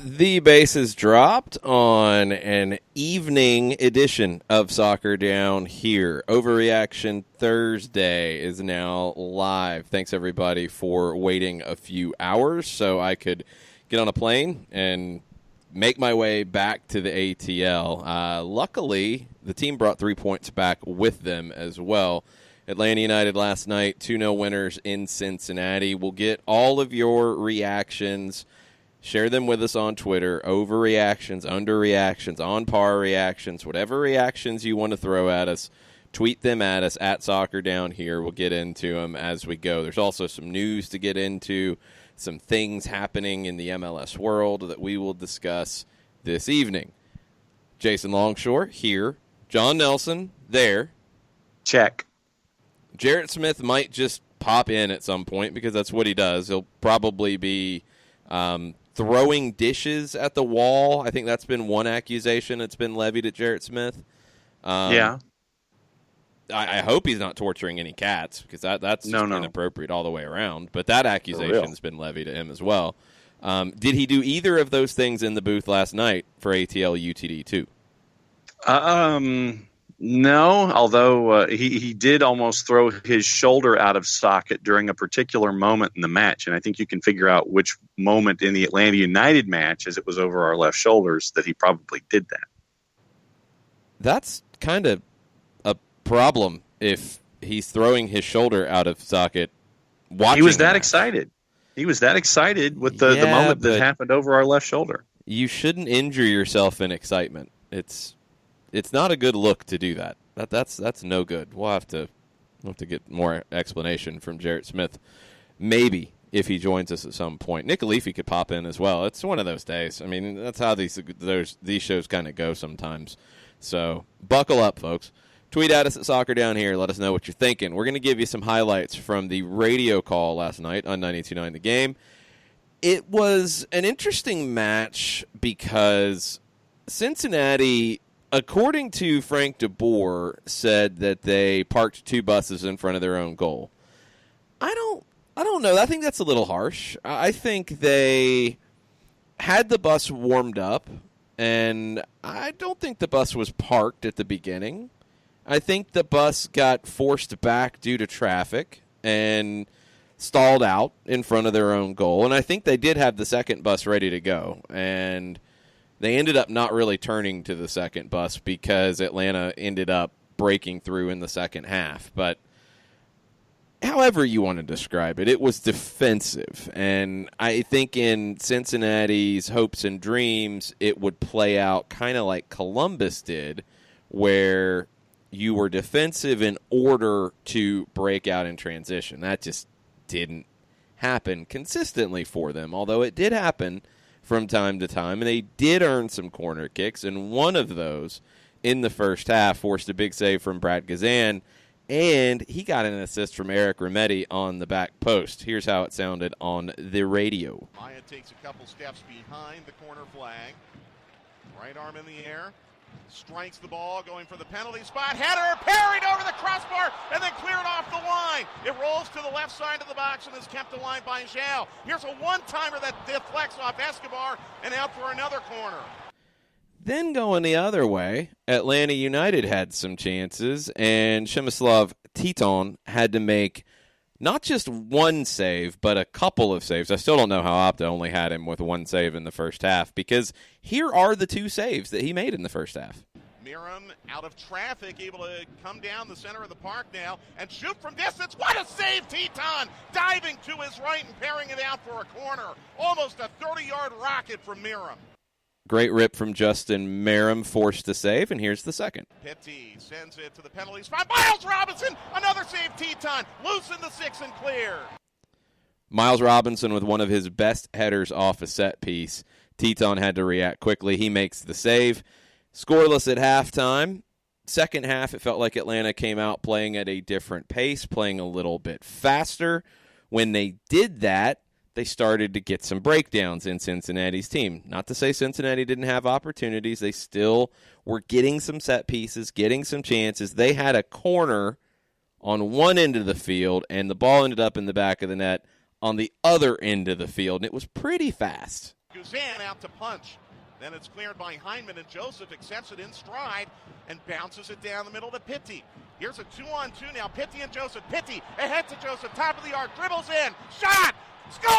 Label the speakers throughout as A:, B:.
A: The base is dropped on an evening edition of Soccer Down Here. Overreaction Thursday is now live. Thanks, everybody, for waiting a few hours so I could get on a plane and make my way back to the ATL. Luckily, the team brought 3 points back with them as well. Atlanta United last night, 2-0 winners in Cincinnati. We'll get all of your reactions. Share them with us on Twitter. Overreactions, underreactions, on par reactions, whatever reactions you want to throw at us, tweet them at us at Soccer Down Here. We'll get into them as we go. There's also some news to get into, some things happening in the MLS world that we will discuss this evening. Jason Longshore here. John Nelson there.
B: Check.
A: Jarrett Smith might just pop in at some point because that's what he does. He'll probably be throwing dishes at the wall. I think that's been one accusation that's been levied at Jarrett Smith.
B: Yeah.
A: I hope he's not torturing any cats because that's inappropriate all the way around. But that accusation has been levied at him as well. Did he do either of those things in the booth last night for ATL UTD 2?
B: No, although he did almost throw his shoulder out of socket during a particular moment in the match. And I think you can figure out which moment in the Atlanta United match, as it was over our left shoulders, that he probably did that.
A: That's kind of a problem if he's throwing his shoulder out of socket.
B: He was that excited. He was that excited with the moment that happened over our left shoulder.
A: You shouldn't injure yourself in excitement. It's not a good look to do that. That's no good. We'll have to get more explanation from Jarrett Smith. Maybe if he joins us at some point. Nick Leafy could pop in as well. It's one of those days. I mean, that's how these shows kind of go sometimes. So buckle up, folks. Tweet at us at Soccer Down Here. Let us know what you're thinking. We're going to give you some highlights from the radio call last night on 92.9 The Game. It was an interesting match because Cincinnati, according to Frank DeBoer, said that they parked 2 buses in front of their own goal. I don't know. I think that's a little harsh. I think they had the bus warmed up, and I don't think the bus was parked at the beginning. I think the bus got forced back due to traffic and stalled out in front of their own goal. And I think they did have the second bus ready to go, and they ended up not really turning to the second bus because Atlanta ended up breaking through in the second half. But however you want to describe it, it was defensive. And I think in Cincinnati's hopes and dreams, it would play out kind of like Columbus did, where you were defensive in order to break out in transition. That just didn't happen consistently for them, although it did happen from time to time, and they did earn some corner kicks, and one of those in the first half forced a big save from Brad Gazan, and he got an assist from Eric Remedi on the back post. Here's how it sounded on the radio.
C: Maya takes a couple steps behind the corner flag. Right arm in the air. Strikes the ball, going for the penalty spot. Header, parried over the crossbar, and then cleared off the line. It rolls to the left side of the box and is kept alive by Zhao. Here's a one-timer that deflects off Escobar and out for another corner.
A: Then going the other way, Atlanta United had some chances, and Przemysław Titon had to make not just one save, but a couple of saves. I still don't know how Opta only had him with one save in the first half, because here are the 2 saves that he made in the first half.
C: Miram out of traffic, able to come down the center of the park now and shoot from distance. What a save, Titon! Diving to his right and parrying it out for a corner. Almost a 30-yard rocket from Miram.
A: Great rip from Justin Merrim, forced to save, and here's the second.
C: Pitti sends it to the penalty spot. Miles Robinson, another save, Teton, loose in the 6 and clear.
A: Miles Robinson with one of his best headers off a set piece. Teton had to react quickly. He makes the save. Scoreless at halftime. second half, it felt like Atlanta came out playing at a different pace, playing a little bit faster. When they did that, they started to get some breakdowns in Cincinnati's team. Not to say Cincinnati didn't have opportunities. They still were getting some set pieces, getting some chances. They had a corner on one end of the field, and the ball ended up in the back of the net on the other end of the field, and it was pretty fast.
C: Guzan out to punch. Then it's cleared by Hyndman, and Joseph accepts it in stride and bounces it down the middle to Pitti. Here's a 2-on-2 now. Pitti and Joseph. Pitti ahead to Joseph, top of the arc, dribbles in, shot, score!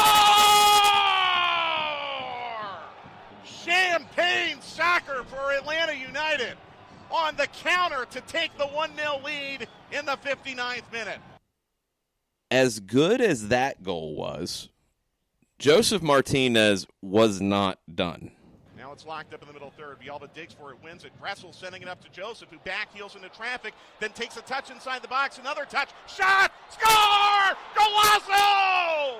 C: Champagne soccer for Atlanta United on the counter to take the 1-0 lead in the 59th minute.
A: As good as that goal was, Joseph Martinez was not done.
C: Now it's locked up in the middle third. Villalba digs for it, wins it. Gressel sending it up to Joseph, who back heels into traffic, then takes a touch inside the box. Another touch, shot, score! Golazo!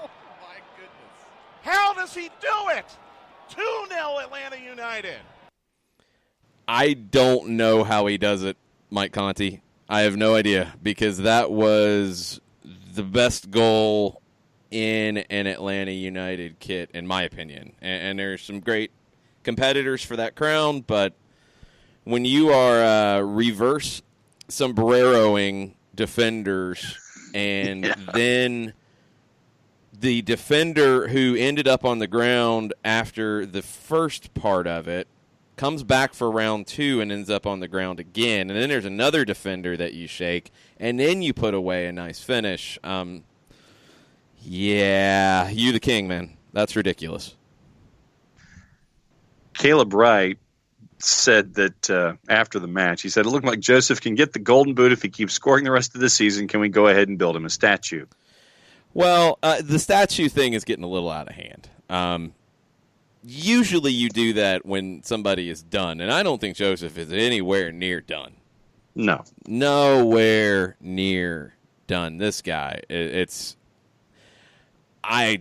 C: Oh, my goodness. How does he do it? 2-0 Atlanta United.
A: I don't know how he does it, Mike Conti. I have no idea, because that was the best goal in an Atlanta United kit, in my opinion. And there's some great competitors for that crown, but when you are reverse sombreroing defenders and then the defender who ended up on the ground after the first part of it comes back for round two and ends up on the ground again, and then there's another defender that you shake, and then you put away a nice finish. Yeah, you the king, man. That's ridiculous.
B: Caleb Wright said that after the match, he said, it looked like Joseph can get the golden boot if he keeps scoring the rest of the season. Can we go ahead and build him a statue?
A: Well, the statue thing is getting a little out of hand. Usually you do that when somebody is done, and I don't think Joseph is anywhere near done.
B: No.
A: Nowhere near done. This guy, I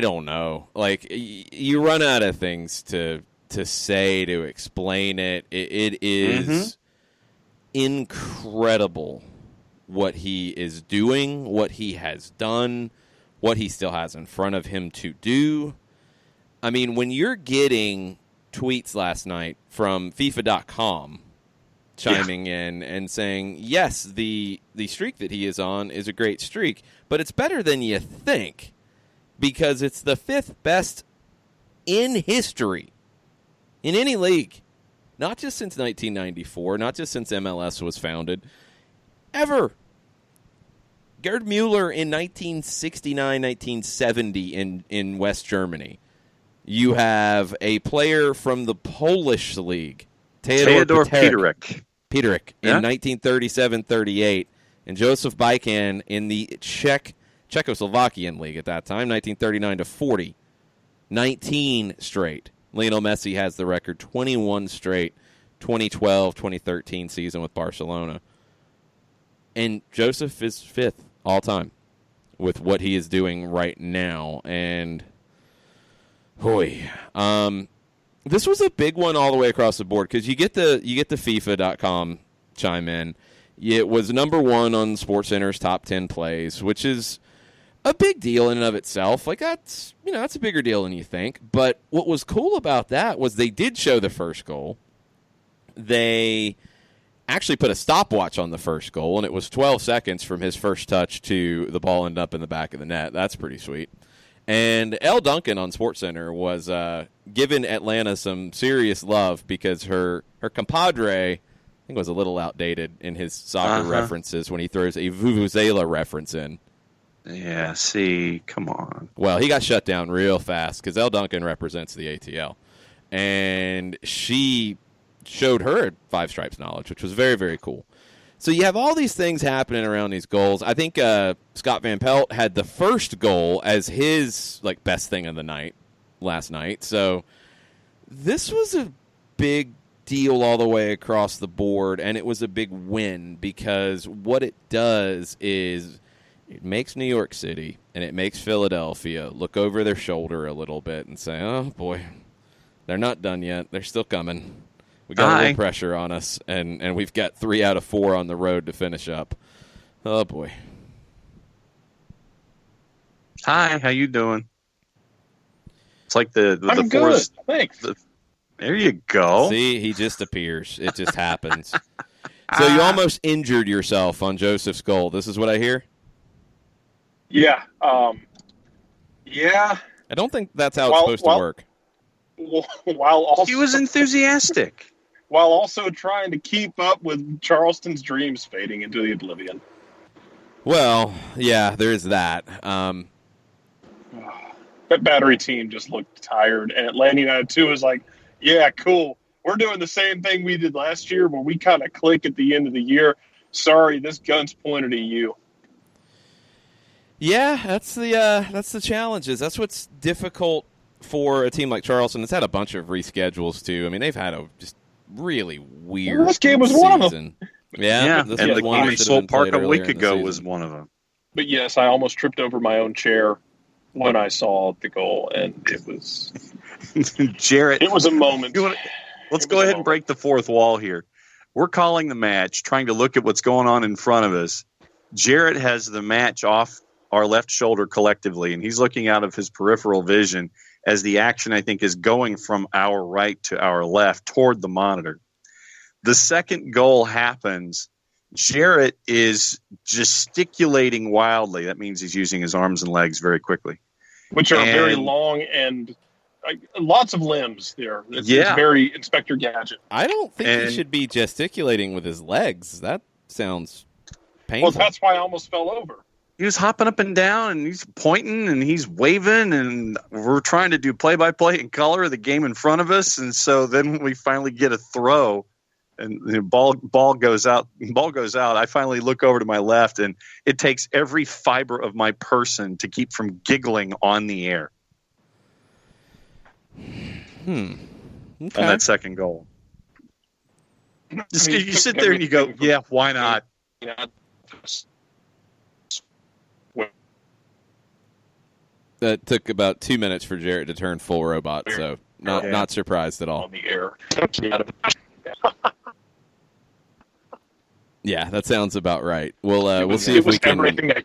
A: don't know. Like, you run out of things to say, to explain it. It is incredible what he is doing, what he has done, what he still has in front of him to do. I mean, when you're getting tweets last night from FIFA.com chiming in and saying, yes, the streak that he is on is a great streak, but it's better than you think because it's the fifth best in history in any league, not just since 1994, not just since MLS was founded, ever. Gerd Mueller in 1969, 1970 in West Germany. You have a player from the Polish league, Theodor Peterek in 1937-38, and Joseph Bajkan in the Czechoslovakian league at that time, 1939-40. 19 straight. Lionel Messi has the record, 21 straight, 2012-2013 season with Barcelona. And Joseph is fifth all time with what he is doing right now. And this was a big one all the way across the board because you get the FIFA.com chime in. It was number one on SportsCenter's top 10 plays, which is a big deal in and of itself. Like that's a bigger deal than you think. But what was cool about that was they did show the first goal. They actually put a stopwatch on the first goal, and it was 12 seconds from his first touch to the ball end up in the back of the net. That's pretty sweet. And Elle Duncan on SportsCenter was giving Atlanta some serious love because her compadre, I think, was a little outdated in his soccer references when he throws a Vuvuzela reference in.
B: Yeah, see, come on.
A: Well, he got shut down real fast because Elle Duncan represents the ATL. And she showed her Five Stripes knowledge, which was very, very cool. So you have all these things happening around these goals. I think Scott Van Pelt had the first goal as his best thing of the night last night. So this was a big deal all the way across the board, and it was a big win because what it does is it makes New York City and it makes Philadelphia look over their shoulder a little bit and say, oh, boy, they're not done yet. They're still coming. We got a little pressure on us, and we've got 3 out of 4 on the road to finish up. Oh, boy.
B: Hi, how you doing? It's like the
D: I'm good. Thanks.
B: There you go.
A: See, he just appears. It just happens. So you almost injured yourself on Joseph's goal. This is what I hear?
D: Yeah. Yeah.
A: I don't think that's how it's supposed to work.
D: While also,
B: He was enthusiastic.
D: While also trying to keep up with Charleston's dreams fading into the oblivion.
A: Well, yeah, there is that.
D: That Battery team just looked tired, and Atlanta United 2 was like, yeah, cool. We're doing the same thing we did last year where we kind of click at the end of the year. Sorry, this gun's pointed at you.
A: Yeah, that's the challenges. That's what's difficult for a team like Charleston. It's had a bunch of reschedules, too. I mean, they've had a just really weird
D: This game was
A: season.
D: one of them.
A: Yeah,
B: and the game in Soul Park a week ago was one of them.
D: But yes, I almost tripped over my own chair when I saw the goal, and it was
B: Jarrett.
D: It was a moment.
B: Let's go ahead and break the fourth wall here. We're calling the match, trying to look at what's going on in front of us. Jarrett has the match off our left shoulder collectively, and he's looking out of his peripheral vision as the action, I think, is going from our right to our left toward the monitor. The second goal happens. Jarrett is gesticulating wildly. That means he's using his arms and legs very quickly.
D: Which are very long and lots of limbs there. It's very Inspector Gadget.
A: I don't think he should be gesticulating with his legs. That sounds painful.
D: Well, that's why I almost fell over.
B: He was hopping up and down, and he's pointing, and he's waving, and we're trying to do play-by-play in color of the game in front of us, and so then we finally get a throw, and the ball goes out. I finally look over to my left, and it takes every fiber of my person to keep from giggling on the air.
A: Okay.
B: On that second goal. You sit there and you go, yeah, why not?
D: Yeah.
A: That took about 2 minutes for Jarrett to turn full robot, so not surprised at all.
D: On the air.
A: Yeah, that sounds about right. We'll see if we can.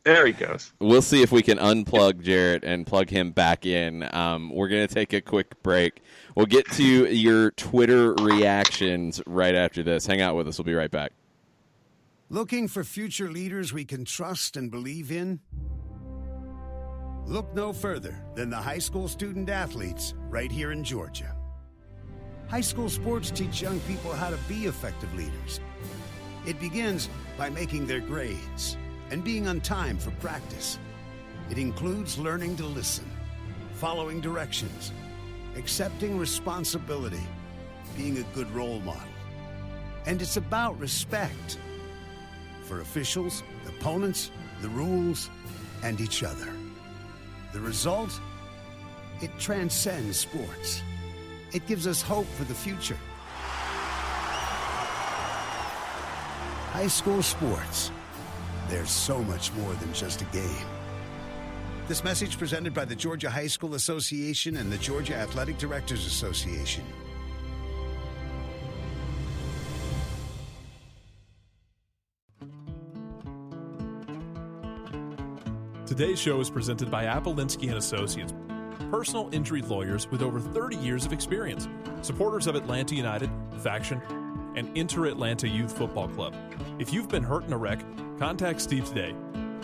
B: There he goes.
A: We'll see if we can unplug Jarrett and plug him back in. We're going to take a quick break. We'll get to your Twitter reactions right after this. Hang out with us. We'll be right back.
E: Looking for future leaders we can trust and believe in? Look no further than the high school student athletes right here in Georgia. High school sports teach young people how to be effective leaders. It begins by making their grades and being on time for practice. It includes learning to listen, following directions, accepting responsibility, being a good role model. And it's about respect for officials, opponents, the rules, and each other. The result? It transcends sports. It gives us hope for the future. High school sports. There's so much more than just a game. This message presented by the Georgia High School Association and the Georgia Athletic Directors Association.
F: Today's show is presented by Apolinsky & Associates, personal injury lawyers with over 30 years of experience, supporters of Atlanta United, Faction, and Inter-Atlanta Youth Football Club. If you've been hurt in a wreck, contact Steve today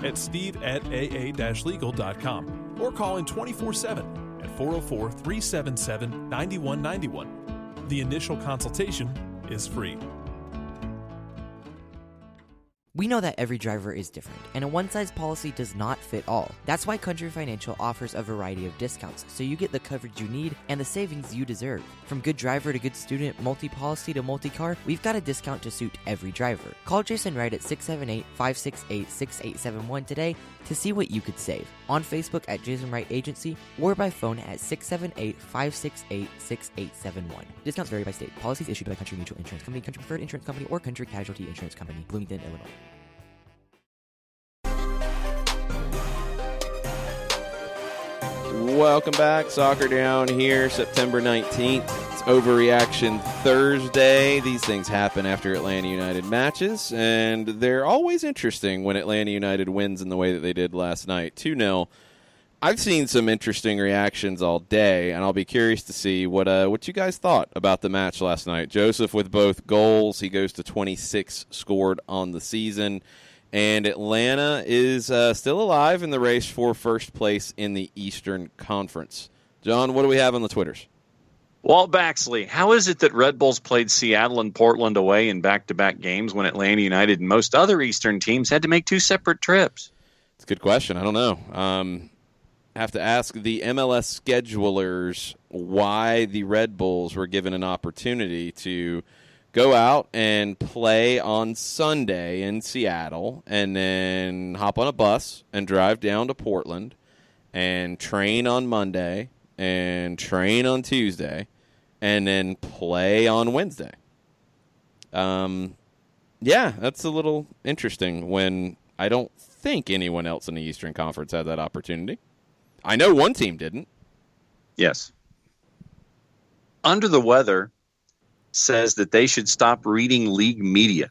F: at steve@aa-legal.com or call in 24/7 at 404-377-9191. The initial consultation is free.
G: We know that every driver is different, and a one-size policy does not fit all. That's why Country Financial offers a variety of discounts, so you get the coverage you need and the savings you deserve. From good driver to good student, multi-policy to multi-car, we've got a discount to suit every driver. Call Jason Wright at 678-568-6871 today to see what you could save. On Facebook at Jason Wright Agency, or by phone at 678-568-6871. Discounts vary by state. Policies issued by Country Mutual Insurance Company, Country Preferred Insurance Company, or Country Casualty Insurance Company, Bloomington, Illinois.
A: Welcome back. Soccer Down here, September 19th. It's Overreaction Thursday. These things happen after Atlanta United matches, and they're always interesting when Atlanta United wins in the way that they did last night, 2-0. I've seen some interesting reactions all day, and I'll be curious to see what you guys thought about the match last night. Joseph with both goals. He goes to 26 scored on the season. And Atlanta is still alive in the race for first place in the Eastern Conference. John, what do we have on the Twitters?
B: Walt Baxley, how is it that Red Bulls played Seattle and Portland away in back-to-back games when Atlanta United and most other Eastern teams had to make 2 separate trips?
A: It's a good question. I don't know. Have to ask the MLS schedulers why the Red Bulls were given an opportunity to go out and play on Sunday in Seattle and then hop on a bus and drive down to Portland and train on Monday and train on Tuesday and then play on Wednesday. Yeah, that's a little interesting when I don't think anyone else in the Eastern Conference had that opportunity. I know one team didn't.
B: Yes. Under the Weather says that they should stop reading league media.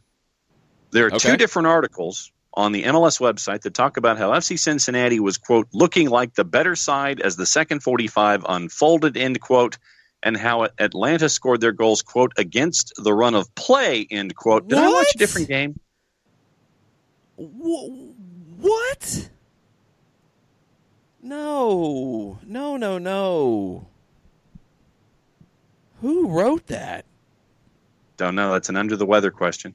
B: There are 2 different articles on the MLS website that talk about how FC Cincinnati was, quote, looking like the better side as the second 45 unfolded, end quote, and how Atlanta scored their goals, quote, against the run of play, end quote. Did I watch a different game?
A: What? No. Who wrote that?
B: Don't know. That's an under the weather question.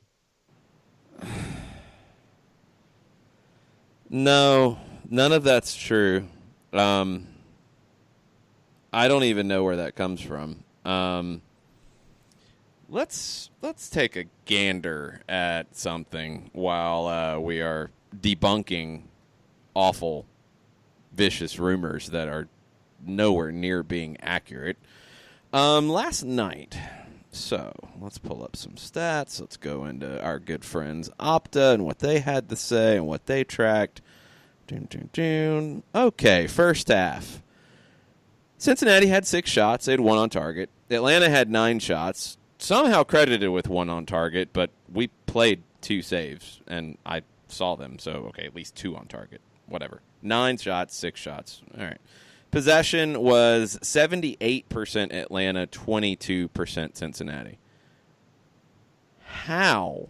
A: No, none of that's true. I don't even know where that comes from. Let's take a gander at something while we are debunking awful, vicious rumors that are nowhere near being accurate. Last night, so let's pull up some stats. Let's go into our good friends Opta and what they had to say and what they tracked. Okay, first half. Cincinnati had 6 shots. They had 1 on target. Atlanta had 9 shots, somehow credited with 1 on target, but we played 2 saves, and I saw them, so okay, at least 2 on target. Whatever. 9 shots, 6 shots. All right. Possession was 78% Atlanta, 22% Cincinnati. How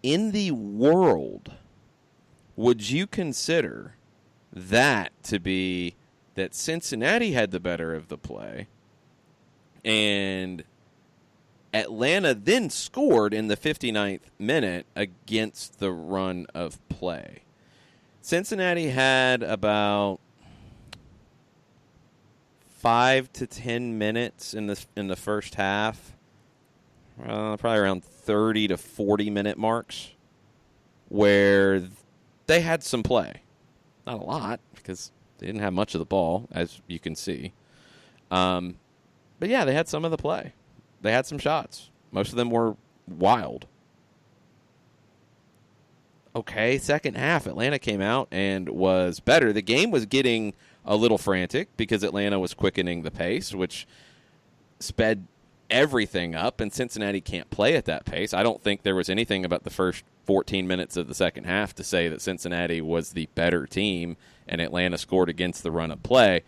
A: in the world would you consider that to be that Cincinnati had the better of the play and Atlanta then scored in the 59th minute against the run of play? Cincinnati had about 5 to 10 minutes in the first half, probably around 30 to 40 minute marks, where they had some play. Not a lot, because they didn't have much of the ball, as you can see. But yeah, they had some of the play. They had some shots. Most of them were wild. Okay, second half, Atlanta came out and was better. The game was getting a little frantic because Atlanta was quickening the pace, which sped everything up, and Cincinnati can't play at that pace. I don't think there was anything about the first 14 minutes of the second half to say that Cincinnati was the better team and Atlanta scored against the run of play.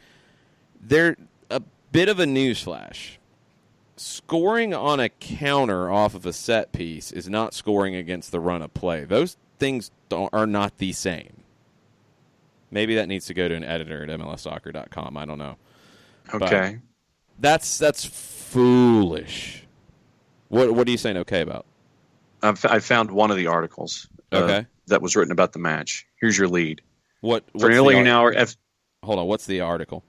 A: They're a bit of a newsflash. Scoring on a counter off of a set piece is not scoring against the run of play. Those things are not the same. Maybe that needs to go to an editor at MLSsoccer.com. I don't know.
B: Okay.
A: But that's foolish. What are you saying okay about?
B: I found one of the articles that was written about the match. Here's your lead.
A: For
B: nearly an hour.
A: Hold on. What's the article?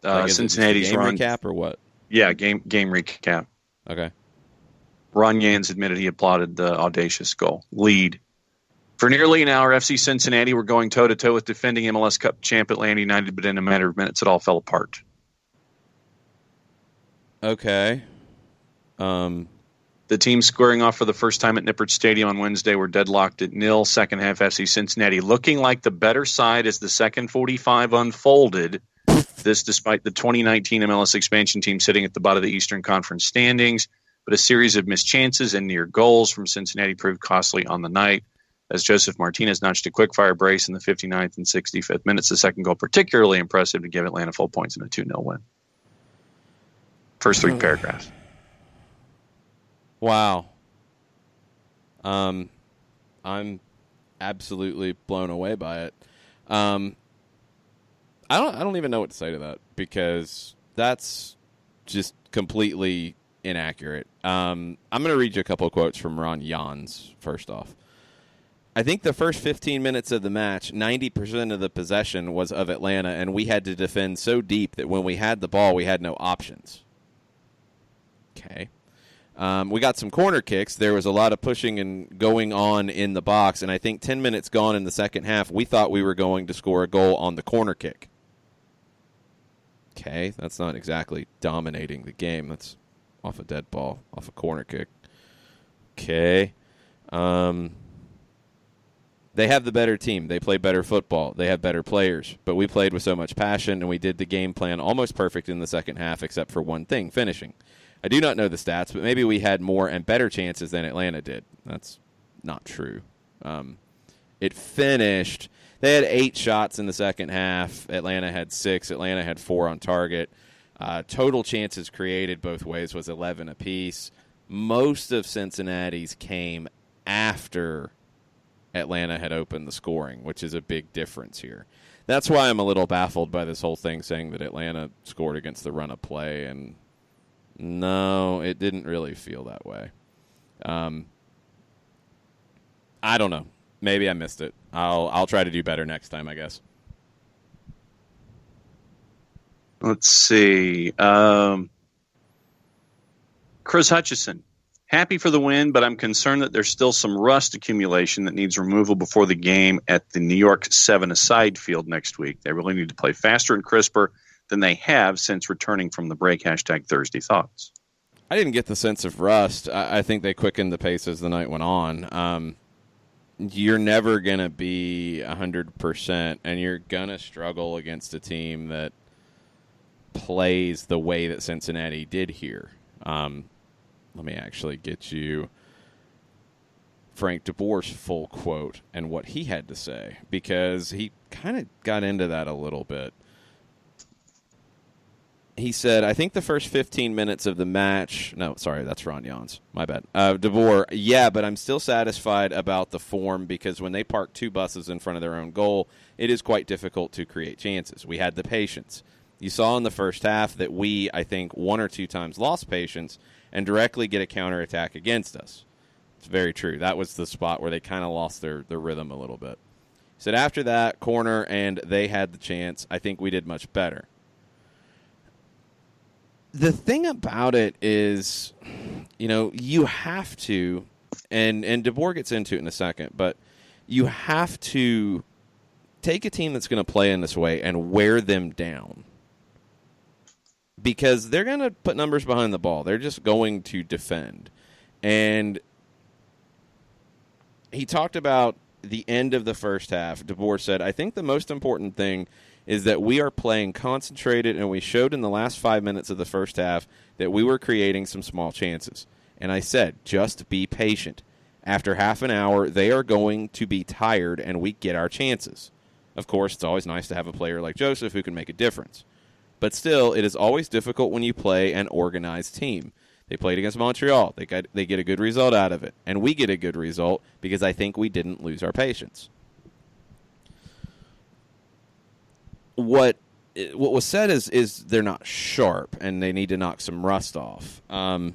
B: Cincinnati's
A: game
B: run.
A: Recap or what?
B: Yeah, game recap.
A: Okay.
B: Ron Yans admitted he applauded the audacious goal. Lead. For nearly an hour, FC Cincinnati were going toe-to-toe with defending MLS Cup champ Atlanta United, but in a matter of minutes, it all fell apart.
A: Okay.
B: The team squaring off for the first time at Nippert Stadium on Wednesday were deadlocked at 0. Second half, FC Cincinnati looking like the better side as the second 45 unfolded. This despite the 2019 MLS expansion team sitting at the bottom of the Eastern Conference standings, but a series of missed chances and near goals from Cincinnati proved costly on the night, as Joseph Martinez notched a quick-fire brace in the 59th and 65th minutes. The second goal particularly impressive to give Atlanta full points in a 2-0 win. First three paragraphs.
A: Wow. I'm absolutely blown away by it. I don't even know what to say to that, because that's just completely inaccurate. I'm going to read you a couple of quotes from Ron Jans first off. I think the first 15 minutes of the match, 90% of the possession was of Atlanta, and we had to defend so deep that when we had the ball, we had no options. Okay. We got some corner kicks. There was a lot of pushing and going on in the box, and I think 10 minutes gone in the second half, we thought we were going to score a goal on the corner kick. Okay, that's not exactly dominating the game. That's off a dead ball, off a corner kick. Okay. They have the better team. They play better football. They have better players. But we played with so much passion, and we did the game plan almost perfect in the second half, except for one thing, finishing. I do not know the stats, but maybe we had more and better chances than Atlanta did. That's not true. It finished. They had 8 shots in the second half. Atlanta had 6. Atlanta had 4 on target. Total chances created both ways was 11 apiece. Most of Cincinnati's came after Atlanta had opened the scoring, which is a big difference here. That's why I'm a little baffled by this whole thing saying that Atlanta scored against the run of play, and no, it didn't really feel that way. I don't know. Maybe I missed it. I'll try to do better next time, I guess.
B: Let's see. Chris Hutchison. Happy for the win, but I'm concerned that there's still some rust accumulation that needs removal before the game at the New York 7-a-side field next week. They really need to play faster and crisper than they have since returning from the break. #Thursday Thoughts.
A: I didn't get the sense of rust. I think they quickened the pace as the night went on. You're never going to be 100%, and you're going to struggle against a team that plays the way that Cincinnati did here. Let me actually get you Frank DeBoer's full quote and what he had to say, because he kind of got into that a little bit. He said, I think the first 15 minutes of the match... No, sorry, that's Ron Jans. My bad. DeBoer, yeah, but I'm still satisfied about the form, because when they park 2 buses in front of their own goal, it is quite difficult to create chances. We had the patience. You saw in the first half that we, I think, 1 or 2 times lost patience and directly get a counterattack against us. It's very true. That was the spot where they kind of lost their rhythm a little bit. He said, after that, corner, and they had the chance. I think we did much better. The thing about it is, you have to, and DeBoer gets into it in a second, but you have to take a team that's going to play in this way and wear them down. Because they're going to put numbers behind the ball. They're just going to defend. And he talked about the end of the first half. DeBoer said, I think the most important thing is that we are playing concentrated, and we showed in the last 5 minutes of the first half that we were creating some small chances. And I said, just be patient. After half an hour, they are going to be tired, and we get our chances. Of course, it's always nice to have a player like Joseph who can make a difference. But still, it is always difficult when you play an organized team. They played against Montreal. They get a good result out of it. And we get a good result because I think we didn't lose our patience. What was said is they're not sharp, and they need to knock some rust off. I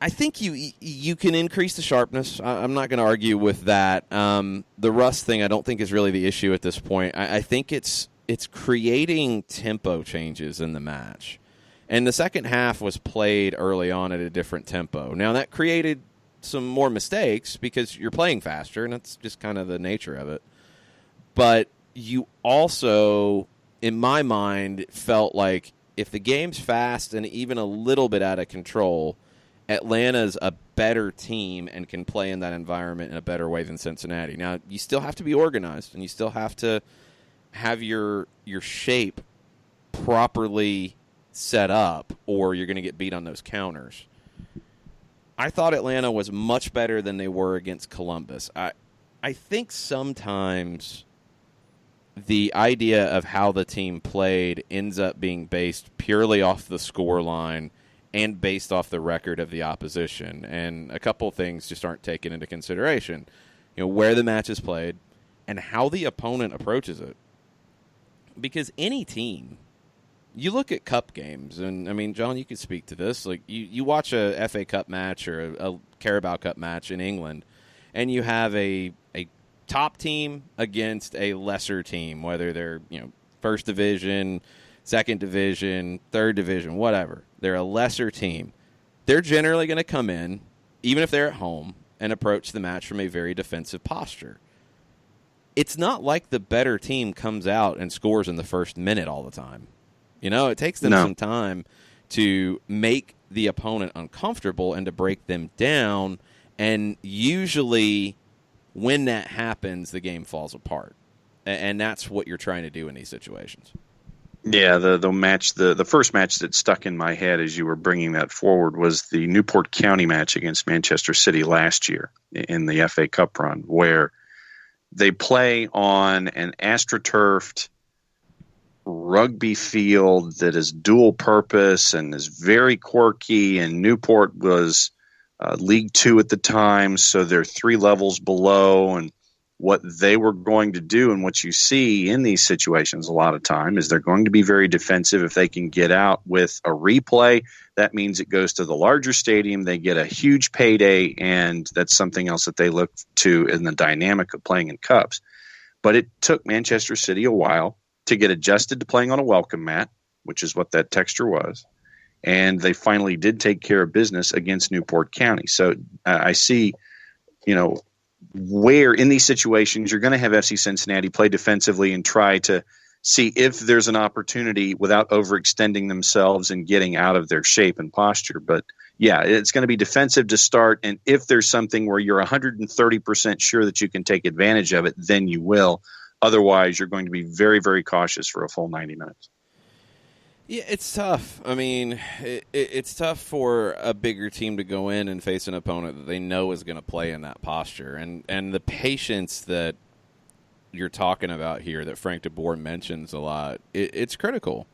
A: think you can increase the sharpness. I'm not going to argue with that. The rust thing I don't think is really the issue at this point. I think it's creating tempo changes in the match. And the second half was played early on at a different tempo. Now, that created some more mistakes because you're playing faster, and that's just kind of the nature of it. But you also, in my mind, felt like if the game's fast and even a little bit out of control, Atlanta's a better team and can play in that environment in a better way than Cincinnati. Now, you still have to be organized, and you still have to have your shape properly set up, or you're going to get beat on those counters. I thought Atlanta was much better than they were against Columbus. I think sometimes the idea of how the team played ends up being based purely off the score line and based off the record of the opposition. And a couple of things just aren't taken into consideration. Where the match is played and how the opponent approaches it. Because any team, you look at cup games, and, I mean, John, you could speak to this. Like, you watch a FA Cup match or a Carabao Cup match in England, and you have a top team against a lesser team, whether they're, first division, second division, third division, whatever. They're a lesser team. They're generally going to come in, even if they're at home, and approach the match from a very defensive posture. It's not like the better team comes out and scores in the first minute all the time. It takes them some time to make the opponent uncomfortable and to break them down, and usually when that happens, the game falls apart. And that's what you're trying to do in these situations.
B: Yeah, the first match that stuck in my head as you were bringing that forward was the Newport County match against Manchester City last year in the FA Cup run, where they play on an astroturfed rugby field that is dual purpose and is very quirky, and Newport was League Two at the time, so they're 3 levels below, and what they were going to do and what you see in these situations a lot of time is they're going to be very defensive. If they can get out with a replay, that means it goes to the larger stadium, they get a huge payday, and that's something else that they look to in the dynamic of playing in cups. But it took Manchester City a while to get adjusted to playing on a welcome mat, which is what that texture was. And they finally did take care of business against Newport County. So I see, where in these situations you're going to have FC Cincinnati play defensively and try to see if there's an opportunity without overextending themselves and getting out of their shape and posture. But yeah, it's going to be defensive to start. And if there's something where you're 130% sure that you can take advantage of it, then you will. Otherwise, you're going to be very, very cautious for a full 90 minutes.
A: Yeah, it's tough. I mean, it's tough for a bigger team to go in and face an opponent that they know is going to play in that posture. And the patience that you're talking about here that Frank de Boer mentions a lot, it's critical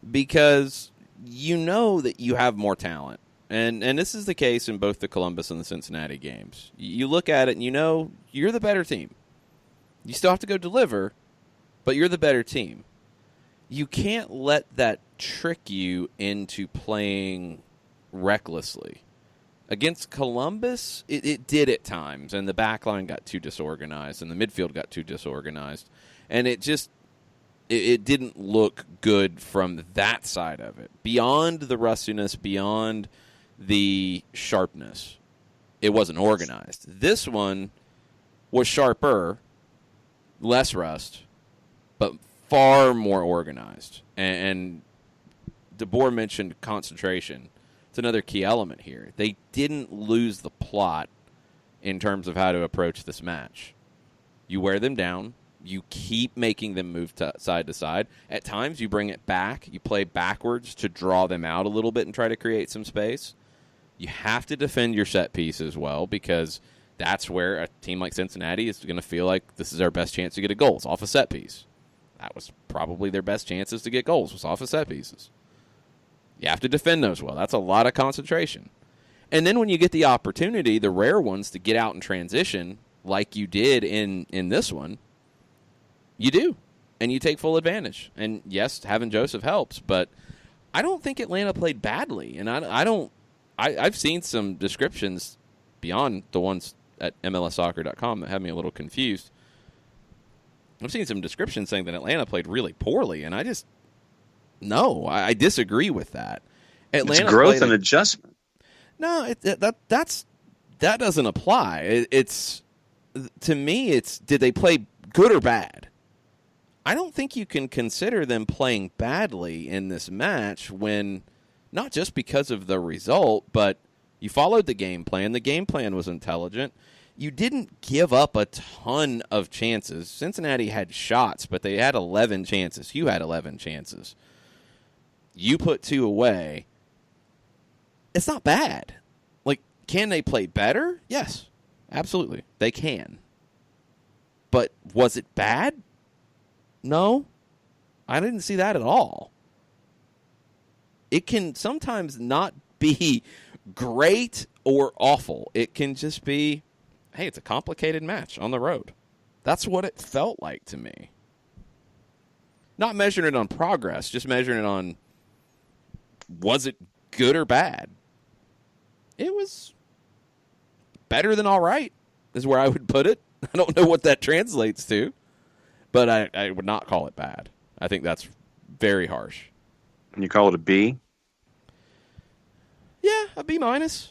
A: because you know that you have more talent. And this is the case in both the Columbus and the Cincinnati games. You look at it and you know you're the better team. You still have to go deliver, but you're the better team. You can't let that trick you into playing recklessly. Against Columbus, it did at times, and the back line got too disorganized, and the midfield got too disorganized, and it didn't look good from that side of it. Beyond the rustiness, beyond the sharpness, it wasn't organized. This one was sharper, less rust, but far more organized. And de Boer mentioned concentration. It's another key element here. They didn't lose the plot in terms of how to approach this match. You wear them down. You keep making them move side to side. At times, you bring it back. You play backwards to draw them out a little bit and try to create some space. You have to defend your set piece as well, because that's where a team like Cincinnati is going to feel like this is our best chance to get a goal. It's off a set piece. That was probably their best chances to get goals, was off of set pieces. You have to defend those well. That's a lot of concentration. And then when you get the opportunity, the rare ones, to get out and transition like you did in this one, you do. And you take full advantage. And yes, having Joseph helps, but I don't think Atlanta played badly. And I've seen some descriptions beyond the ones at MLSsoccer.com that have me a little confused. I've seen some descriptions saying that Atlanta played really poorly, and I disagree with that. Atlanta
B: it's growth and adjustment.
A: No, that doesn't apply. To me, it's did they play good or bad? I don't think you can consider them playing badly in this match when, not just because of the result, but you followed the game plan. The game plan was intelligent. You didn't give up a ton of chances. Cincinnati had shots, but they had 11 chances. You had 11 chances. You put 2 away. It's not bad. Like, can they play better? Yes, absolutely. They can. But was it bad? No. I didn't see that at all. It can sometimes not be great or awful. It can just be, hey, it's a complicated match on the road. That's what it felt like to me. Not measuring it on progress, just measuring it on, was it good or bad? It was better than all right, is where I would put it. I don't know what that translates to, but I would not call it bad. I think that's very harsh.
B: And you call it a B?
A: Yeah, a B minus.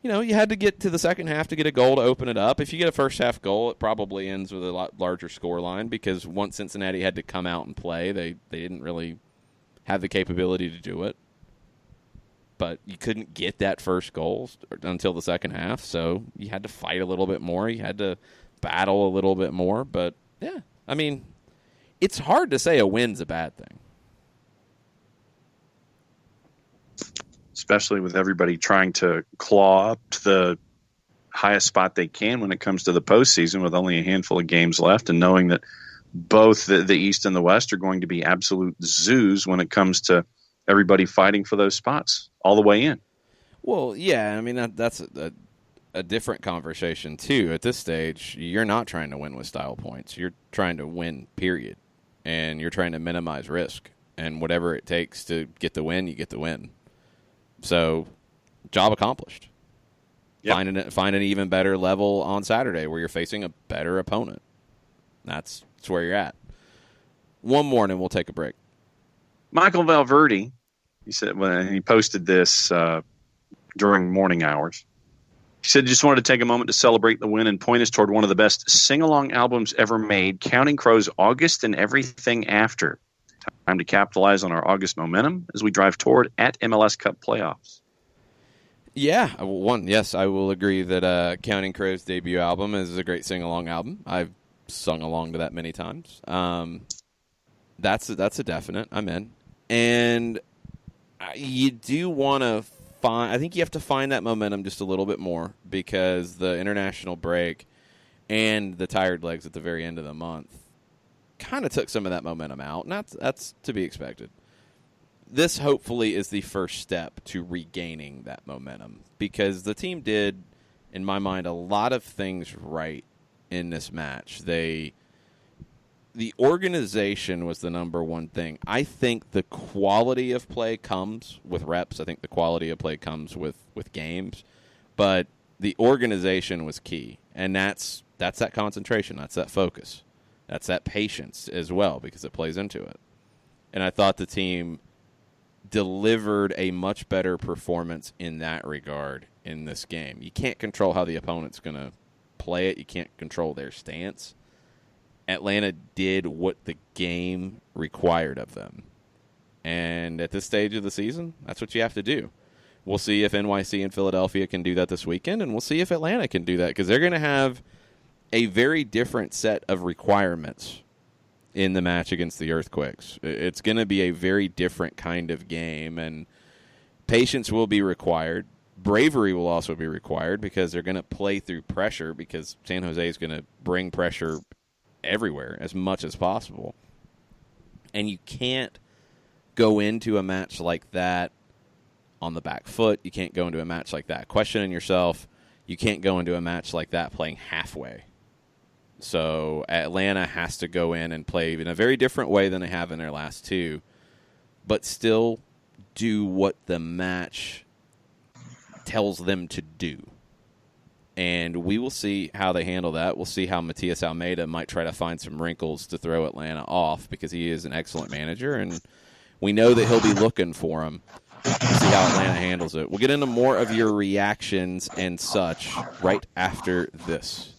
A: You know, you had to get to the second half to get a goal to open it up. If you get a first half goal, it probably ends with a lot larger score line because once Cincinnati had to come out and play, they didn't really have the capability to do it. But you couldn't get that first goal until the second half, so you had to fight a little bit more. You had to battle a little bit more. But, yeah, I mean, it's hard to say a win's a bad thing.
B: Especially with everybody trying to claw up to the highest spot they can when it comes to the postseason with only a handful of games left and knowing that both the East and the West are going to be absolute zoos when it comes to everybody fighting for those spots all the way in.
A: Well, yeah, I mean, that's a different conversation, too. At this stage, you're not trying to win with style points. You're trying to win, period. And you're trying to minimize risk. And whatever it takes to get the win, you get the win. So, job accomplished. Yep. Find an even better level on Saturday where you're facing a better opponent. That's where you're at. One more, and we'll take a break.
B: Michael Valverde, he said when he posted this during morning hours, he said, just wanted to take a moment to celebrate the win and point us toward one of the best sing-along albums ever made, Counting Crows' August and Everything After. Time to capitalize on our August momentum as we drive toward at MLS Cup playoffs.
A: Yeah, yes, I will agree that Counting Crows' debut album is a great sing-along album. I've sung along to that many times. That's a definite. I'm in. And you do want to find, I think you have to find that momentum just a little bit more because the international break and the tired legs at the very end of the month kind of took some of that momentum out, and that's to be expected. This hopefully is the first step to regaining that momentum because the team did, in my mind, a lot of things right in this match. The organization was the number one thing. I think the quality of play comes with reps. I think the quality of play comes with games. But the organization was key, and that's that concentration. That's that focus. That's that patience as well because it plays into it. And I thought the team delivered a much better performance in that regard in this game. You can't control how the opponent's going to play it. You can't control their stance. Atlanta did what the game required of them. And at this stage of the season, that's what you have to do. We'll see if NYC and Philadelphia can do that this weekend, and we'll see if Atlanta can do that because they're going to have a very different set of requirements in the match against the Earthquakes. It's going to be a very different kind of game, and patience will be required. Bravery will also be required because they're going to play through pressure because San Jose is going to bring pressure everywhere as much as possible. And you can't go into a match like that on the back foot. You can't go into a match like that questioning yourself. You can't go into a match like that playing halfway. So Atlanta has to go in and play in a very different way than they have in their last two, but still do what the match tells them to do. And we will see how they handle that. We'll see how Matias Almeida might try to find some wrinkles to throw Atlanta off because he is an excellent manager, and we know that he'll be looking for him. We'll see how Atlanta handles it. We'll get into more of your reactions and such right after this.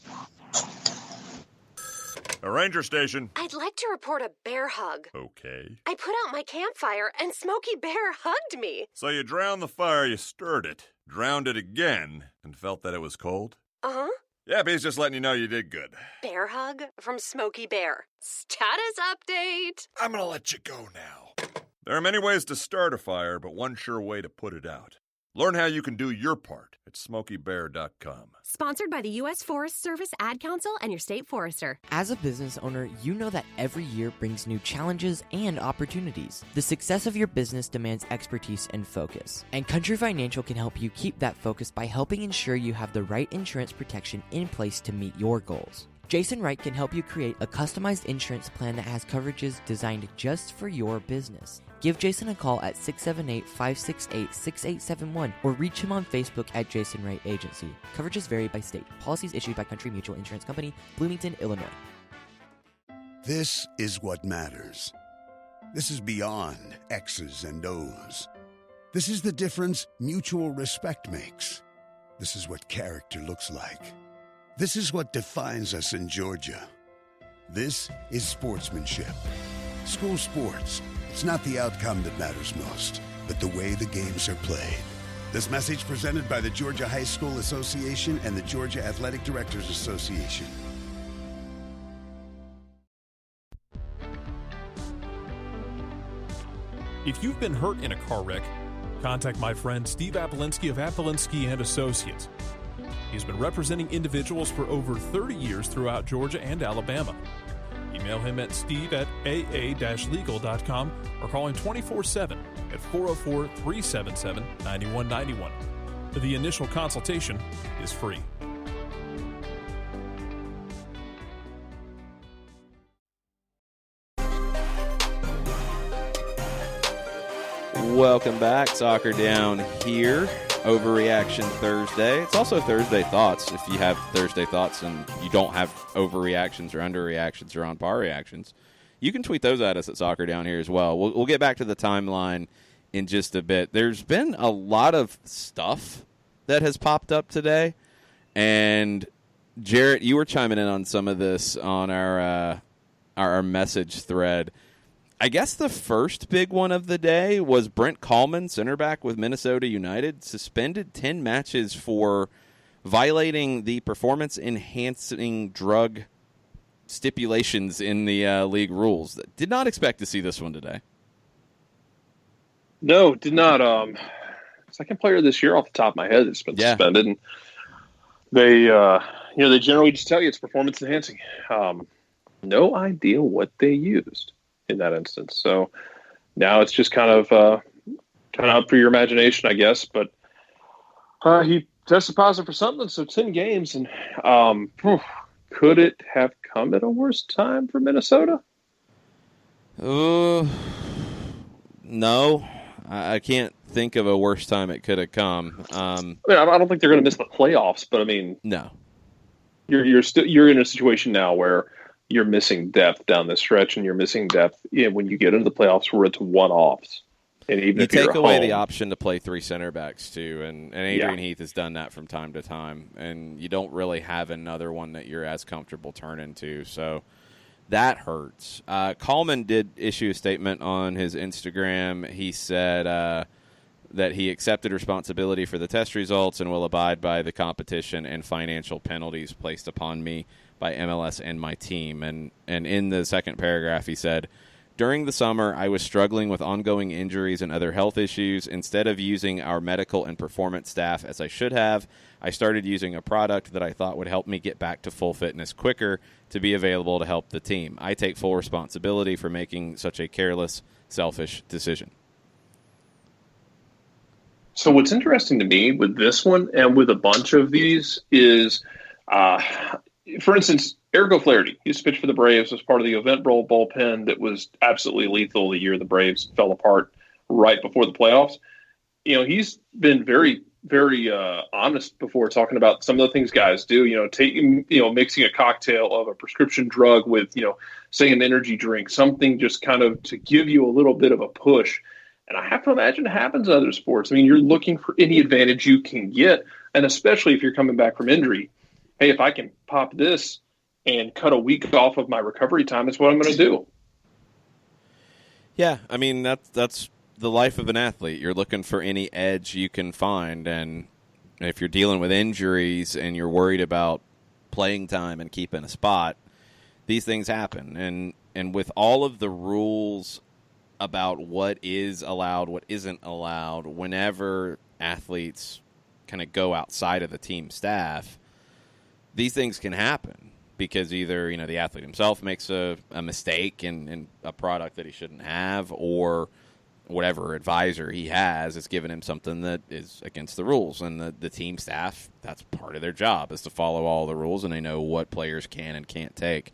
H: A ranger station.
I: I'd like to report a bear hug.
H: Okay.
I: I put out my campfire and Smokey Bear hugged me.
H: So you drowned the fire, you stirred it. Drowned it again and felt that it was cold?
I: Uh-huh.
H: Yeah, he's just letting you know you did good.
I: Bear hug from Smokey Bear. Status update.
H: I'm gonna let you go now. There are many ways to start a fire, but one sure way to put it out. Learn how you can do your part at SmokeyBear.com.
J: Sponsored by the U.S. Forest Service, Ad Council, and your state forester.
G: As a business owner, you know that every year brings new challenges and opportunities. The success of your business demands expertise and focus. And Country Financial can help you keep that focus by helping ensure you have the right insurance protection in place to meet your goals. Jason Wright can help you create a customized insurance plan that has coverages designed just for your business. Give Jason a call at 678-568-6871 or reach him on Facebook at Jason Wright Agency. Coverages vary by state. Policies issued by Country Mutual Insurance Company, Bloomington, Illinois.
E: This is what matters. This is beyond X's and O's. This is the difference mutual respect makes. This is what character looks like. This is what defines us in Georgia. This is sportsmanship. School sports. It's not the outcome that matters most, but the way the games are played. This message presented by the Georgia High School Association and the Georgia Athletic Directors Association.
F: If you've been hurt in a car wreck, contact my friend Steve Apolinski of Apolinski and Associates. He's been representing individuals for over 30 years throughout Georgia and Alabama. Email him at steve@aa-legal.com or call him 24/7 at 404-377-9191. The initial consultation is free.
A: Welcome back. Soccer Down here. Overreaction Thursday. It's also Thursday Thoughts. If you have Thursday Thoughts and you don't have overreactions or underreactions or on par reactions, you can tweet those at us at Soccer Down here as well. We'll get back to the timeline in just a bit. There's been a lot of stuff that has popped up today, and Jarrett, you were chiming in on some of this on our message thread. I guess the first big one of the day was Brent Kallman, center back with Minnesota United, suspended 10 matches for violating the performance-enhancing drug stipulations in the league rules. Did not expect to see this one today.
D: No, did not. Second player this year off the top of my head that's been suspended. And they, they generally just tell you it's performance enhancing. No idea what they used in that instance. So now it's just kind of up for your imagination, I guess. But he tested positive for something, so 10 games. And could it have come at a worse time for Minnesota?
A: No. I can't think of a worse time it could have come.
D: I don't think they're going to miss the playoffs, but I mean,
A: no.
D: You're in a situation now where you're missing depth down the stretch, and you're missing depth when you get into the playoffs where it's one-offs. And even
A: you
D: if you're
A: take away
D: home,
A: the option to play three center backs too, and Adrian Heath has done that from time to time, and you don't really have another one that you're as comfortable turning to, so that hurts. Kallman did issue a statement on his Instagram. He said that he accepted responsibility for the test results and will abide by the competition and financial penalties placed upon me by MLS and my team. And in the second paragraph, he said, during the summer, I was struggling with ongoing injuries and other health issues. Instead of using our medical and performance staff as I should have, I started using a product that I thought would help me get back to full fitness quicker to be available to help the team. I take full responsibility for making such a careless, selfish decision.
D: So what's interesting to me with this one and with a bunch of these is, for instance, Eric O'Flaherty used to pitch for the Braves as part of the event role bullpen that was absolutely lethal the year the Braves fell apart right before the playoffs. He's been very, very honest before talking about some of the things guys do. Mixing a cocktail of a prescription drug with, say, an energy drink, something just kind of to give you a little bit of a push. And I have to imagine it happens in other sports. I mean, you're looking for any advantage you can get, and especially if you're coming back from injury. Hey, if I can pop this and cut a week off of my recovery time, that's what I'm going to do.
A: Yeah, I mean, that's the life of an athlete. You're looking for any edge you can find, and if you're dealing with injuries and you're worried about playing time and keeping a spot, these things happen. And with all of the rules about what is allowed, what isn't allowed, whenever athletes kind of go outside of the team staff, these things can happen because either, the athlete himself makes a mistake in a product that he shouldn't have, or whatever advisor he has is giving him something that is against the rules. And the team staff, that's part of their job, is to follow all the rules, and they know what players can and can't take.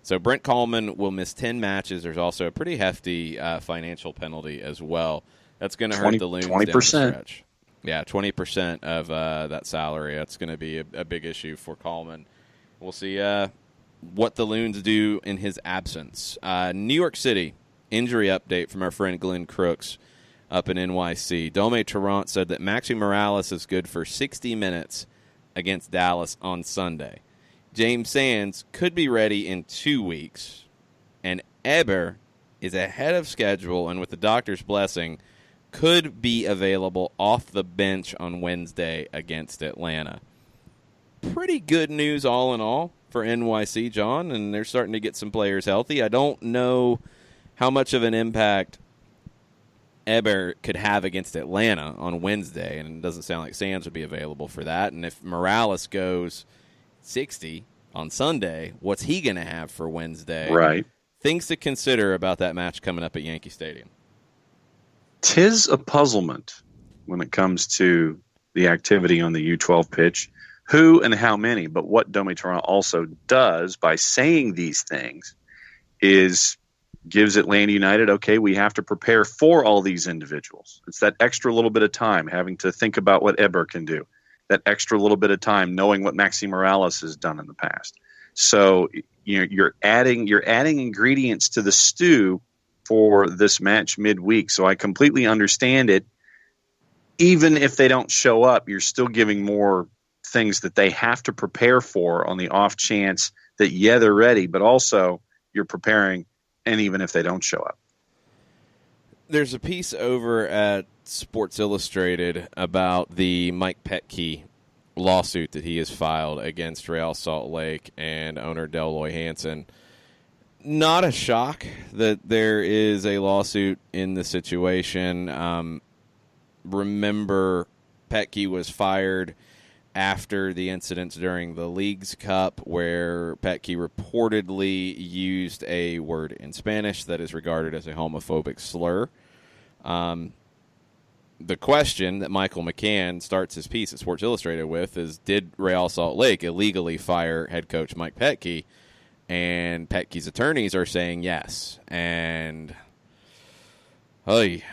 A: So Brent Coleman will miss 10 matches. There's also a pretty hefty financial penalty as well. That's going to hurt the Loons
B: 20%.
A: down the stretch. Yeah, 20% of that salary. That's going to be a big issue for Coleman. We'll see what the Loons do in his absence. New York City, injury update from our friend Glenn Crooks up in NYC. Dome Tarrant said that Maxi Morales is good for 60 minutes against Dallas on Sunday. James Sands could be ready in 2 weeks, and Eber is ahead of schedule and with the doctor's blessing could be available off the bench on Wednesday against Atlanta. Pretty good news all in all for NYC, John, and they're starting to get some players healthy. I don't know how much of an impact Eber could have against Atlanta on Wednesday, and it doesn't sound like Sands would be available for that. And if Morales goes 60 on Sunday, what's he going to have for Wednesday?
B: Right.
A: Things to consider about that match coming up at Yankee Stadium.
B: 'Tis a puzzlement when it comes to the activity on the U12 pitch, who and how many. But what Dome Tarrant also does by saying these things is gives Atlanta United, okay, we have to prepare for all these individuals. It's that extra little bit of time having to think about what Eber can do, that extra little bit of time knowing what Maxi Morales has done in the past. So you're adding ingredients to the stew for this match midweek. So I completely understand it. Even if they don't show up, you're still giving more things that they have to prepare for on the off chance that, yeah, they're ready, but also you're preparing, and even if they don't show up.
A: There's a piece over at Sports Illustrated about the Mike Petke lawsuit that he has filed against Real Salt Lake and owner Deloy Hansen. Not a shock that there is a lawsuit in the situation. Remember, Petke was fired after the incidents during the Leagues Cup where Petke reportedly used a word in Spanish that is regarded as a homophobic slur. The question that Michael McCann starts his piece at Sports Illustrated with is, did Real Salt Lake illegally fire head coach Mike Petke? And Petke's attorneys are saying yes. And they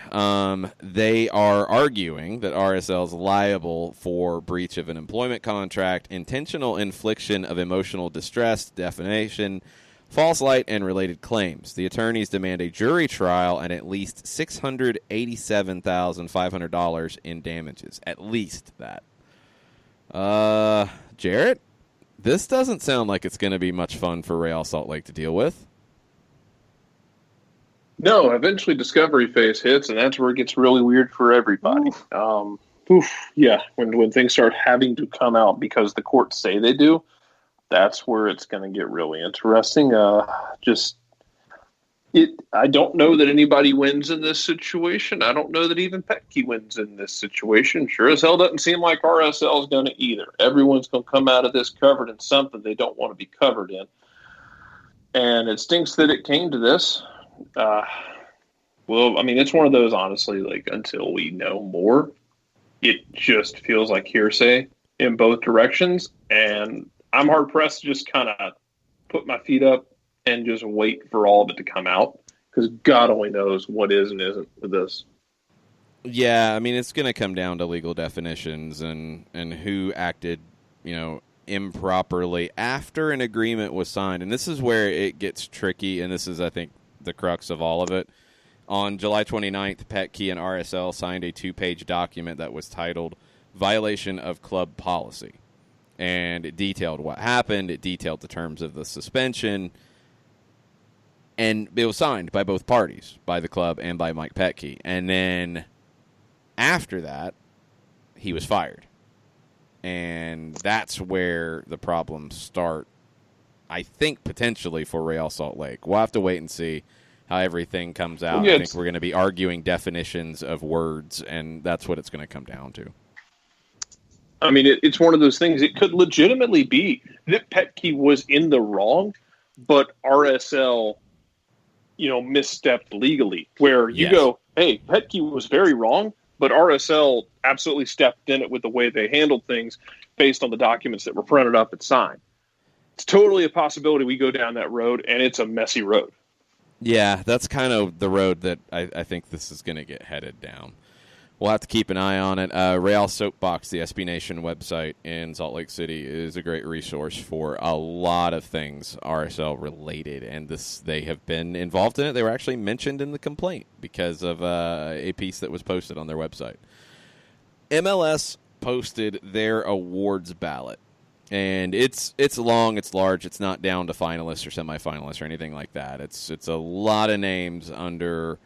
A: are arguing that RSL is liable for breach of an employment contract, intentional infliction of emotional distress, defamation, false light, and related claims. The attorneys demand a jury trial and at least $687,500 in damages. At least that. Jarrett, this doesn't sound like it's going to be much fun for Real Salt Lake to deal with.
D: No, eventually discovery phase hits, and that's where it gets really weird for everybody. Yeah, when things start having to come out because the courts say they do, that's where it's going to get really interesting. I don't know that anybody wins in this situation. I don't know that even Petke wins in this situation. Sure as hell doesn't seem like RSL is going to either. Everyone's going to come out of this covered in something they don't want to be covered in. And it stinks that it came to this. It's one of those, honestly, like, until we know more, it just feels like hearsay in both directions. And I'm hard-pressed to just kind of put my feet up and just wait for all of it to come out, because God only knows what is and isn't with this.
A: Yeah, it's going to come down to legal definitions and who acted, improperly after an agreement was signed. And this is where it gets tricky, and this is, I think, the crux of all of it. On July 29th, Petke and RSL signed a 2-page document that was titled Violation of Club Policy. And it detailed what happened. It detailed the terms of the suspension. And it was signed by both parties, by the club and by Mike Petke. And then after that, he was fired. and that's where the problems start, I think, potentially for Real Salt Lake. We'll have to wait and see how everything comes out.
D: Well, yeah,
A: I think we're going to be arguing definitions of words, and that's what it's going to come down to.
D: I mean, it's one of those things. It could legitimately be that Petke was in the wrong, but RSL, misstepped legally. Where you go, hey, Petke was very wrong, but RSL absolutely stepped in it with the way they handled things based on the documents that were printed up and signed. It's totally a possibility we go down that road, and it's a messy road.
A: Yeah, that's kind of the road that I think this is going to get headed down. We'll have to keep an eye on it. Real Soapbox, the SB Nation website in Salt Lake City, is a great resource for a lot of things RSL related, and they have been involved in it. They were actually mentioned in the complaint because of a piece that was posted on their website. MLS posted their awards ballot, and it's long, it's large, it's not down to finalists or semifinalists or anything like that. It's a lot of names under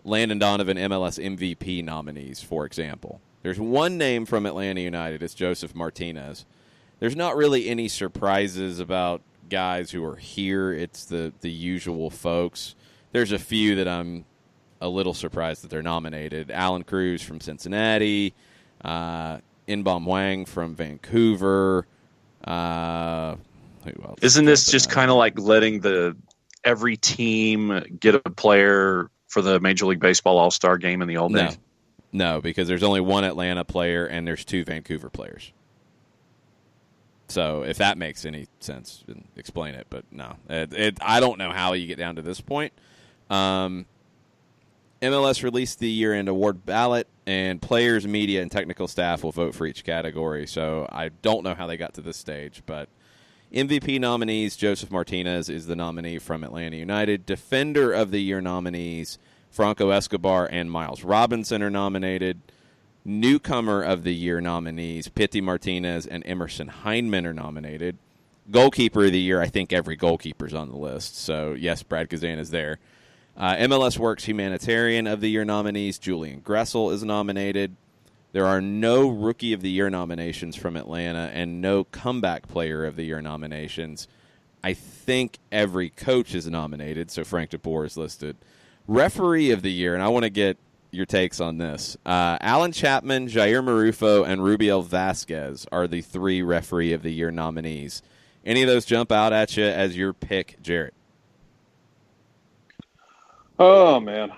A: Landon Donovan MLS MVP nominees, for example. There's one name from Atlanta United. It's Joseph Martinez. There's not really any surprises about guys who are here. It's the usual folks. There's a few that I'm a little surprised that they're nominated. Alan Cruz from Cincinnati, Inbom Wang from Vancouver. Who else?
B: Isn't this just kind of like letting every team get a player for the Major League Baseball All-Star game in the old days?
A: No, because there's only one Atlanta player and there's 2 Vancouver players. So if that makes any sense, explain it. But no, I don't know how you get down to this point. MLS released the year-end award ballot, and players, media, and technical staff will vote for each category. So I don't know how they got to this stage, but MVP nominees, Joseph Martinez is the nominee from Atlanta United. Defender of the Year nominees, Franco Escobar and Miles Robinson are nominated. Newcomer of the Year nominees, Pity Martinez and Emerson Heineman are nominated. Goalkeeper of the Year, I think every goalkeeper's on the list. So, yes, Brad Kazan is there. MLS Works Humanitarian of the Year nominees, Julian Gressel is nominated. There are no Rookie of the Year nominations from Atlanta and no Comeback Player of the Year nominations. I think every coach is nominated, so Frank DeBoer is listed. Referee of the Year, and I want to get your takes on this. Alan Chapman, Jair Marufo, and Rubiel Vasquez are the 3 Referee of the Year nominees. Any of those jump out at you as your pick, Jarrett?
D: Oh, man.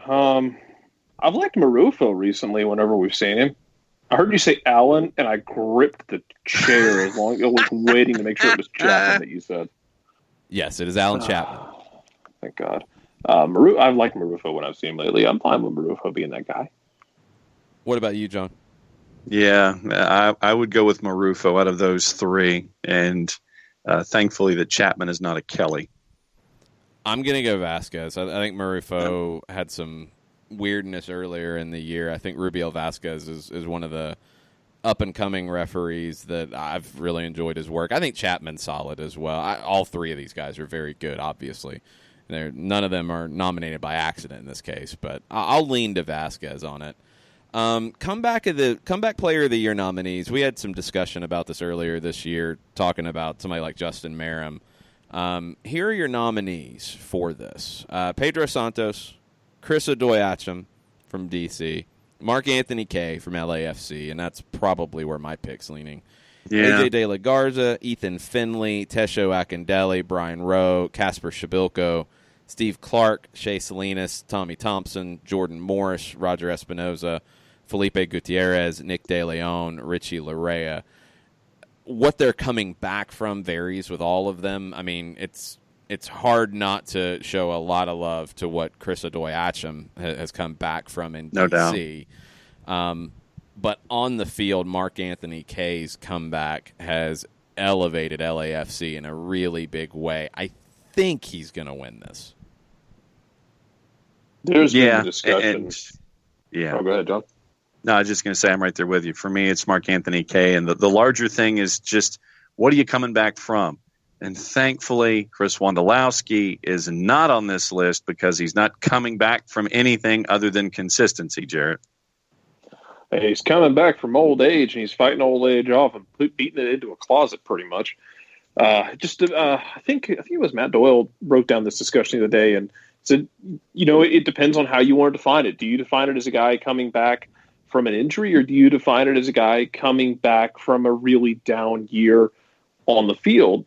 D: I've liked Marufo recently whenever we've seen him. I heard you say Allen, and I gripped the chair as long as I was waiting to make sure it was Chapman that you said.
A: Yes, it is Alan Chapman.
D: Thank God. I've liked Marufo when I've seen him lately. I'm fine with Marufo being that guy.
A: What about you, John?
B: Yeah, I would go with Marufo out of those 3, and thankfully that Chapman is not a Kelly.
A: I'm going to go Vasquez. I think Marufo had some weirdness earlier in the year. I think Rubiel Vasquez is one of the up-and-coming referees that I've really enjoyed his work. I think Chapman's solid as well. All 3 of these guys are very good, obviously. None of them are nominated by accident in this case, but I'll lean to Vasquez on it. Comeback Player of the Year nominees, we had some discussion about this earlier this year, talking about somebody like Justin Merrim. Here are your nominees for this. Pedro Santos, Chris Odoyachim from D.C., Mark Anthony Kaye from LAFC, and that's probably where my pick's leaning.
B: Yeah.
A: AJ De La Garza, Ethan Finley, Tesho Akindele, Brian Rowe, Casper Shabilko, Steve Clark, Shea Salinas, Tommy Thompson, Jordan Morris, Roger Espinoza, Felipe Gutierrez, Nick De Leon, Richie Larea. What they're coming back from varies with all of them. I mean, it's hard not to show a lot of love to what Chris Odoyachim has come back from in D.C.
B: No doubt.
A: But on the field, Mark Anthony Kaye's comeback has elevated LAFC in a really big way. I think he's going to win this.
D: There's been a discussion.
B: Yeah.
D: Oh, go ahead, John.
B: No, I was just going to say I'm right there with you. For me, it's Mark Anthony Kaye. And the larger thing is just, what are you coming back from? And thankfully, Chris Wondolowski is not on this list because he's not coming back from anything other than consistency, Jarrett.
D: He's coming back from old age, and he's fighting old age off and beating it into a closet pretty much. I think it was Matt Doyle wrote down this discussion the other day and said, it depends on how you want to define it. Do you define it as a guy coming back from an injury, or do you define it as a guy coming back from a really down year on the field?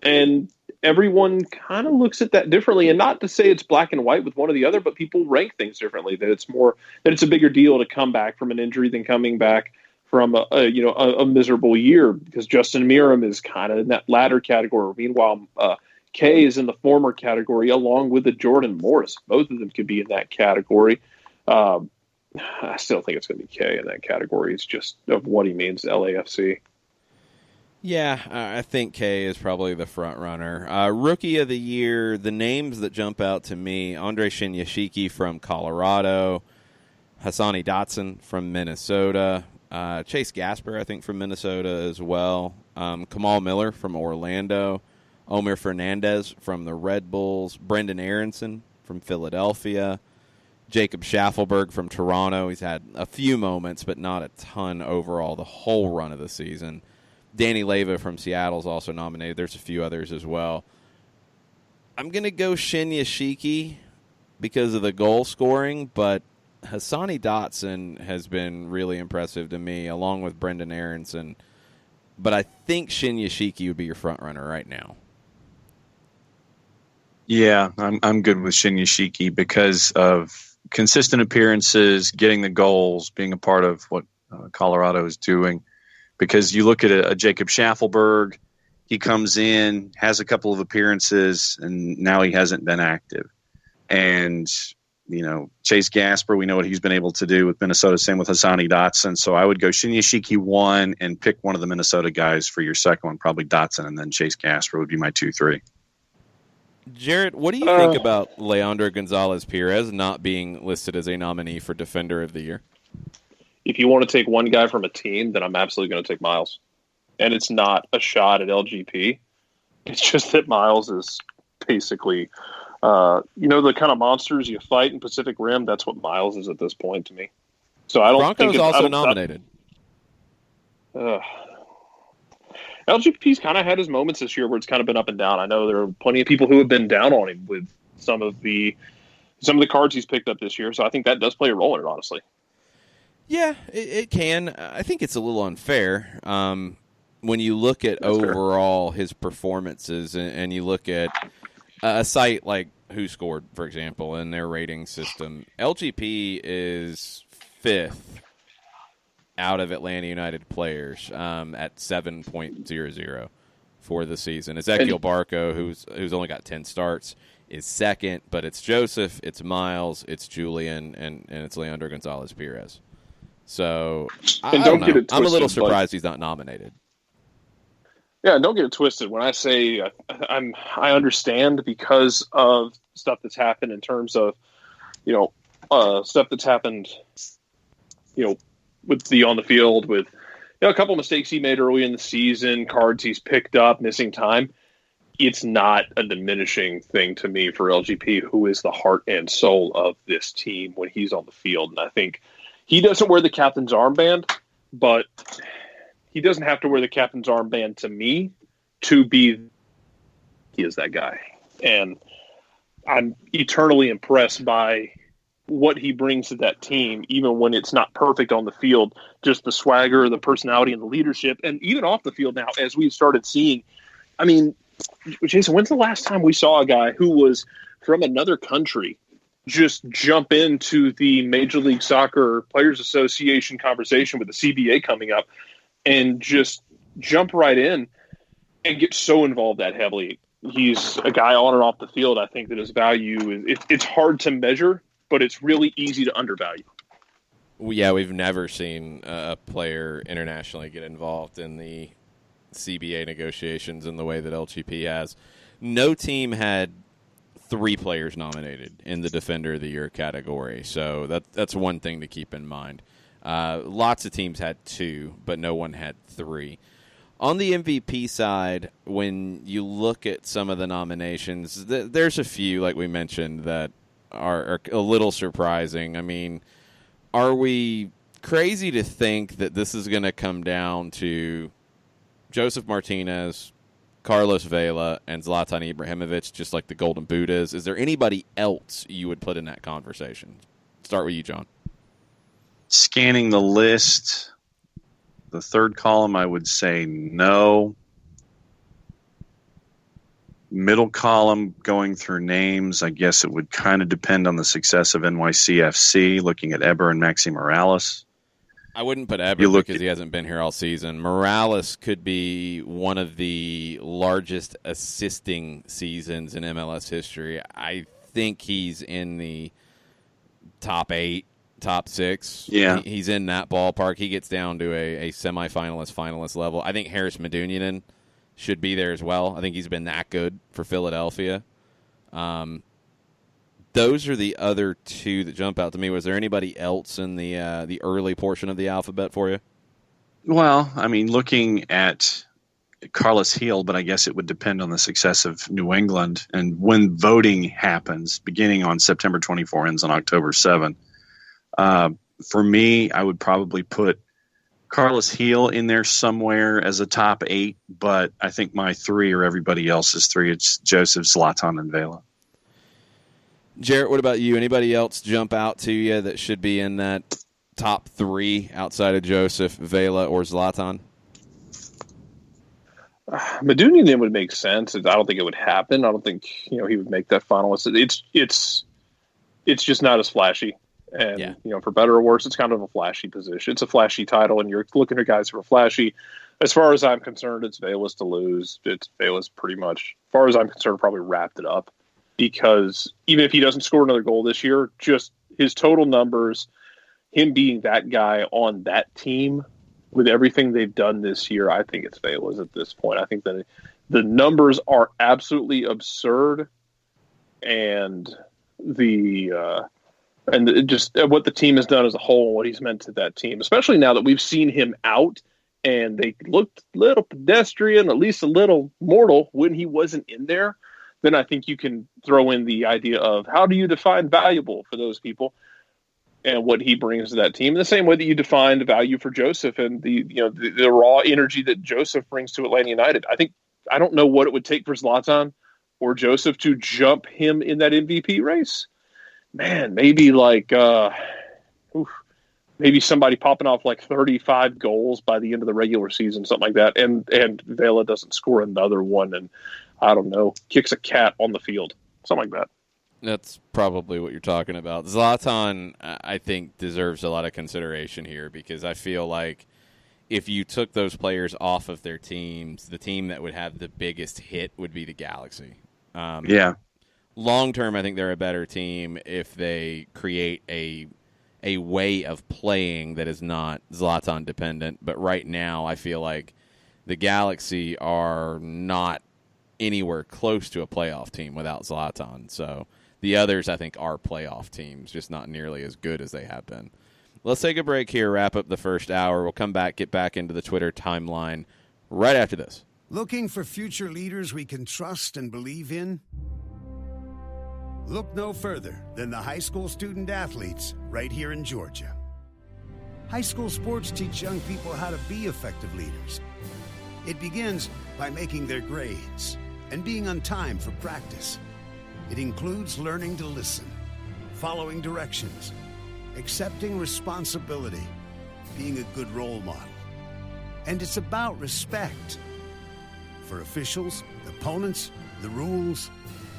D: And everyone kind of looks at that differently, and not to say it's black and white with one or the other, but people rank things differently. That it's a bigger deal to come back from an injury than coming back from a miserable year, because Justin Meram is kind of in that latter category. Meanwhile, Kay is in the former category, along with the Jordan Morris. Both of them could be in that category. I still think it's going to be Kay in that category. It's just of what he means to LAFC.
A: Yeah, I think Kay is probably the front runner. Rookie of the year, the names that jump out to me: Andre Shinyashiki from Colorado, Hassani Dotson from Minnesota, Chase Gasper, I think, from Minnesota as well, Kamal Miller from Orlando, Omer Fernandez from the Red Bulls, Brendan Aronson from Philadelphia, Jacob Schaffelberg from Toronto. He's had a few moments, but not a ton overall the whole run of the season. Danny Leyva from Seattle is also nominated. There's a few others as well. I'm going to go Shinyashiki because of the goal scoring, but Hassani Dotson has been really impressive to me, along with Brendan Aronson. But I think Shinyashiki would be your front runner right now.
B: Yeah, I'm good with Shinyashiki because of consistent appearances, getting the goals, being a part of what Colorado is doing. Because you look at a Jacob Schaffelberg, he comes in, has a couple of appearances, and now he hasn't been active. And, Chase Gasper, we know what he's been able to do with Minnesota, same with Hassani Dotson. So I would go Shinyashiki 1 and pick one of the Minnesota guys for your second one, probably Dotson, and then Chase Gasper would be my 2-3.
A: Jarrett, what do you think about Leandro Gonzalez-Pirez not being listed as a nominee for Defender of the Year?
D: If you want to take one guy from a team, then I'm absolutely going to take Miles. And it's not a shot at LGP. It's just that Miles is basically, the kind of monsters you fight in Pacific Rim. That's what Miles is at this point to me. So I don't
A: Bronco's
D: think
A: also nominated.
D: LGP's kind of had his moments this year where it's kind of been up and down. I know there are plenty of people who have been down on him with some of the cards he's picked up this year. So I think that does play a role in it, honestly.
A: Yeah, it can. I think it's a little unfair when you look at overall his performances and you look at a site like Who Scored, for example, in their rating system. LGP is 5th out of Atlanta United players at 7.00 for the season. Ezequiel Barco, who's only got 10 starts, is 2nd, but it's Joseph, it's Miles, it's Julian, and it's Leandro Gonzalez-Pirez. So I'm a little surprised he's not nominated.
D: Yeah, don't get it twisted. When I say I understand because of stuff that's happened in terms of, stuff that's happened, with the on the field, with a couple of mistakes he made early in the season, cards he's picked up, missing time. It's not a diminishing thing to me for LGP, who is the heart and soul of this team when he's on the field. And I think he doesn't wear the captain's armband, but he doesn't have to wear the captain's armband to me to be he is that guy. And I'm eternally impressed by what he brings to that team, even when it's not perfect on the field, just the swagger, the personality, and the leadership. And even off the field now, as we've started seeing, I mean, Jason, when's the last time we saw a guy who was from another country just jump into the Major League Soccer Players Association conversation with the CBA coming up and just jump right in and get so involved that heavily? He's a guy on and off the field. I think that his value it's hard to measure, but it's really easy to undervalue.
A: Yeah, we've never seen a player internationally get involved in the CBA negotiations in the way that LGP has. No team had 3 players nominated in the Defender of the Year category, so that's one thing to keep in mind. Lots of teams had 2, but no one had 3. On the MVP side, when you look at some of the nominations, there's a few, like we mentioned, that are a little surprising. I mean, are we crazy to think that this is going to come down to Joseph Martinez, Carlos Vela, and Zlatan Ibrahimovic, just like the Golden Boot is. Is there anybody else you would put in that conversation? Start with you, John.
B: Scanning the list, the third column, I would say no. Middle column, going through names, I guess it would kind of depend on the success of NYCFC, looking at Eber and Maxi Morales.
A: I wouldn't put Eber because he hasn't been here all season. Morales could be one of the largest assisting seasons in MLS history. I think he's in the top 8, top 6.
B: Yeah.
A: He's in that ballpark. He gets down to a semifinalist, finalist level. I think Harris Medunjanin should be there as well. I think he's been that good for Philadelphia. Those are the other two that jump out to me. Was there anybody else in the early portion of the alphabet for you?
B: Well, I mean, looking at Carlos Heel, but I guess it would depend on the success of New England and when voting happens, beginning on September 24, ends on October 7. For me, I would probably put Carlos Heel in there somewhere as a top 8, but I think my 3 are everybody else's 3. It's Joseph, Zlatan, and Vela.
A: Jarrett, what about you? Anybody else jump out to you that should be in that top 3 outside of Joseph, Vela, or Zlatan?
D: Medunjanin would make sense. I don't think it would happen. I don't think he would make that finalist. It's just not as flashy. And, for better or worse, it's kind of a flashy position. It's a flashy title, and you're looking at guys who are flashy. As far as I'm concerned, it's Vela's to lose. Vela's pretty much, as far as I'm concerned, probably wrapped it up. Because even if he doesn't score another goal this year, just his total numbers, him being that guy on that team with everything they've done this year, I think it's Vela's at this point. I think that the numbers are absolutely absurd, and just what the team has done as a whole, what he's meant to that team, especially now that we've seen him out and they looked a little pedestrian, at least a little mortal when he wasn't in there. Then I think you can throw in the idea of how do you define valuable for those people and what he brings to that team. In the same way that you define the value for Joseph and the raw energy that Joseph brings to Atlanta United. I don't know what it would take for Zlatan or Joseph to jump him in that MVP race. Man, maybe maybe somebody popping off like 35 goals by the end of the regular season, something like that. And Vela doesn't score another one. And I don't know, kicks a cat on the field, something like that.
A: That's probably what you're talking about. Zlatan, I think, deserves a lot of consideration here because I feel like if you took those players off of their teams, the team that would have the biggest hit would be the Galaxy. Long term, I think they're a better team if they create a way of playing that is not Zlatan dependent. But right now, I feel like the Galaxy are not anywhere close to a playoff team without Zlatan. So the others, I think, are playoff teams, just not nearly as good as they have been. Let's take a break here, wrap up the first hour. We'll come back, get back into the Twitter timeline right after this.
E: Looking for future leaders we can trust and believe in? Look no further than the high school student athletes right here in Georgia. High school sports teach young people how to be effective leaders. It begins by making their grades and being on time for practice. It includes learning to listen, following directions, accepting responsibility, being a good role model. And it's about respect for officials, opponents, the rules,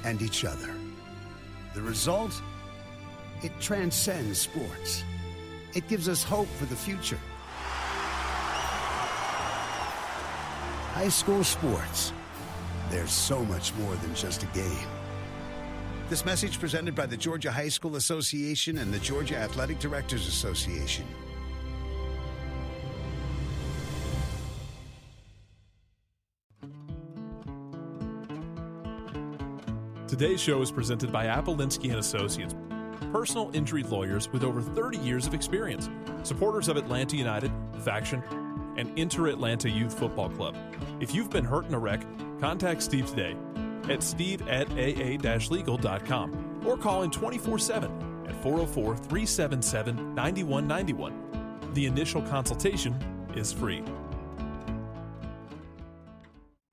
E: and each other. The result? It transcends sports. It gives us hope for the future. High school sports. There's so much more than just a game. This message presented by the Georgia High School Association and the Georgia Athletic Directors Association.
F: Today's show is presented by Appolinsky & Associates, personal injury lawyers with over 30 years of experience, supporters of Atlanta United, Faction, and Inter-Atlanta Youth Football Club. If you've been hurt in a wreck, contact Steve today at steve@aa-legal.com or call in 24/7 at 404-377-9191. The initial consultation is free.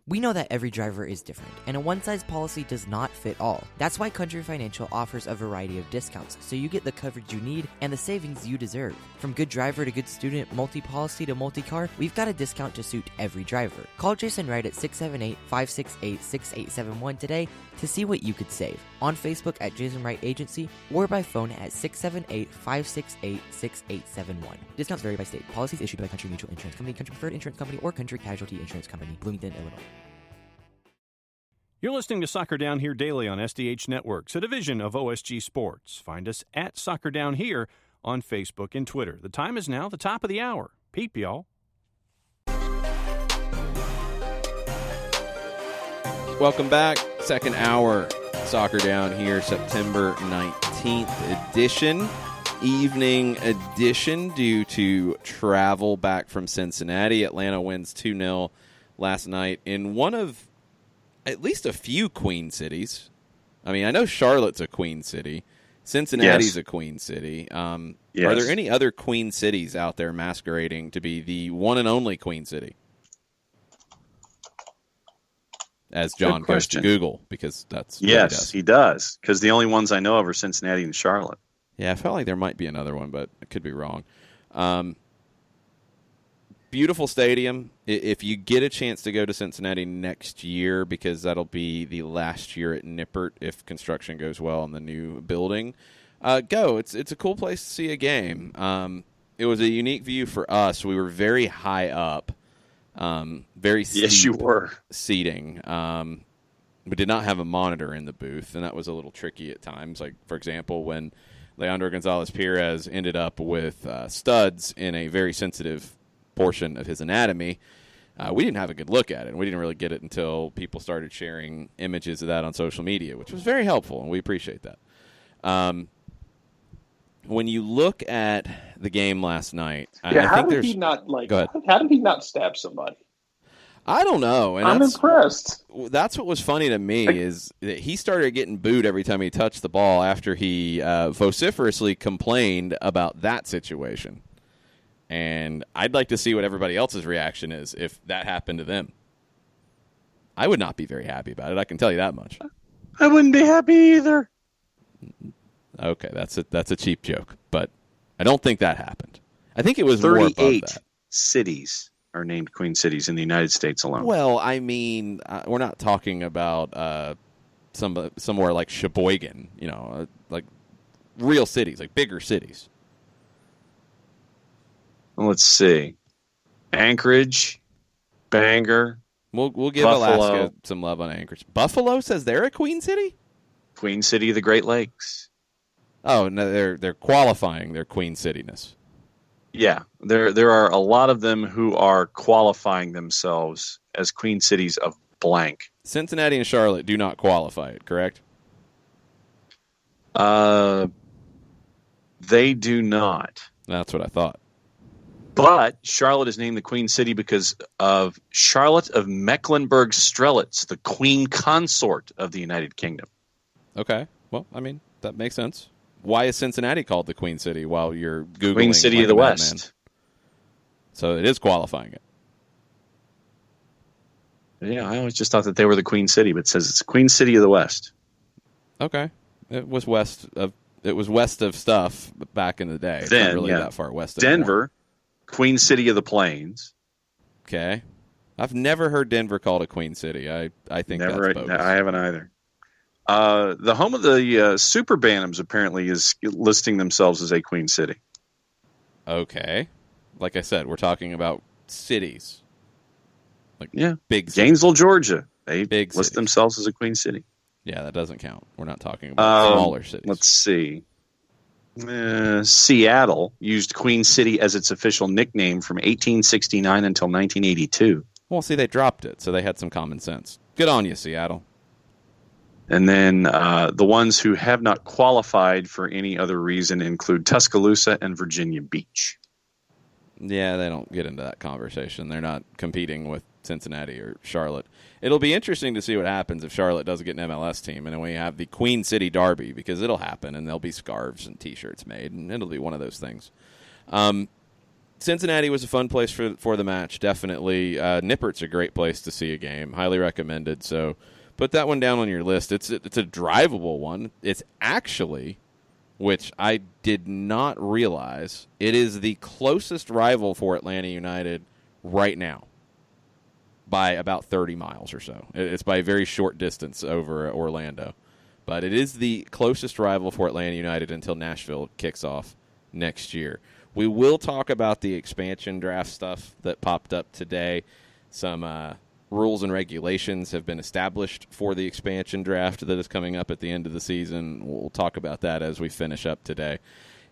G: We know that every driver is different, and a one-size policy does not fit all. That's why Country Financial offers a variety of discounts, so you get the coverage you need and the savings you deserve. From good driver to good student, multi-policy to multi-car, we've got a discount to suit every driver. Call Jason Wright at 678-568-6871 today to see what you could save. On Facebook at Jason Wright Agency, or by phone at 678-568-6871. Discounts vary by state. Policies issued by Country Mutual Insurance Company, Country Preferred Insurance Company, or Country Casualty Insurance Company, Bloomington, Illinois.
K: You're listening to Soccer Down Here daily on SDH Networks, a division of OSG Sports. Find us at Soccer Down Here on Facebook and Twitter. The time is now the top of the hour. Peep, y'all.
A: Welcome back. Second hour, Soccer Down Here, September 19th edition. Evening edition due to travel back from Cincinnati. Atlanta wins 2-0 last night in one of at least a few Queen cities. I mean, I know Charlotte's a Queen city. Cincinnati's a Queen city. Are there any other Queen cities out there masquerading to be the one and only Queen city? As John goes to Google, because that's what
B: he does. Because the only ones I know of are Cincinnati and Charlotte.
A: Yeah, I felt like there might be another one, but I could be wrong. Beautiful stadium. If you get a chance to go to Cincinnati next year, because that'll be the last year at Nippert if construction goes well on the new building, go. It's a cool place to see a game. It was a unique view for us. We were very high up, very steep
B: yes, you were
A: seating. We did not have a monitor in the booth, and that was a little tricky at times. Like, for example, when Leandro Gonzalez-Perez ended up with studs in a very sensitive portion of his anatomy, we didn't have a good look at it, and we didn't really get it until people started sharing images of that on social media, which was very helpful, and we appreciate that. When you look at the game last night,
D: how did he not stab somebody?
A: I don't know. And
D: I'm impressed.
A: That's what was funny to me is that he started getting booed every time he touched the ball after he vociferously complained about that situation. And I'd like to see what everybody else's reaction is if that happened to them. I would not be very happy about it. I can tell you that much.
B: I wouldn't be happy either.
A: Okay, that's a cheap joke, but I don't think that happened. I think it was
B: 38
A: more above that.
B: cities are named Queen cities in the United States alone.
A: Well, I mean, we're not talking about somewhere like Sheboygan, like real cities, like bigger cities.
B: Well, let's see. Anchorage, Bangor.
A: We'll give
B: Buffalo.
A: Alaska some love on Anchorage. Buffalo says they're a Queen city?
B: Queen city of the Great Lakes.
A: Oh, no, they're qualifying their Queen cityness.
B: Yeah, there are a lot of them who are qualifying themselves as Queen cities of blank.
A: Cincinnati and Charlotte do not qualify it, correct?
B: They do not.
A: That's what I thought.
B: But Charlotte is named the Queen City because of Charlotte of Mecklenburg-Strelitz, the Queen Consort of the United Kingdom.
A: Okay. Well, I mean, that makes sense. Why is Cincinnati called the Queen City while you're Googling
B: Queen City of the West?
A: So it is qualifying it.
B: Yeah, I always just thought that they were the Queen City, but it says it's Queen City of the West.
A: Okay. It was west of stuff back in the day. It's not really that far west
B: Denver.
A: Anymore.
B: Queen City of the Plains.
A: Okay. I've never heard Denver called a Queen City. I think that's bogus.
B: I haven't either. The home of the Super Bantams apparently is listing themselves as a Queen City.
A: Okay. Like I said, we're talking about cities. Like big cities.
B: Gainesville, Georgia. They
A: big
B: list
A: cities.
B: themselves as a Queen City.
A: Yeah, that doesn't count. We're not talking about smaller cities.
B: Let's see. Seattle used Queen City as its official nickname from 1869 until 1982.
A: Well, see, they dropped it, so they had some common sense. Good on you, Seattle.
B: And then the ones who have not qualified for any other reason include Tuscaloosa and Virginia Beach.
A: Yeah, they don't get into that conversation. They're not competing with Cincinnati or Charlotte. It'll be interesting to see what happens if Charlotte does get an MLS team, and then we have the Queen City Derby, because it'll happen, and there'll be scarves and T-shirts made, and it'll be one of those things. Cincinnati was a fun place for the match, definitely. Nippert's a great place to see a game. Highly recommended. So put that one down on your list. It's a drivable one. It's actually, which I did not realize, it is the closest rival for Atlanta United right now by about 30 miles or so. It's by a very short distance over Orlando. But it is the closest rival for Atlanta United until Nashville kicks off next year. We will talk about the expansion draft stuff that popped up today. Some rules and regulations have been established for the expansion draft that is coming up at the end of the season. We'll talk about that as we finish up today.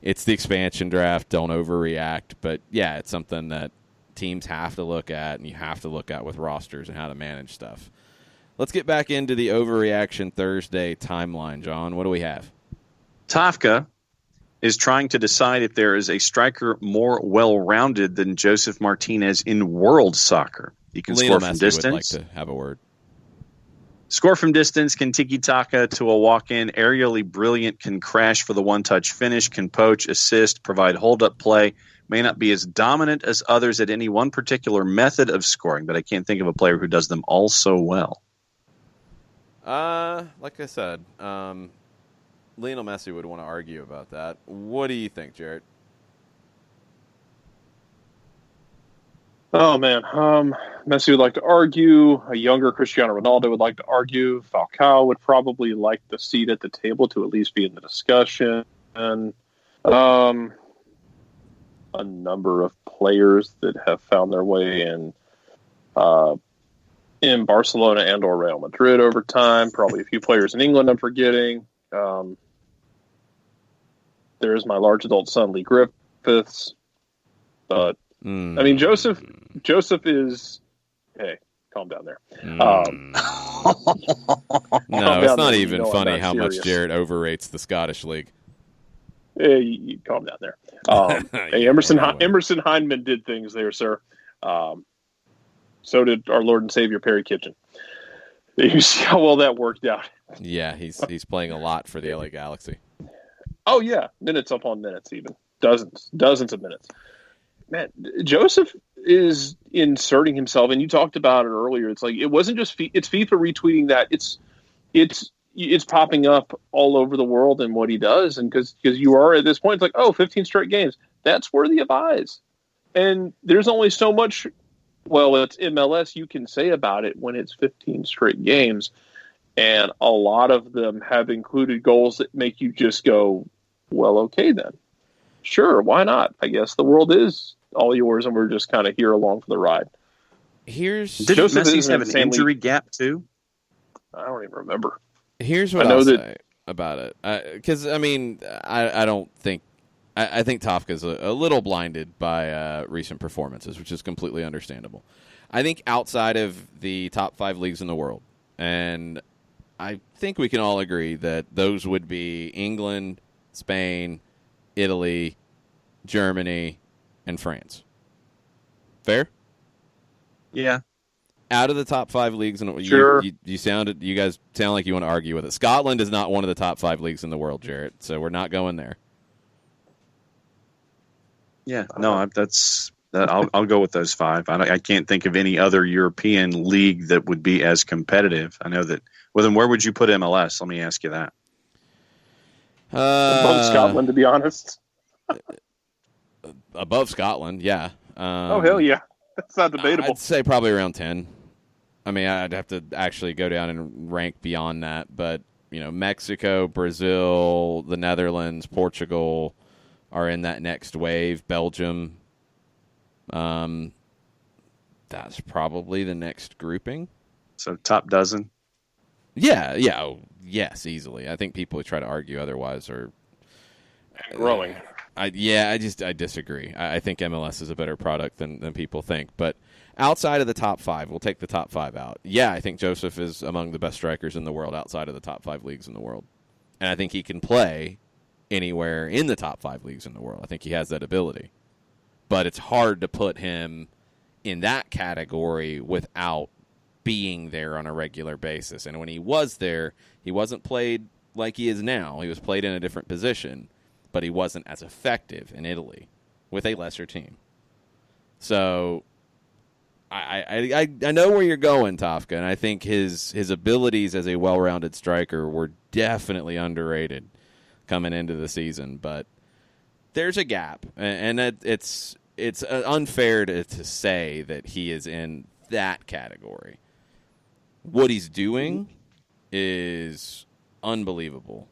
A: It's the expansion draft. Don't overreact. But, yeah, it's something that teams have to look at, and you have to look at with rosters and how to manage stuff. Let's get back into the Overreaction Thursday timeline, John. What do we have?
B: Tafka is trying to decide if there is a striker more well-rounded than Joseph Martinez in world soccer. He can score from distance.
A: Would like to have a word.
B: Score from distance, can tiki-taka to a walk-in, aerially brilliant, can crash for the one-touch finish, can poach, assist, provide hold-up play, may not be as dominant as others at any one particular method of scoring, but I can't think of a player who does them all so well.
A: Like I said, Lionel Messi would want to argue about that. What do you think, Jarrett?
D: Oh, man. Messi would like to argue. A younger Cristiano Ronaldo would like to argue. Falcao would probably like the seat at the table to at least be in the discussion. And a number of players that have found their way in Barcelona and or Real Madrid over time. Probably a few players in England I'm forgetting. There's my large adult son, Lee Griffiths. But, I mean, Joseph is... Hey, calm down there.
A: No, it's not even funny how much Jarrett overrates the Scottish League.
D: Hey, you calm down there. Hey, Emerson Hindman did things there, sir. So did our Lord and Savior Perry Kitchen. You see how well that worked out.
A: Yeah, he's playing a lot for the LA Galaxy.
D: Oh, yeah. Minutes upon minutes, even. Dozens of minutes. Man, Joseph is inserting himself, and you talked about it earlier. It's like, it wasn't just it's FIFA retweeting that. It's popping up all over the world in what he does. And because you are at this point, it's like, oh, 15 straight games. That's worthy of eyes. And there's only so much, well, it's MLS you can say about it when it's 15 straight games. And a lot of them have included goals that make you just go, well, okay, then. Sure, why not? I guess the world is all yours, and we're just kind of here along for the ride.
B: Did Messi have an injury gap, too?
D: I don't even remember.
A: Here's what I'll say about it. Because, I mean, I don't think... I think Tafka's a little blinded by recent performances, which is completely understandable. I think outside of the top 5 leagues in the world, and I think we can all agree that those would be England, Spain, Italy, Germany, and France. Fair?
B: Yeah.
A: Out of the top 5 leagues, and
D: sure.
A: you guys sound like you want to argue with it. Scotland is not one of the top 5 leagues in the world, Jarrett, so we're not going there.
B: Yeah, no, I'll go with those 5. I can't think of any other European league that would be as competitive. I know that. Well, then where would you put MLS? Let me ask you that.
D: Above Scotland, to be honest.
A: Above Scotland, yeah.
D: Oh, hell yeah. That's not debatable.
A: I'd say probably around 10. I mean, I'd have to actually go down and rank beyond that. But, Mexico, Brazil, the Netherlands, Portugal are in that next wave. Belgium. That's probably the next grouping.
B: So top dozen?
A: Yeah. Yes, easily. I think people who try to argue otherwise are
D: growing.
A: I disagree. I think MLS is a better product than people think. But outside of the top 5, we'll take the top 5 out. Yeah, I think Joseph is among the best strikers in the world outside of the top 5 leagues in the world. And I think he can play anywhere in the top 5 leagues in the world. I think he has that ability. But it's hard to put him in that category without being there on a regular basis. And when he was there, he wasn't played like he is now. He was played in a different position, but he wasn't as effective in Italy with a lesser team. So I know where you're going, Tafka, and I think his abilities as a well-rounded striker were definitely underrated coming into the season. But there's a gap, and it's unfair to say that he is in that category. What he's doing is unbelievable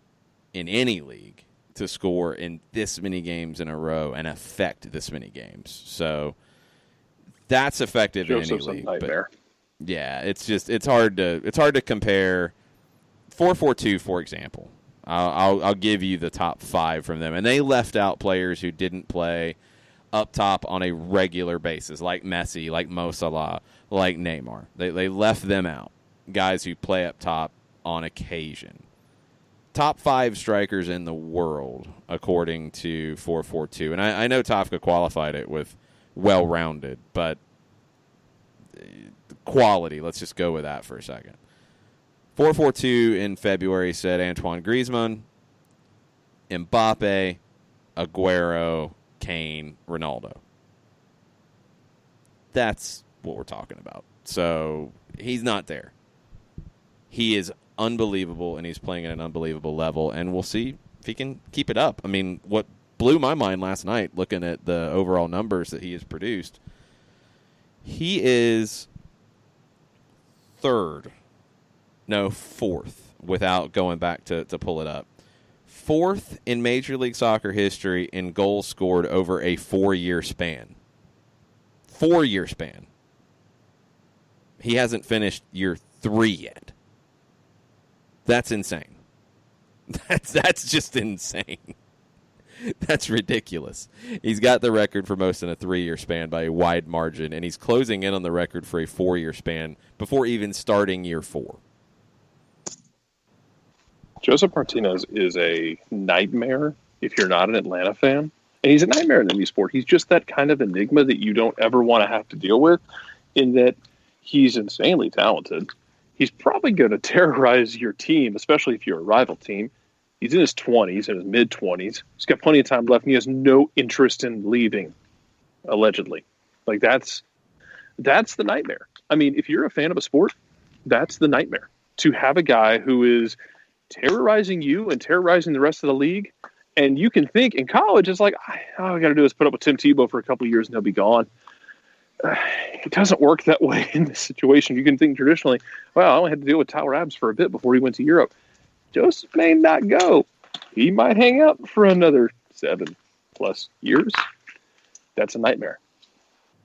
A: in any league to score in this many games in a row and affect this many games. So that's effective in any league.
D: Nightmare.
A: But yeah, it's hard to compare. 4-4-2, for example. I'll give you the top 5 from them, and they left out players who didn't play up top on a regular basis, like Messi, like Mo Salah, like Neymar. They left them out. Guys who play up top on occasion. Top 5 strikers in the world, according to 4-4-2. And I know Tafka qualified it with well-rounded, but quality, let's just go with that for a second. 4-4-2 in February said Antoine Griezmann, Mbappe, Aguero, Kane, Ronaldo. That's what we're talking about. So he's not there. He is unbelievable, and he's playing at an unbelievable level, and we'll see if he can keep it up. I mean, what blew my mind last night, looking at the overall numbers that he has produced, he is fourth, without going back to pull it up. 4th in Major League Soccer history in goals scored over a 4-year span. 4-year span. He hasn't finished year 3 yet. That's insane. That's just insane. That's ridiculous. He's got the record for most in a 3-year span by a wide margin, and he's closing in on the record for a 4-year span before even starting year 4.
D: Joseph Martinez is a nightmare if you're not an Atlanta fan. And he's a nightmare in any sport. He's just that kind of enigma that you don't ever want to have to deal with, in that he's insanely talented. He's probably going to terrorize your team, especially if you're a rival team. He's in his 20s, in his mid-20s. He's got plenty of time left, and he has no interest in leaving, allegedly. Like, that's the nightmare. I mean, if you're a fan of a sport, that's the nightmare. To have a guy who is terrorizing you and terrorizing the rest of the league, and you can think in college, it's like, all I got to do is put up with Tim Tebow for a couple of years and he'll be gone. It doesn't work that way in this situation. You can think traditionally, well, I only had to deal with Tyler Adams for a bit before he went to Europe. Joseph may not go. He might hang out for another 7+ years. That's a nightmare.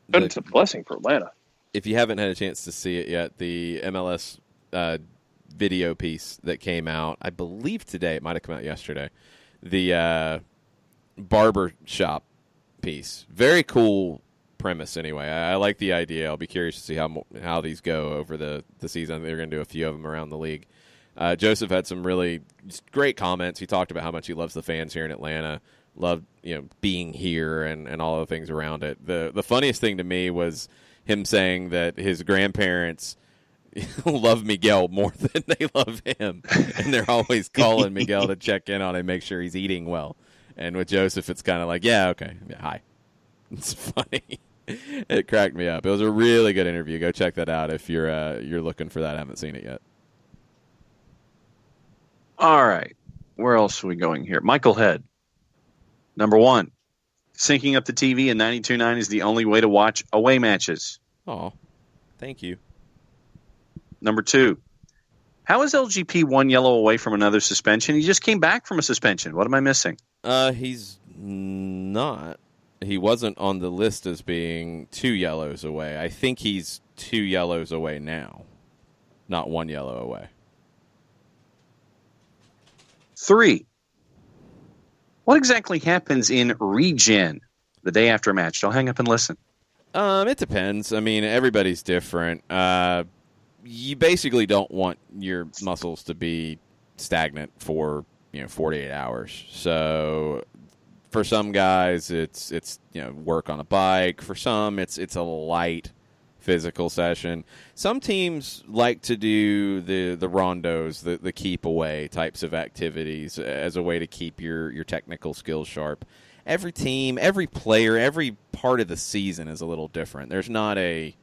D: But it's a blessing for Atlanta.
A: If you haven't had a chance to see it yet, the MLS video piece that came out, I believe today, it might have come out yesterday, the barber shop piece. Very cool premise anyway. I like the idea. I'll be curious to see how these go over the season. They're going to do a few of them around the league. Joseph had some really great comments. He talked about how much he loves the fans here in Atlanta, loved being here and all the things around it. The funniest thing to me was him saying that his grandparents love Miguel more than they love him, and they're always calling Miguel to check in on him, make sure he's eating well. And with Joseph, it's kind of like, yeah, okay, yeah, hi. It's funny. It cracked me up. It was a really good interview. Go check that out if you're looking for that. I haven't seen it yet.
B: All right. Where else are we going here? Michael Head. Number 1, syncing up the TV in 92.9 is the only way to watch away matches.
A: Oh, thank you.
B: Number 2, how is LGP 1 yellow away from another suspension? He just came back from a suspension. What am I missing?
A: He's not. He wasn't on the list as being 2 yellows away. I think he's 2 yellows away now, not 1 yellow away.
B: 3, what exactly happens in regen the day after a match? Don't hang up and listen.
A: It depends. I mean, everybody's different. You basically don't want your muscles to be stagnant for 48 hours. So for some guys, it's work on a bike. For some, it's a light physical session. Some teams like to do the rondos, the keep away types of activities as a way to keep your technical skills sharp. every team, every player, every part of the season is a little different. There's not a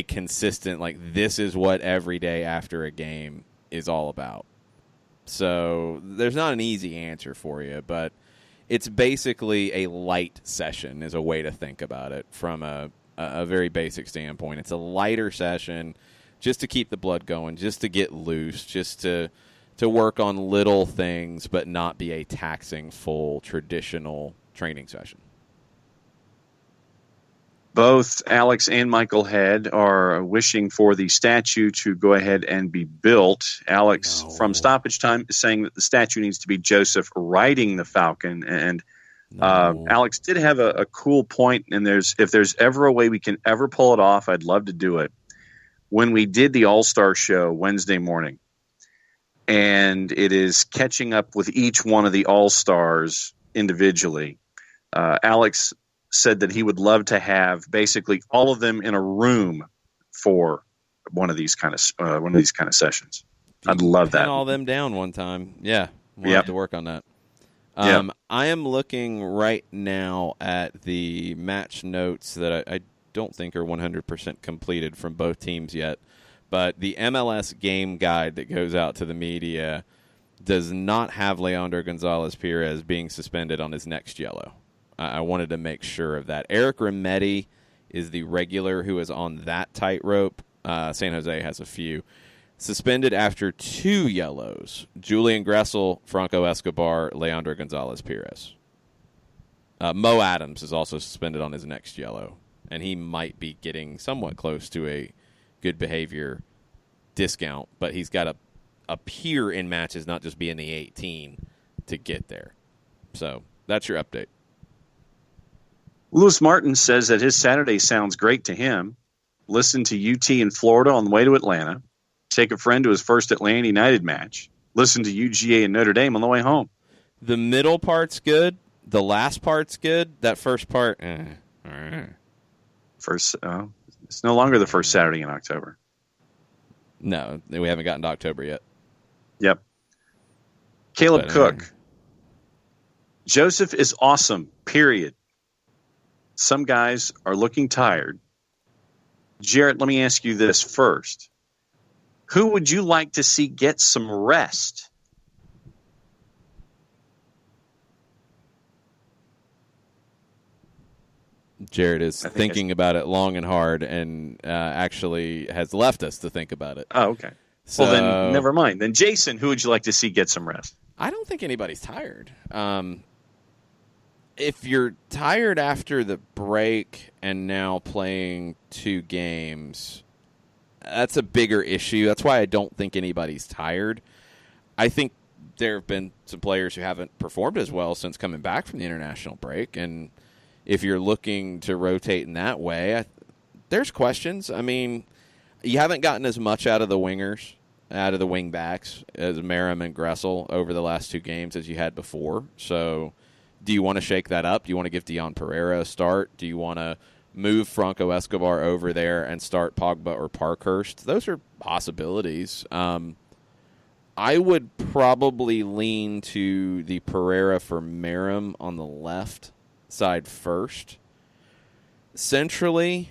A: consistent, like, this is what every day after a game is all about. So there's not an easy answer for you, but it's basically a light session is a way to think about it from a very basic standpoint. It's a lighter session just to keep the blood going, just to get loose, just to work on little things, but not be a taxing, full, traditional training session.
B: Both Alex and Michael Head are wishing for the statue to go ahead and be built. Alex, from Stoppage Time, is saying that the statue needs to be Joseph riding the Falcon. And Alex did have a cool point, and if there's ever a way we can ever pull it off, I'd love to do it. When we did the All-Star Show Wednesday morning, and it is catching up with each one of the All-Stars individually, Alex said that he would love to have basically all of them in a room for one of these kind of sessions. I'd love that.
A: Pin all them down one time. Yeah, we'll have to work on that. I am looking right now at the match notes that I don't think are 100% completed from both teams yet, but the MLS game guide that goes out to the media does not have Leandro Gonzalez-Perez being suspended on his next yellow. I wanted to make sure of that. Eric Remedi is the regular who is on that tightrope. San Jose has a few. Suspended after 2 yellows. Julian Gressel, Franco Escobar, Leandro Gonzalez-Perez. Mo Adams is also suspended on his next yellow, and he might be getting somewhat close to a good behavior discount, but he's got to appear in matches, not just be in the 18 to get there. So that's your update.
B: Lewis Martin says that his Saturday sounds great to him. Listen to UT in Florida on the way to Atlanta. Take a friend to his first Atlanta United match. Listen to UGA and Notre Dame on the way home.
A: The middle part's good. The last part's good. That first part,
B: First, it's no longer the first Saturday in October.
A: No, we haven't gotten to October yet.
B: Yep. Caleb Cook. Joseph is awesome, period. Some guys are looking tired. Jarrett, let me ask you this first. Who would you like to see get some rest?
A: Jared is thinking about it long and hard and actually has left us to think about it.
B: Oh, okay. So, well, then never mind. Then, Jason, who would you like to see get some rest?
A: I don't think anybody's tired. If you're tired after the break and now playing 2 games, that's a bigger issue. That's why I don't think anybody's tired. I think there have been some players who haven't performed as well since coming back from the international break, and if you're looking to rotate in that way, there's questions. I mean, you haven't gotten as much out of the wingers, out of the wing backs, as Merrim and Gressel over the last 2 games as you had before. So do you want to shake that up? Do you want to give Dion Pereira a start? Do you want to move Franco Escobar over there and start Pogba or Parkhurst? Those are possibilities. I would probably lean to the Pereira for Merrim on the left side first. Centrally,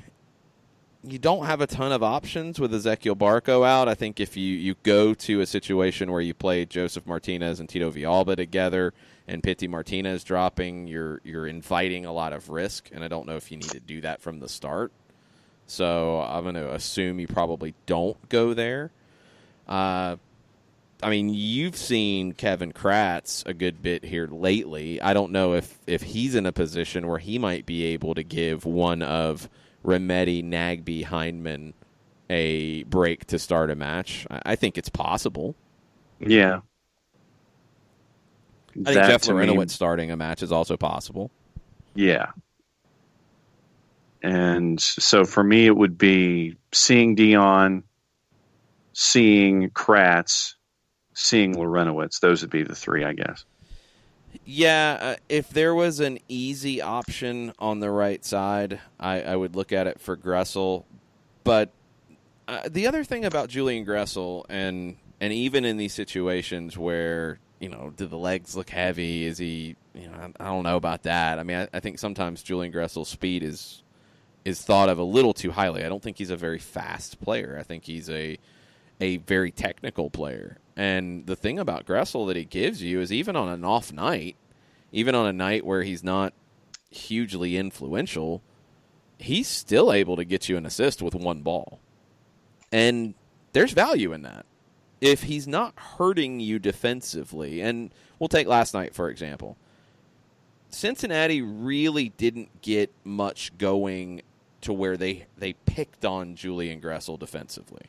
A: you don't have a ton of options with Ezequiel Barco out. I think if you go to a situation where you play Joseph Martinez and Tito Villalba together and Pity Martinez dropping, you're inviting a lot of risk, and I don't know if you need to do that from the start. So I'm going to assume you probably don't go there. I mean, you've seen Kevin Kratz a good bit here lately. I don't know if he's in a position where he might be able to give one of Remedi, Nagbe, Hindman a break to start a match. I think it's possible.
B: Yeah.
A: I think Jeff Larentowicz starting a match is also possible.
B: Yeah. And so for me, it would be seeing Dion, seeing Kratz, seeing Larentowicz. Those would be the 3, I guess.
A: Yeah, if there was an easy option on the right side, I would look at it for Gressel. But the other thing about Julian Gressel, and even in these situations where, do the legs look heavy? Is he I don't know about that. I mean, I think sometimes Julian Gressel's speed is thought of a little too highly. I don't think he's a very fast player. I think he's a very technical player. And the thing about Gressel that he gives you is even on an off night, even on a night where he's not hugely influential, he's still able to get you an assist with one ball. And there's value in that. If he's not hurting you defensively, and we'll take last night, for example. Cincinnati really didn't get much going to where they picked on Julian Gressel defensively.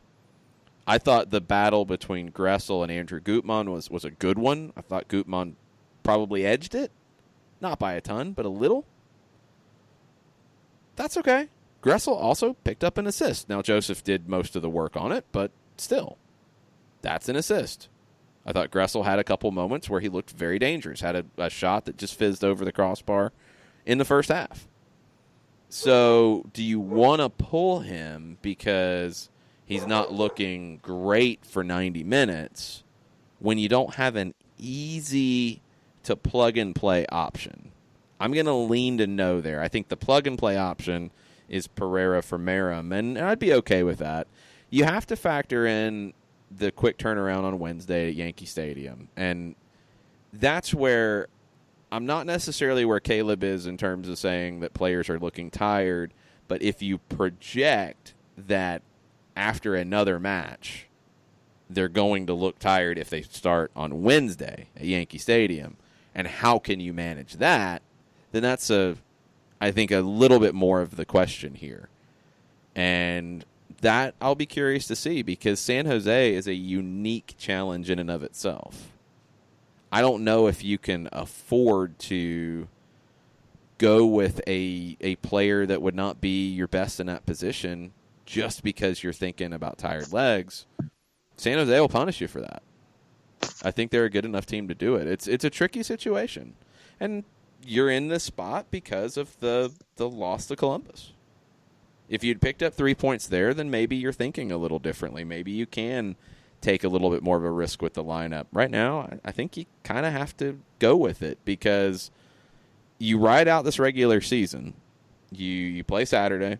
A: I thought the battle between Gressel and Andrew Gutmann was a good one. I thought Gutmann probably edged it. Not by a ton, but a little. That's okay. Gressel also picked up an assist. Now, Joseph did most of the work on it, but still, that's an assist. I thought Gressel had a couple moments where he looked very dangerous, had a shot that just fizzed over the crossbar in the first half. So do you want to pull him because he's not looking great for 90 minutes when you don't have an easy-to-plug-and-play option? I'm going to lean to no there. I think the plug-and-play option is Pereira for Merrim, and I'd be okay with that. You have to factor in the quick turnaround on Wednesday at Yankee Stadium, and that's where I'm not necessarily where Caleb is in terms of saying that players are looking tired, but if you project that after another match they're going to look tired if they start on Wednesday at Yankee Stadium, and how can you manage that, then that's I think a little bit more of the question here. And that I'll be curious to see, because San Jose is a unique challenge in and of itself. I don't know if you can afford to go with a player that would not be your best in that position just because you're thinking about tired legs. San Jose will punish you for that. I think they're a good enough team to do it. It's a tricky situation. And you're in this spot because of the loss to Columbus. If you'd picked up 3 points there, then maybe you're thinking a little differently. Maybe you can take a little bit more of a risk with the lineup. Right now, I think you kind of have to go with it, because you ride out this regular season. You play Saturday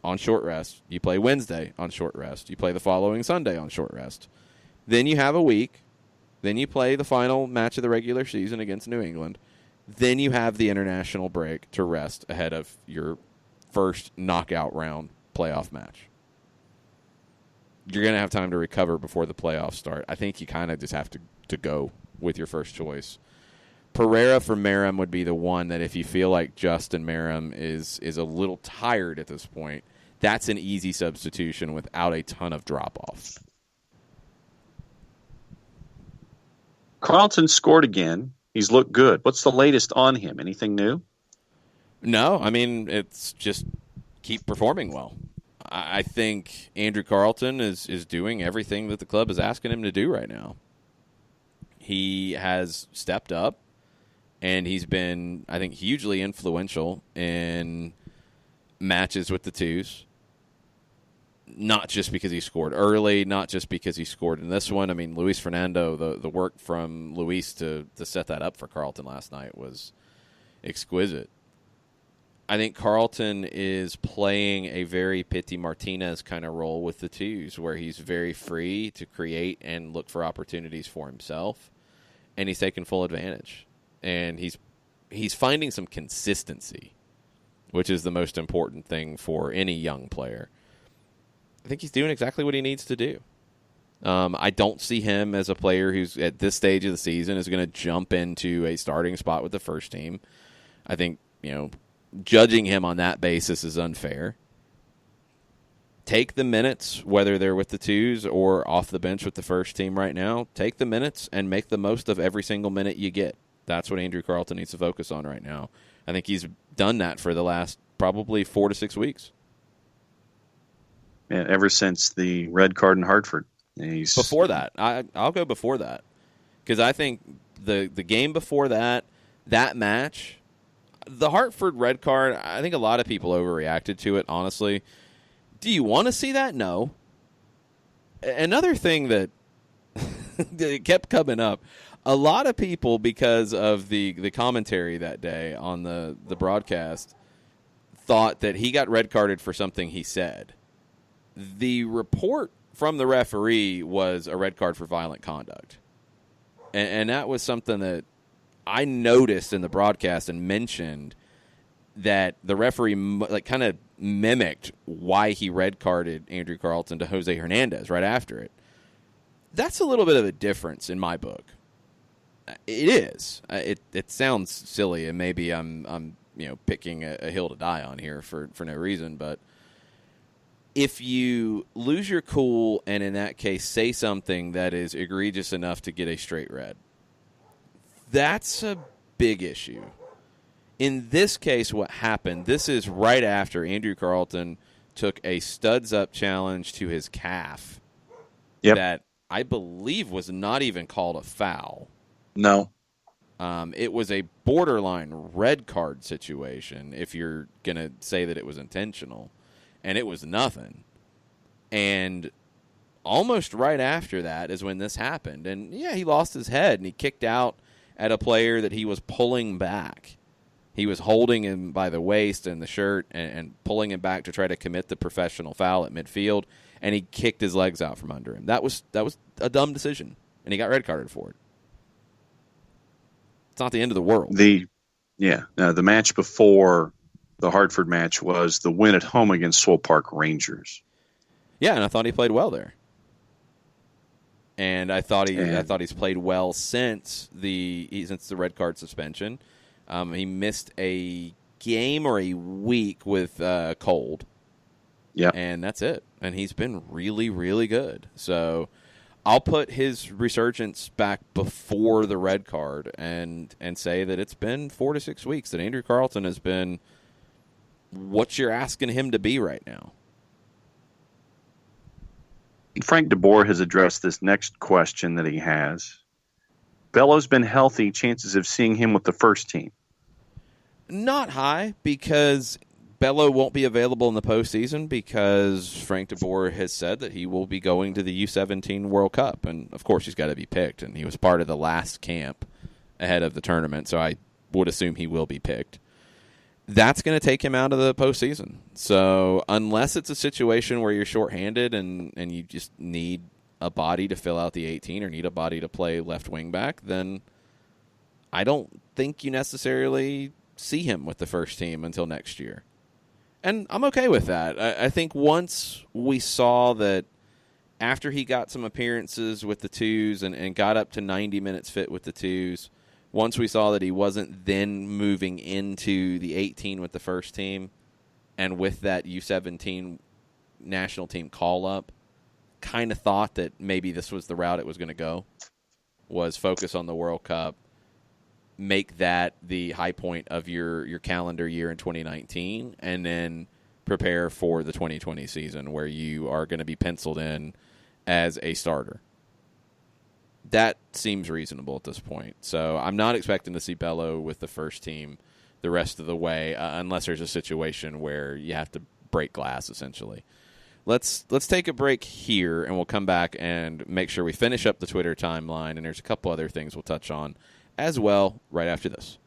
A: on short rest. You play Wednesday on short rest. You play the following Sunday on short rest. Then you have a week. Then you play the final match of the regular season against New England. Then you have the international break to rest ahead of your first knockout round playoff match. You're going to have time to recover before the playoffs start. I think you kind of just have to go with your first choice. Pereira for Merrim would be the one that, if you feel like Justin Merrim is a little tired at this point, that's an easy substitution without a ton of drop-off.
B: Carlton scored again. He's looked good. What's the latest on him? Anything new?
A: No, I mean, it's just keep performing well. I think Andrew Carlton is doing everything that the club is asking him to do right now. He has stepped up, and he's been, I think, hugely influential in matches with the twos. Not just because he scored early, not just because he scored in this one. I mean, Luis Fernando, the work from Luis to set that up for Carlton last night was exquisite. I think Carlton is playing a very Pity Martinez kind of role with the twos, where he's very free to create and look for opportunities for himself, and he's taking full advantage. And he's finding some consistency, which is the most important thing for any young player. I think he's doing exactly what he needs to do. I don't see him as a player who's, at this stage of the season, is going to jump into a starting spot with the first team. I think, judging him on that basis is unfair. Take the minutes, whether they're with the twos or off the bench with the first team right now. Take the minutes and make the most of every single minute you get. That's what Andrew Carlton needs to focus on right now. I think he's done that for the last probably 4 to 6 weeks.
B: Yeah, ever since the red card in Hartford.
A: Before that. I'll go before that. Because I think the game before that match, the Hartford red card, I think a lot of people overreacted to it, honestly. Do you want to see that? No. Another thing that kept coming up, A lot of people, because of the commentary that day on the broadcast, thought that he got red carded for something he said. The report from the referee was a red card for violent conduct. And that was something that I noticed in the broadcast and mentioned, that the referee kind of mimicked why he red carded Andrew Carlton to Jose Hernandez right after it. That's a little bit of a difference in my book. It is. It sounds silly, and maybe I'm picking a hill to die on here for no reason, but if you lose your cool and in that case say something that is egregious enough to get a straight red, that's a big issue. In this case, what happened, this is right after Andrew Carlton took a studs-up challenge to his calf that I believe was not even called a foul.
B: No.
A: It was a borderline red card situation if you're going to say that it was intentional, and it was nothing. And almost right after that is when this happened. And, he lost his head, and he kicked out at a player that he was pulling back. He was holding him by the waist and the shirt and pulling him back to try to commit the professional foul at midfield, and he kicked his legs out from under him. That was a dumb decision, and he got red carded for it. It's not the end of the world.
B: The match before the Hartford match was the win at home against Swope Park Rangers.
A: Yeah, and I thought he played well there. And I thought he's played well since the red card suspension. He missed a game or a week with cold.
B: Yeah.
A: And that's it. And he's been really, really good. So I'll put his resurgence back before the red card and say that it's been 4 to 6 weeks that Andrew Carlton has been what you're asking him to be right now.
B: Frank DeBoer has addressed this next question that he has. Bello's been healthy. Chances of seeing him with the first team?
A: Not high, because Bello won't be available in the postseason because Frank DeBoer has said that he will be going to the U17 World Cup. And, of course, he's got to be picked. And he was part of the last camp ahead of the tournament, so I would assume he will be picked. That's going to take him out of the postseason. So unless it's a situation where you're shorthanded and you just need a body to fill out the 18 or need a body to play left wing back, then I don't think you necessarily see him with the first team until next year. And I'm okay with that. I think once we saw that after he got some appearances with the twos and got up to 90 minutes fit with the twos, once we saw that he wasn't then moving into the 18 with the first team, and with that U17 national team call-up, kind of thought that maybe this was the route it was going to go, was focus on the World Cup, make that the high point of your calendar year in 2019, and then prepare for the 2020 season where you are going to be penciled in as a starter. That seems reasonable at this point. So I'm not expecting to see Bello with the first team the rest of the way unless there's a situation where you have to break glass, essentially. Let's take a break here, and we'll come back and make sure we finish up the Twitter timeline, and there's a couple other things we'll touch on as well right after this.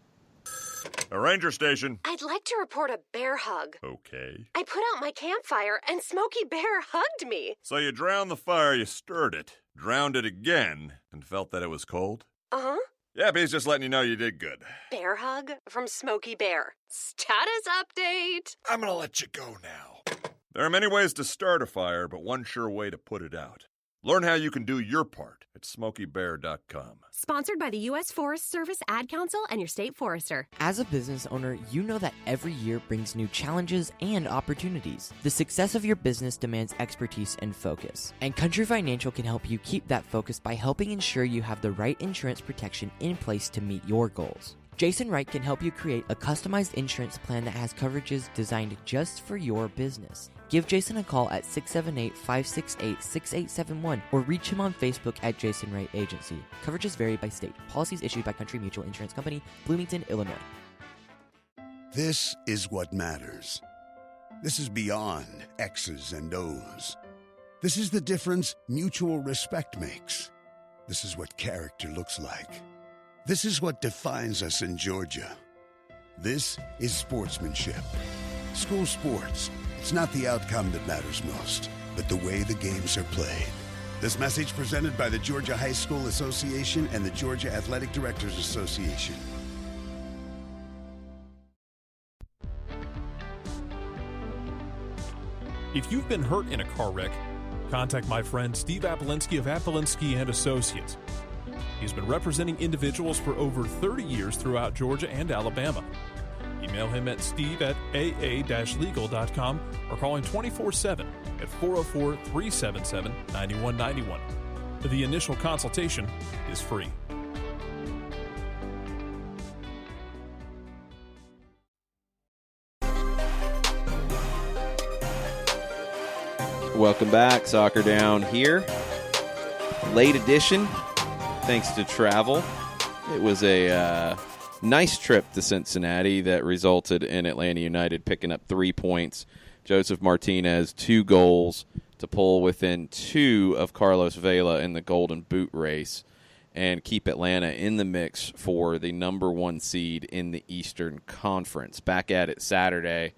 H: A ranger station.
I: I'd like to report a bear hug.
H: Okay.
I: I put out my campfire and Smokey Bear hugged me.
H: So you drowned the fire, you stirred it, drowned it again, and felt that it was cold?
I: Uh-huh.
H: Yep, he's just letting you know you did good.
I: Bear hug from Smokey Bear. Status update.
H: I'm gonna let you go now. There are many ways to start a fire, but one sure way to put it out. Learn how you can do your part at SmokeyBear.com.
J: Sponsored by the U.S. Forest Service, Ad Council, and your state forester.
G: As a business owner, you know that every year brings new challenges and opportunities. The success of your business demands expertise and focus. And Country Financial can help you keep that focus by helping ensure you have the right insurance protection in place to meet your goals. Jason Wright can help you create a customized insurance plan that has coverages designed just for your business. Give Jason a call at 678-568-6871 or reach him on Facebook at Jason Wright Agency. Coverages vary by state. Policies issued by Country Mutual Insurance Company, Bloomington, Illinois.
E: This is what matters. This is beyond X's and O's. This is the difference mutual respect makes. This is what character looks like. This is what defines us in Georgia. This is sportsmanship. School sports. It's not the outcome that matters most, but the way the games are played. This message presented by the Georgia High School Association and the Georgia Athletic Directors Association.
F: If you've been hurt in a car wreck, contact my friend Steve Apolinsky of Apolinsky and Associates. He's been representing individuals for over 30 years throughout Georgia and Alabama. Email him at steve@aa-legal.com or call him 24/7 at 404-377-9191. The initial consultation is free.
A: Welcome back. Soccer Down here. Late edition, thanks to travel. It was a nice trip to Cincinnati that resulted in Atlanta United picking up 3 points. Joseph Martinez, 2 goals to pull within 2 of Carlos Vela in the Golden Boot race and keep Atlanta in the mix for the number 1 seed in the Eastern Conference. Back at it Saturday.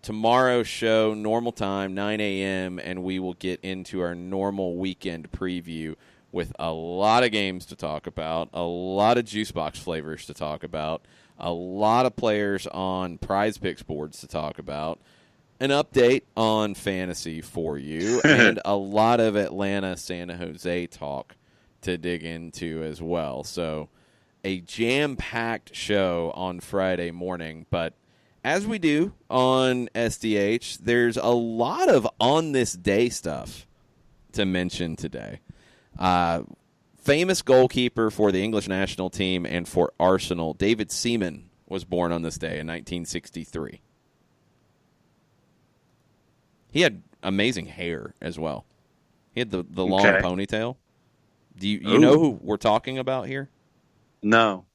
A: Tomorrow's show, normal time, 9 a.m., and we will get into our normal weekend preview with a lot of games to talk about, a lot of juice box flavors to talk about, a lot of players on Prize Picks boards to talk about, an update on fantasy for you, and a lot of Atlanta San Jose talk to dig into as well. So a jam-packed show on Friday morning, but as we do on SDH, there's a lot of on this day stuff to mention today. Famous goalkeeper for the English national team and for Arsenal, David Seaman, was born on this day in 1963. He had amazing hair as well. He had the long ponytail. Do you know who we're talking about here?
B: No.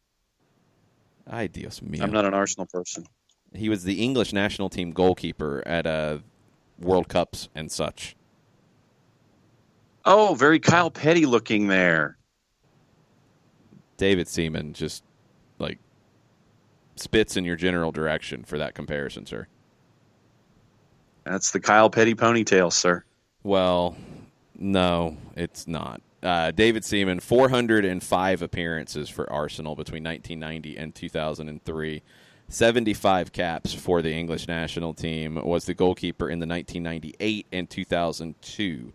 A: Ay, Dios mío.
B: I'm not an Arsenal person.
A: He was the English national team goalkeeper at World Cups and such.
B: Oh, very Kyle Petty looking there.
A: David Seaman just, spits in your general direction for that comparison, sir.
B: That's the Kyle Petty ponytail, sir.
A: Well, no, it's not. David Seaman, 405 appearances for Arsenal between 1990 and 2003. 75 caps for the English national team, was the goalkeeper in the 1998 and 2002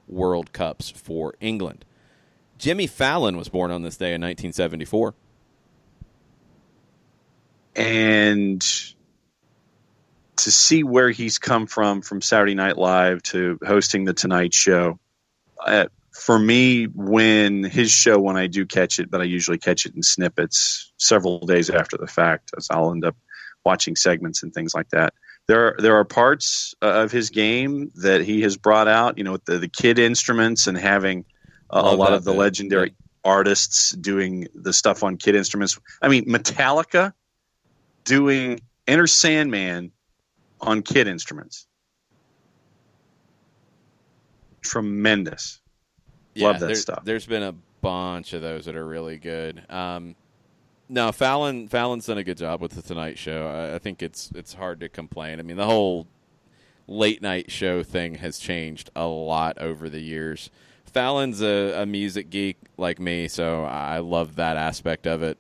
A: World Cups for England. Jimmy Fallon was born on this day in 1974.
B: And to see where he's come from Saturday Night Live to hosting The Tonight Show, for me, when I do catch it, but I usually catch it in snippets several days after the fact, as I'll end up watching segments and things like that. There are parts of his game that he has brought out, with the kid instruments and having a lot of the legendary artists doing the stuff on kid instruments. I mean, Metallica doing Enter Sandman on kid instruments. Tremendous. Love that stuff.
A: There's been a bunch of those that are really good. No, Fallon's done a good job with the Tonight Show. I think it's hard to complain. I mean, the whole late night show thing has changed a lot over the years. Fallon's a music geek like me, so I love that aspect of it.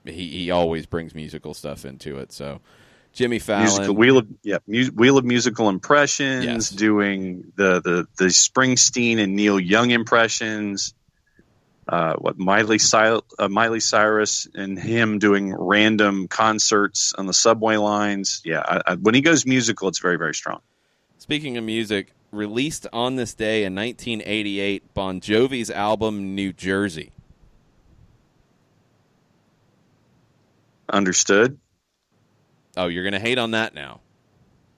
A: He always brings musical stuff into it. So Jimmy Fallon,
B: Wheel of Musical Impressions, yes. Doing the Springsteen and Neil Young impressions. Miley Cyrus and him doing random concerts on the subway lines. Yeah, when he goes musical, it's very, very strong.
A: Speaking of music, released on this day in 1988, Bon Jovi's album New Jersey.
B: Understood.
A: Oh, you're going to hate on that now?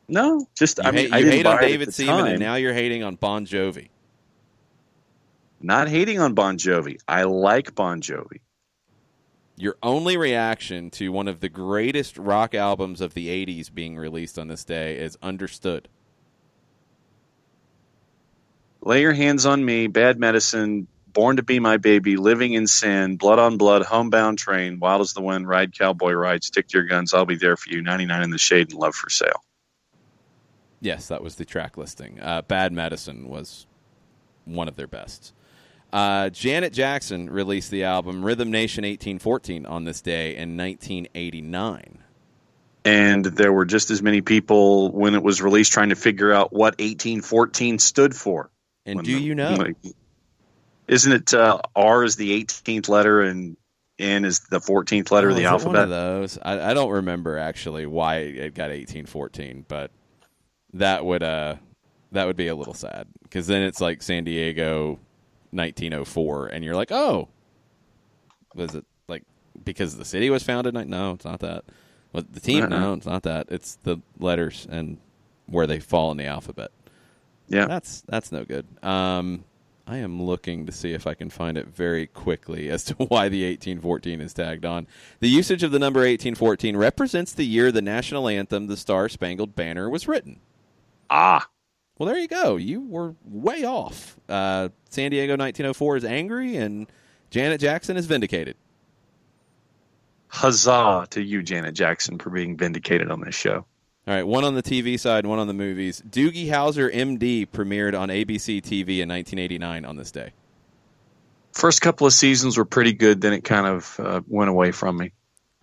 B: No, just
A: I hate on David Seaman, and now you're hating on Bon Jovi.
B: Not hating on Bon Jovi. I like Bon Jovi.
A: Your only reaction to one of the greatest rock albums of the 80s being released on this day is Understood.
B: Lay Your Hands on Me, Bad Medicine, Born to Be My Baby, Living in Sin, Blood on Blood, Homebound Train, Wild as the Wind, Ride Cowboy Ride, Stick to Your Guns, I'll Be There for You, 99 in the Shade, and Love for Sale.
A: Yes, that was the track listing. Bad Medicine was one of their best. Janet Jackson released the album Rhythm Nation 1814 on this day in 1989.
B: And there were just as many people when it was released trying to figure out what 1814 stood for.
A: And do you know?
B: Isn't it R is the 18th letter and N is the 14th letter of the alphabet?
A: One of those. I don't remember actually why it got 1814, but that would be a little sad because then it's like San Diego 1904, and you're like, oh, was it like because the city was founded? No, it's not that. Well, the team? No, it's not that. It's the letters and where they fall in the alphabet.
B: Yeah,
A: that's no good. I am looking to see if I can find it very quickly as to why the 1814 is tagged on. The usage of the number 1814 represents the year the national anthem, the Star-Spangled Banner, was written.
B: Ah.
A: Well, there you go. You were way off. San Diego 1904 is angry, and Janet Jackson is vindicated.
B: Huzzah to you, Janet Jackson, for being vindicated on this show.
A: All right, one on the TV side, one on the movies. Doogie Howser, M.D., premiered on ABC TV in 1989 on this day.
B: First couple of seasons were pretty good, then it kind of went away from me.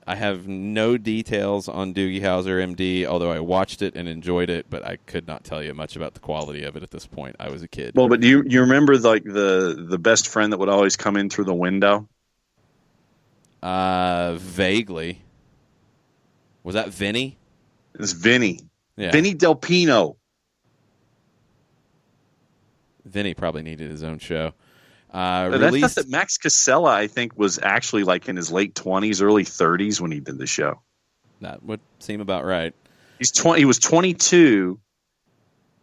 A: I have no details on Doogie Howser, M.D., although I watched it and enjoyed it, but I could not tell you much about the quality of it at this point. I was a kid.
B: Well, but do you remember like the best friend that would always come in through the window?
A: Vaguely. Was that Vinny?
B: It's Vinny.
A: Yeah.
B: Vinny Del Pino.
A: Vinny probably needed his own show.
B: That's that Max Casella, I think, was actually like in his late 20s, early 30s when he did the show.
A: That would seem about right.
B: He was 22,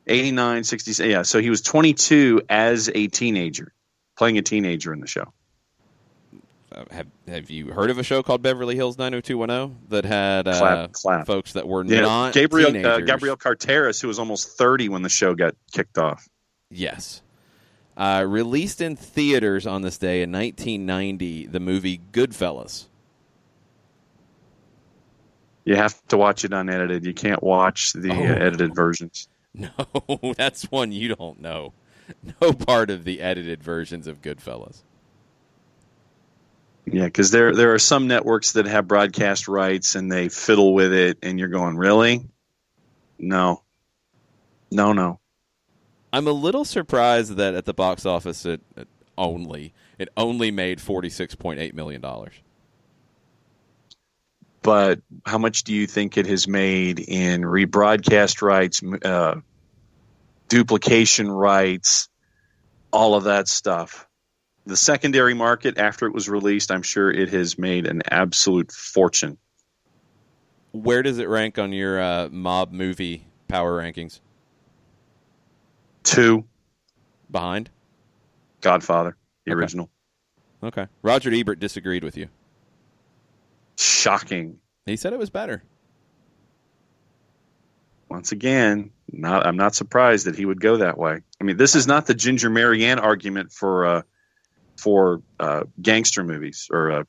B: 89, 60. Yeah, so he was 22 as a teenager, playing a teenager in the show.
A: Have you heard of a show called Beverly Hills 90210 that had
B: Clap.
A: folks that were not
B: Gabriel
A: teenagers?
B: Gabriel Carteris, who was almost 30 when the show got kicked off.
A: Yes. Released in theaters on this day in 1990, the movie Goodfellas.
B: You have to watch it unedited. You can't watch the edited versions.
A: No, that's one you don't know. No part of the edited versions of Goodfellas.
B: Yeah, because there are some networks that have broadcast rights and they fiddle with it, and you're going, really? No.
A: I'm a little surprised that at the box office it only made $46.8 million.
B: But how much do you think it has made in rebroadcast rights, duplication rights, all of that stuff? The secondary market, after it was released, I'm sure it has made an absolute fortune.
A: Where does it rank on your mob movie power rankings?
B: 2.
A: Behind?
B: Godfather, the original.
A: Okay. Roger Ebert disagreed with you.
B: Shocking.
A: He said it was better.
B: Once again, I'm not surprised that he would go that way. I mean, this is not the Ginger Marianne argument for gangster movies or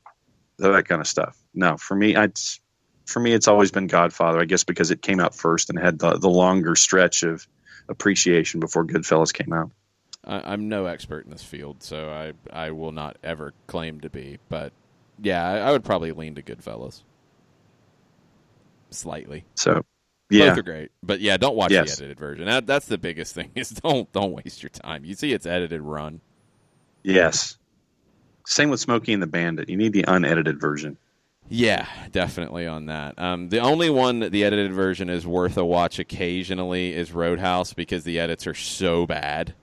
B: that kind of stuff. No, for me, it's always been Godfather. I guess because it came out first and had the longer stretch of appreciation before Goodfellas came out.
A: I'm no expert in this field, so I will not ever claim to be. But yeah, I would probably lean to Goodfellas slightly.
B: So yeah,
A: both are great, but yeah, don't watch the edited version. That's the biggest thing. Is don't waste your time. You see, it's edited, run.
B: Yes. Same with Smokey and the Bandit. You need the unedited version.
A: Yeah, definitely on that. The only one that the edited version is worth a watch occasionally is Roadhouse because the edits are so bad.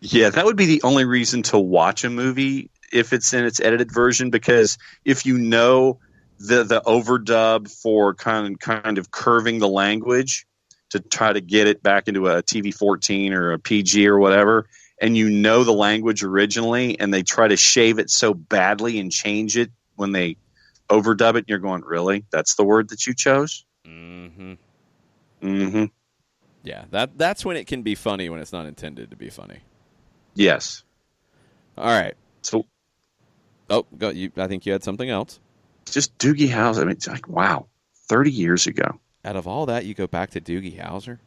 B: Yeah, that would be the only reason to watch a movie if it's in its edited version, because if you know the overdub for kind of curving the language to try to get it back into a TV-14 or a PG or whatever, and you know the language originally, and they try to shave it so badly and change it when they overdub it, and you're going, really? That's the word that you chose?
A: Mm-hmm.
B: Mm-hmm.
A: Yeah, that's when it can be funny when it's not intended to be funny.
B: Yes.
A: All right.
B: So,
A: go. I think you had something else.
B: Just Doogie Howser. I mean, it's like, wow, 30 years ago.
A: Out of all that, you go back to Doogie Howser?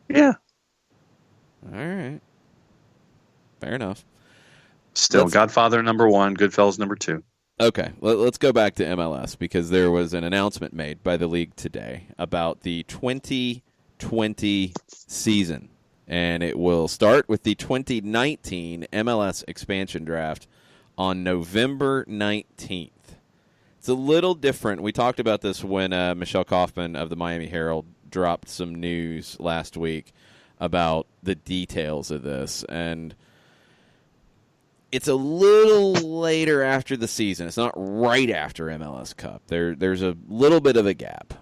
B: Yeah.
A: All right. Fair enough.
B: Still, Godfather #1, Goodfellas #2.
A: Okay, let's go back to MLS because there was an announcement made by the league today about the 2020 season, and it will start with the 2019 MLS expansion draft on November 19th. It's a little different. We talked about this when Michelle Kaufman of the Miami Herald dropped some news last week about the details of this, and it's a little later after the season. It's not right after MLS Cup. There's a little bit of a gap.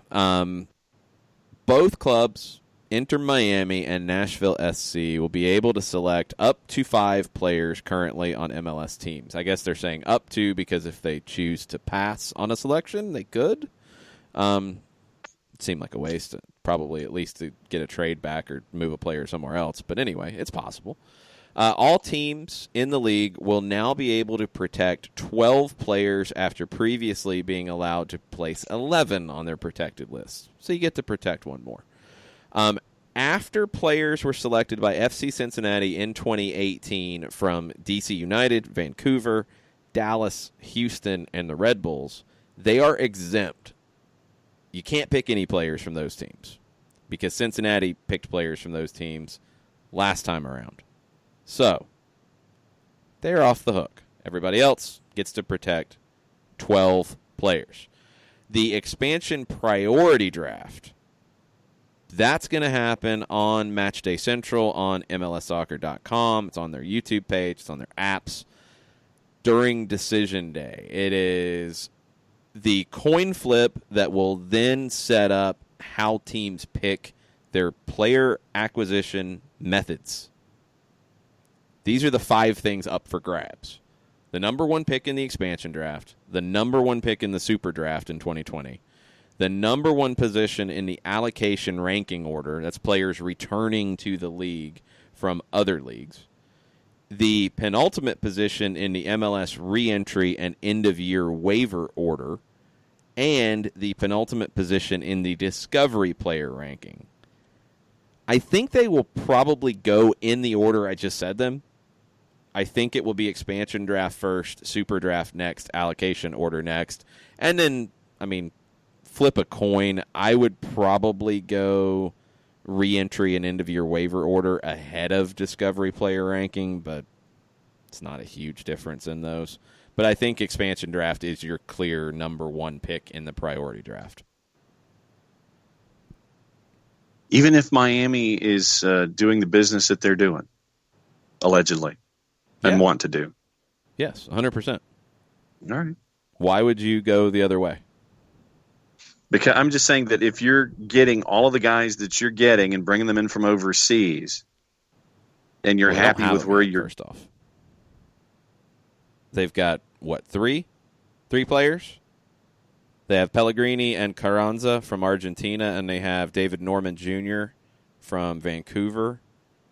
A: Both clubs, Inter Miami and Nashville SC, will be able to select up to 5 players currently on MLS teams. I guess they're saying up to because if they choose to pass on a selection, they could. It seemed like a waste, probably at least to get a trade back or move a player somewhere else. But anyway, it's possible. All teams in the league will now be able to protect 12 players after previously being allowed to place 11 on their protected list. So you get to protect one more. After players were selected by FC Cincinnati in 2018 from DC United, Vancouver, Dallas, Houston, and the Red Bulls, they are exempt. You can't pick any players from those teams because Cincinnati picked players from those teams last time around. So, they're off the hook. Everybody else gets to protect 12 players. The expansion priority draft, that's going to happen on Matchday Central on MLSsoccer.com. It's on their YouTube page. It's on their apps. During decision day, it is the coin flip that will then set up how teams pick their player acquisition methods. These are the 5 things up for grabs. The number 1 pick in the expansion draft, the number 1 pick in the super draft in 2020, the number 1 position in the allocation ranking order, that's players returning to the league from other leagues, the penultimate position in the MLS re-entry and end-of-year waiver order, and the penultimate position in the discovery player ranking. I think they will probably go in the order I just said them. I think it will be expansion draft first, super draft next, allocation order next. And then, flip a coin. I would probably go re-entry and end-of-year waiver order ahead of discovery player ranking, but it's not a huge difference in those. But I think expansion draft is your clear number 1 pick in the priority draft.
B: Even if Miami is doing the business that they're doing, allegedly. And want to do.
A: Yes, 100%.
B: All right.
A: Why would you go the other way?
B: Because I'm just saying that if you're getting all of the guys that you're getting and bringing them in from overseas, and you're happy with where you're...
A: First off, they've got, 3 players? They have Pellegrini and Carranza from Argentina, and they have David Norman Jr. from Vancouver.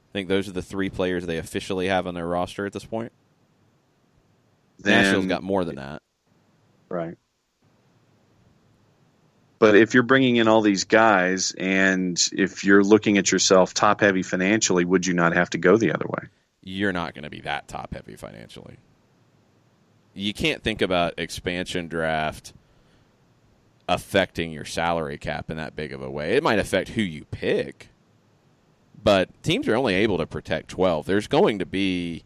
A: I think those are the 3 players they officially have on their roster at this point. Nashville's got more than that.
B: Right. But if you're bringing in all these guys and if you're looking at yourself top-heavy financially, would you not have to go the other way?
A: You're not going to be that top-heavy financially. You can't think about expansion draft affecting your salary cap in that big of a way. It might affect who you pick. But teams are only able to protect 12. There's going to be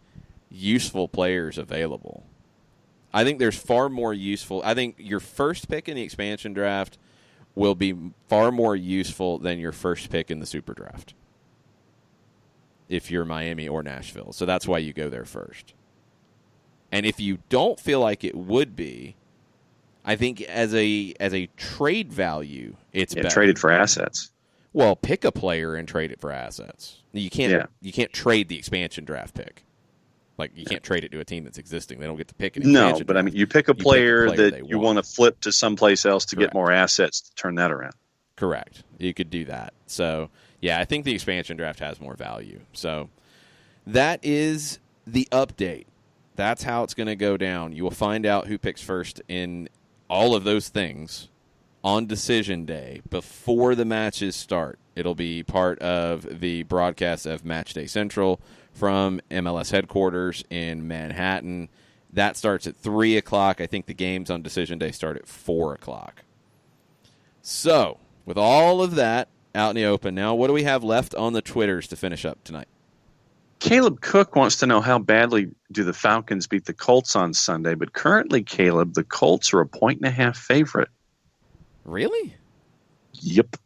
A: useful players available. I think there's far more useful. I think your first pick in the expansion draft will be far more useful than your first pick in the super draft if you're Miami or Nashville. So that's why you go there first. And if you don't feel like it would be, I think as a trade value, it's better.
B: Traded for assets.
A: Well, pick a player and trade it for assets. You can't trade the expansion draft pick. Like, you can't trade it to a team that's existing. They don't get to pick an expansion
B: No, but
A: draft.
B: you pick a player that you want to flip to someplace else to get more assets to turn that around.
A: Correct. You could do that. So, yeah, I think the expansion draft has more value. So, that is the update That's how it's going to go down. You will find out who picks first in all of those things on decision day before the matches start. It'll be part of the broadcast of Match Day Central from MLS headquarters in Manhattan. That starts at 3 o'clock. I think the games on decision day start at 4 o'clock. So, with all of that out in the open now, what do we have left on the Twitters to finish up tonight?
B: Caleb Cook wants to know how badly do the Falcons beat the Colts on Sunday, but currently, Caleb, the Colts are a 1.5 favorite.
A: Really?
B: Yep.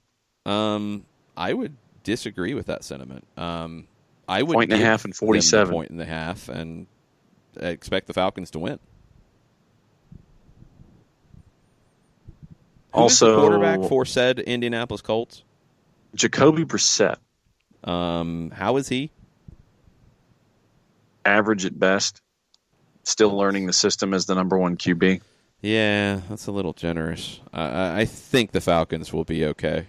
A: I would disagree with that sentiment. I would
B: 1.5 and 47.
A: 1.5 and expect the Falcons to win. Who's the quarterback for said Indianapolis Colts?
B: Jacoby Brissett.
A: How is he?
B: Average at best. Still learning the system as the number one QB.
A: Yeah, that's a little generous. I think the Falcons will be okay.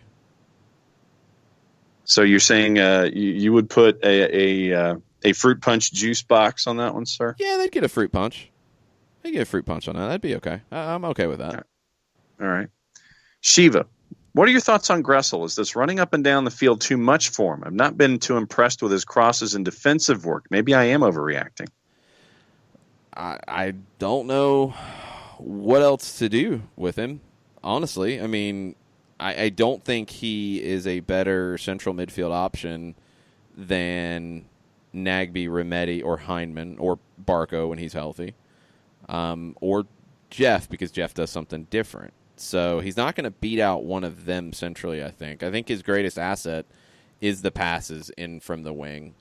B: So you're saying you would put a fruit punch juice box on that one, sir?
A: Yeah, they'd get a fruit punch. They'd get a fruit punch on that. That'd be okay. I'm okay with that.
B: All right. Shiva, what are your thoughts on Gressel? Is this running up and down the field too much for him? I've not been too impressed with his crosses and defensive work. Maybe I am overreacting.
A: I don't know what else to do with him, honestly. I mean, I don't think he is a better central midfield option than Nagbe, Remedi, or Hindman, or Barco when he's healthy, or Jeff, because Jeff does something different. So he's not going to beat out one of them centrally, I think. I think his greatest asset is the passes in from the wing.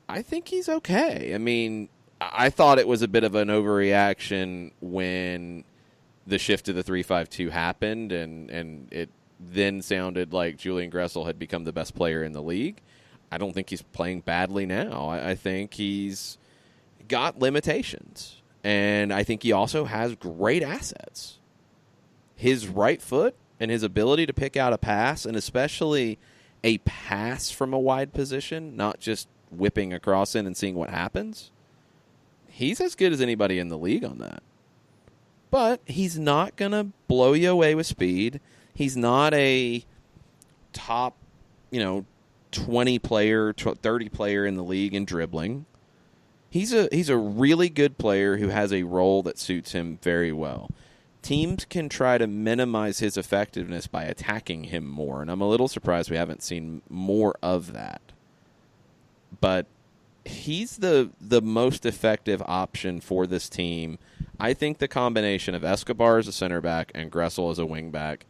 A: I think he's okay. I mean, I thought it was a bit of an overreaction when the shift to the 3-5-2 happened, and it then sounded like Julian Gressel had become the best player in the league. I don't think he's playing badly now. I think he's got limitations, and I think he also has great assets. His right foot and his ability to pick out a pass, and especially a pass from a wide position, not just whipping across in and seeing what happens, he's as good as anybody in the league on that. But he's not going to blow you away with speed. He's not a top, 20 player, 30 player in the league in dribbling. He's a really good player who has a role that suits him very well. Teams can try to minimize his effectiveness by attacking him more, and I'm a little surprised we haven't seen more of that. But he's the most effective option for this team. I think the combination of Escobar as a center back and Gressel as a wing back,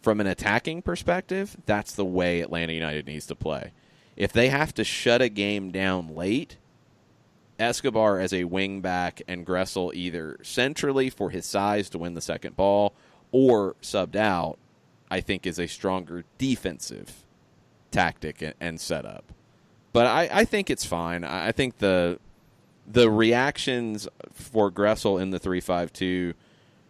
A: from an attacking perspective, that's the way Atlanta United needs to play. If they have to shut a game down late, Escobar as a wing back and Gressel either centrally for his size to win the second ball or subbed out, I think is a stronger defensive tactic and setup. But I think it's fine. I think the reactions for Gressel in the 3-5-2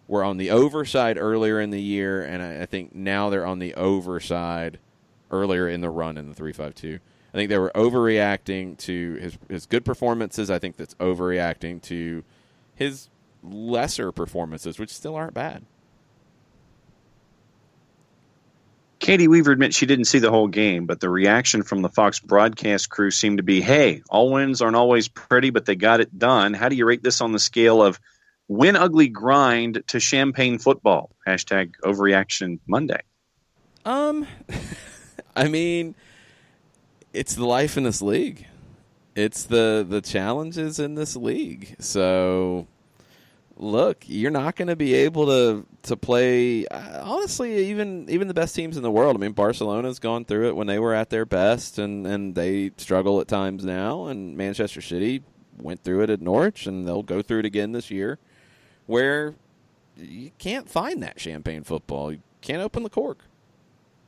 A: were on the overside earlier in the year, and I think now they're on the overside earlier in the run in the 3-5-2. I think they were overreacting to his good performances. I think that's overreacting to his lesser performances, which still aren't bad.
B: Katie Weaver admits she didn't see the whole game, but the reaction from the Fox broadcast crew seemed to be, hey, all wins aren't always pretty, but they got it done. How do you rate this on the scale of win ugly grind to champagne football? Hashtag overreaction Monday.
A: I mean, it's the life in this league. It's the challenges in this league. So, look, you're not going to be able to play, honestly, even the best teams in the world. I mean, Barcelona's gone through it when they were at their best, and they struggle at times now. And Manchester City went through it at Norwich, and they'll go through it again this year, where you can't find that champagne football. You can't open the cork.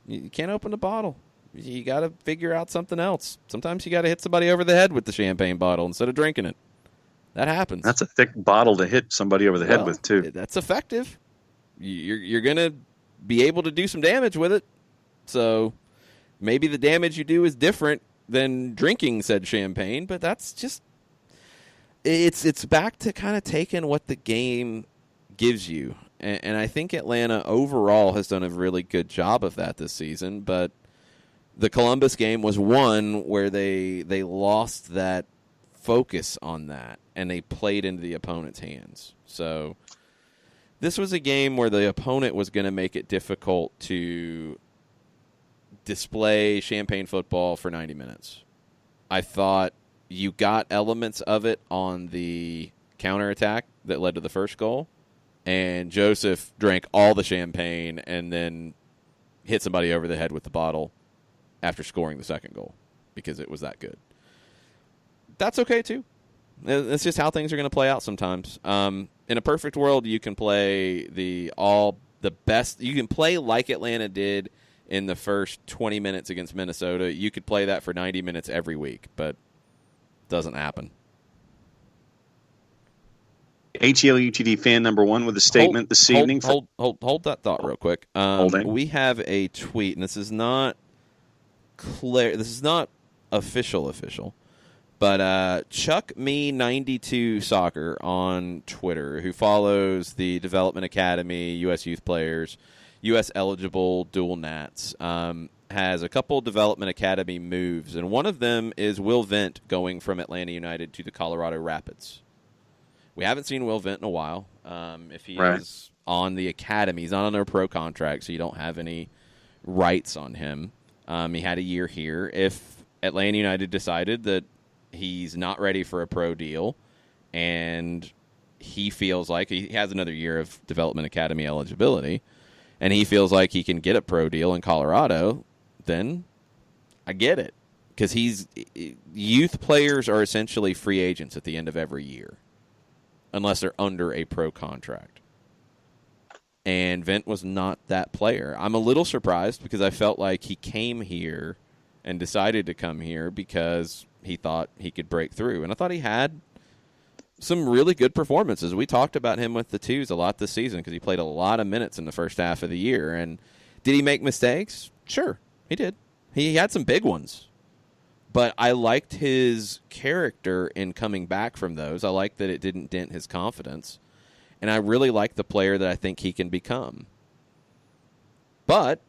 A: You can't open the bottle. You got to figure out something else. Sometimes you got to hit somebody over the head with the champagne bottle instead of drinking it. That happens.
B: That's a thick bottle to hit somebody over the head with, too.
A: That's effective. You're going to be able to do some damage with it. So maybe the damage you do is different than drinking said champagne, but that's just... it's back to kind of taking what the game gives you. And I think Atlanta overall has done a really good job of that this season, but the Columbus game was one where they lost that focus on that, and they played into the opponent's hands. So this was a game where the opponent was going to make it difficult to display champagne football for 90 minutes. I thought you got elements of it on the counterattack that led to the first goal, and Joseph drank all the champagne and then hit somebody over the head with the bottle after scoring the second goal because it was that good. That's okay, too. It's just how things are going to play out sometimes. In a perfect world, you can play the best. You can play like Atlanta did in the first 20 minutes against Minnesota. You could play that for 90 minutes every week, but it doesn't happen.
B: ATL-UTD fan number one with a statement this evening.
A: Hold that thought real quick. We have a tweet, and this is not clear. This is not official. But Chuck Me 92 Soccer on Twitter, who follows the Development Academy, U.S. youth players, U.S. eligible dual Nats, has a couple Development Academy moves, and one of them is Will Vent going from Atlanta United to the Colorado Rapids. We haven't seen Will Vent in a while. If he is on the academy, he's not on their pro contract, so you don't have any rights on him. He had a year here. If Atlanta United decided that he's not ready for a pro deal and he feels like he has another year of Development Academy eligibility and he feels like he can get a pro deal in Colorado, then I get it. Because youth players are essentially free agents at the end of every year unless they're under a pro contract. And Vent was not that player. I'm a little surprised because I felt like he came here and decided to come here because he thought he could break through. And I thought he had some really good performances. We talked about him with the twos a lot this season because he played a lot of minutes in the first half of the year. And did he make mistakes? Sure, he did. He had some big ones. But I liked his character in coming back from those. I liked that it didn't dent his confidence. And I really like the player that I think he can become. But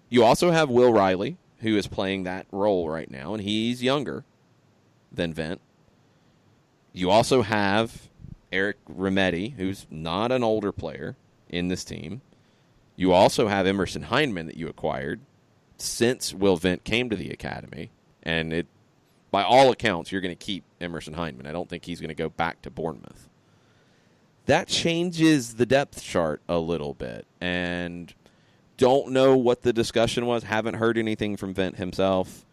A: you also have Will Riley, who is playing that role right now, and he's younger than Vent. You also have Eric Remedi, who's not an older player in this team. You also have Emerson Heineman that you acquired since Will Vent came to the academy. And by all accounts, you're going to keep Emerson Heineman. I don't think he's going to go back to Bournemouth. That changes the depth chart a little bit. And don't know what the discussion was. Haven't heard anything from Vent himself.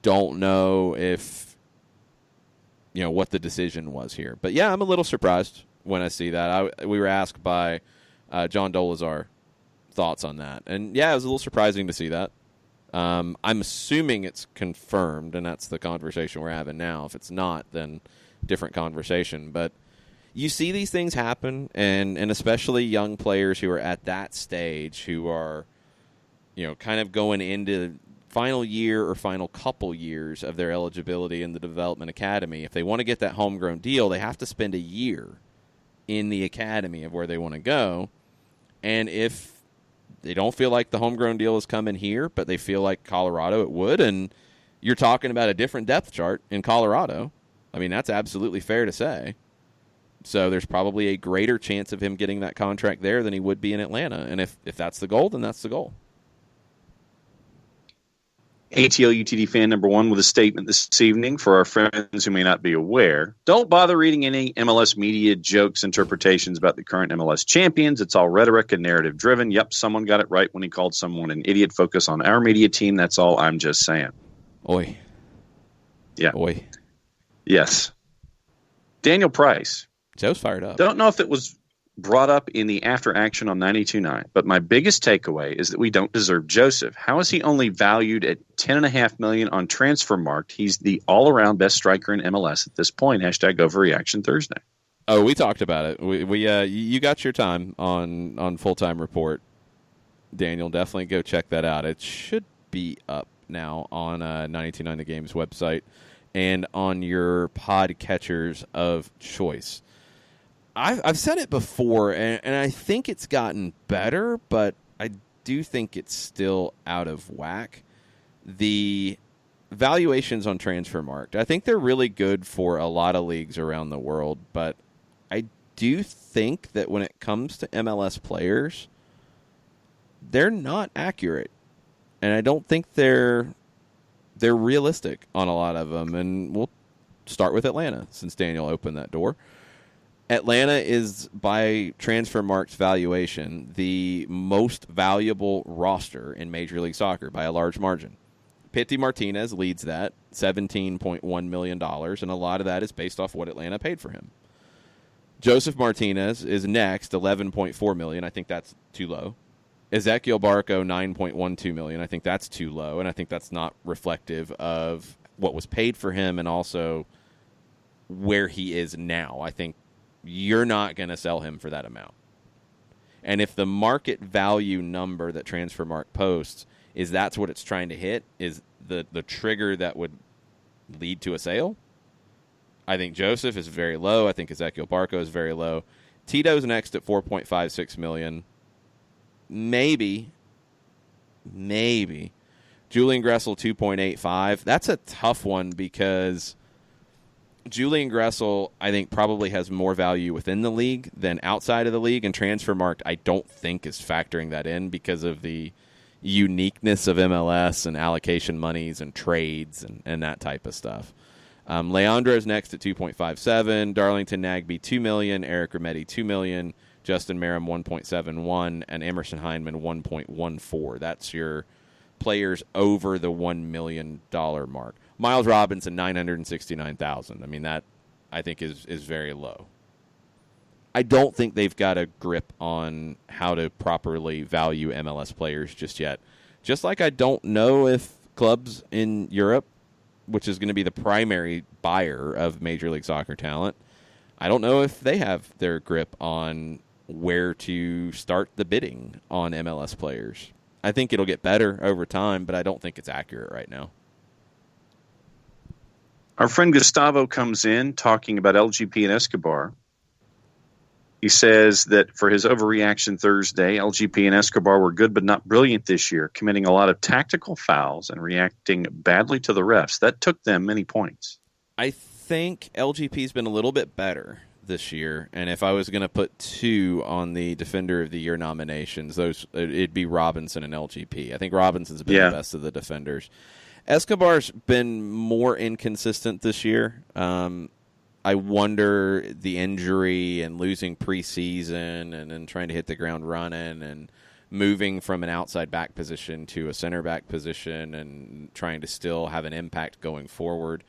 A: Don't know if, what the decision was here. But, yeah, I'm a little surprised when I see that. We were asked by John Dolazar thoughts on that. And, yeah, it was a little surprising to see that. I'm assuming it's confirmed, and that's the conversation we're having now. If it's not, then different conversation. But you see these things happen, and especially young players who are at that stage who are, kind of going into final year or final couple years of their eligibility in the Development Academy. If they want to get that homegrown deal, they have to spend a year in the academy of where they want to go. And if they don't feel like the homegrown deal is coming here, but they feel like Colorado it would, and you're talking about a different depth chart in Colorado, I mean, that's absolutely fair to say. So there's probably a greater chance of him getting that contract there than he would be in Atlanta. And if that's the goal, then that's the goal.
B: ATL-UTD fan number one with a statement this evening for our friends who may not be aware. Don't bother reading any MLS media jokes, interpretations about the current MLS champions. It's all rhetoric and narrative driven. Yep, someone got it right when he called someone an idiot. Focus on our media team. That's all I'm just saying.
A: Oi.
B: Yeah.
A: Oi.
B: Yes. Daniel Price.
A: Joe's fired up.
B: Don't know if it was brought up in the after action on 92.9, but my biggest takeaway is that we don't deserve Joseph. How is he only valued at $10.5 million on Transfermarkt? He's the all-around best striker in MLS at this point. Hashtag Overreaction Thursday.
A: Oh, we talked about it. You got your time on Full Time Report, Daniel. Definitely go check that out. It should be up now on 92.9 The Game's website. and on your pod catchers of choice. I've said it before, and I think it's gotten better, but I do think it's still out of whack. The valuations on Transfermarkt, I think they're really good for a lot of leagues around the world, but I do think that when it comes to MLS players, they're not accurate, and I don't think they're realistic on a lot of them. And we'll start with Atlanta, since Daniel opened that door. Atlanta is, by Transfermarkt's valuation, the most valuable roster in Major League Soccer by a large margin. Pity Martinez leads that, $17.1 million, and a lot of that is based off what Atlanta paid for him. Joseph Martinez is next, $11.4 million. I think that's too low. Ezequiel Barco, $9.12 million. I think that's too low, and I think that's not reflective of what was paid for him and also where he is now. I think you're not going to sell him for that amount. And if the market value number that Transfermarkt posts is that's what it's trying to hit, is the trigger that would lead to a sale, I think Joseph is very low. I think Ezequiel Barco is very low. Tito's next at $4.56 million. Maybe. Julian Gressel, $2.85. That's a tough one because Julian Gressel, I think, probably has more value within the league than outside of the league, and Transfermarkt, I don't think, is factoring that in because of the uniqueness of MLS and allocation monies and trades and that type of stuff. Leandro's next at $2.57. Darlington Nagbe, $2 million. Eric Remedi, $2 million. Justin Merrim, $1.71. And Emerson Heineman, $1.14. That's your players over the $1 million mark. Miles Robinson, $969,000. I mean, that I think is very low. I don't think they've got a grip on how to properly value MLS players just yet. Just like I don't know if clubs in Europe, which is going to be the primary buyer of Major League Soccer talent, I don't know if they have their grip on where to start the bidding on MLS players. I think it'll get better over time, but I don't think it's accurate right now.
B: Our friend Gustavo comes in talking about LGP and Escobar. He says that for his overreaction Thursday, LGP and Escobar were good but not brilliant this year, committing a lot of tactical fouls and reacting badly to the refs. That took them many points.
A: I think LGP's been a little bit better this year, and if I was going to put two on the Defender of the Year nominations, it'd be Robinson and LGP. I think Robinson's been the best of the defenders. Escobar's been more inconsistent this year. I wonder the injury and losing preseason and then trying to hit the ground running and moving from an outside back position to a center back position and trying to still have an impact going forward.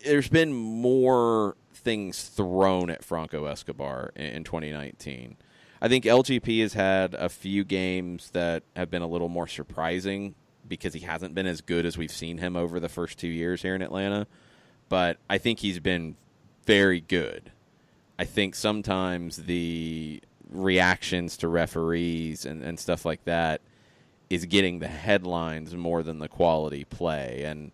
A: There's been more things thrown at Franco Escobar in 2019. I think LGP has had a few games that have been a little more surprising because he hasn't been as good as we've seen him over the first 2 years here in Atlanta. But I think he's been very good. I think sometimes the reactions to referees and stuff like that is getting the headlines more than the quality play. And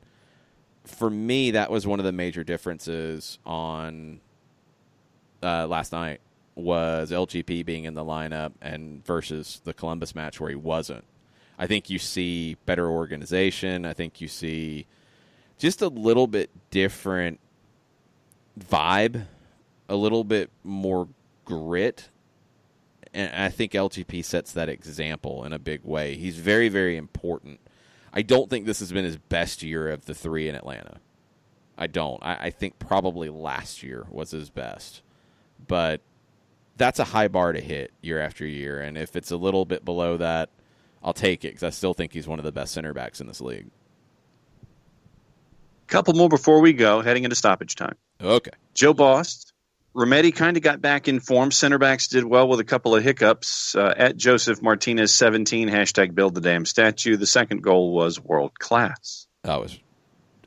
A: for me, that was one of the major differences on last night was LGP being in the lineup and versus the Columbus match where he wasn't. I think you see better organization. I think you see just a little bit different vibe, a little bit more grit, and I think LGP sets that example in a big way. He's very, very important. I don't think this has been his best year of the three in Atlanta. I don't. I think probably last year was his best. But that's a high bar to hit year after year, and if it's a little bit below that, I'll take it because I still think he's one of the best center backs in this league.
B: Couple more before we go, heading into stoppage time.
A: Okay.
B: Joe Bost. Remedi kind of got back in form. Center backs did well with a couple of hiccups. At Joseph Martinez 17, hashtag build the damn statue. The second goal was world class.
A: That was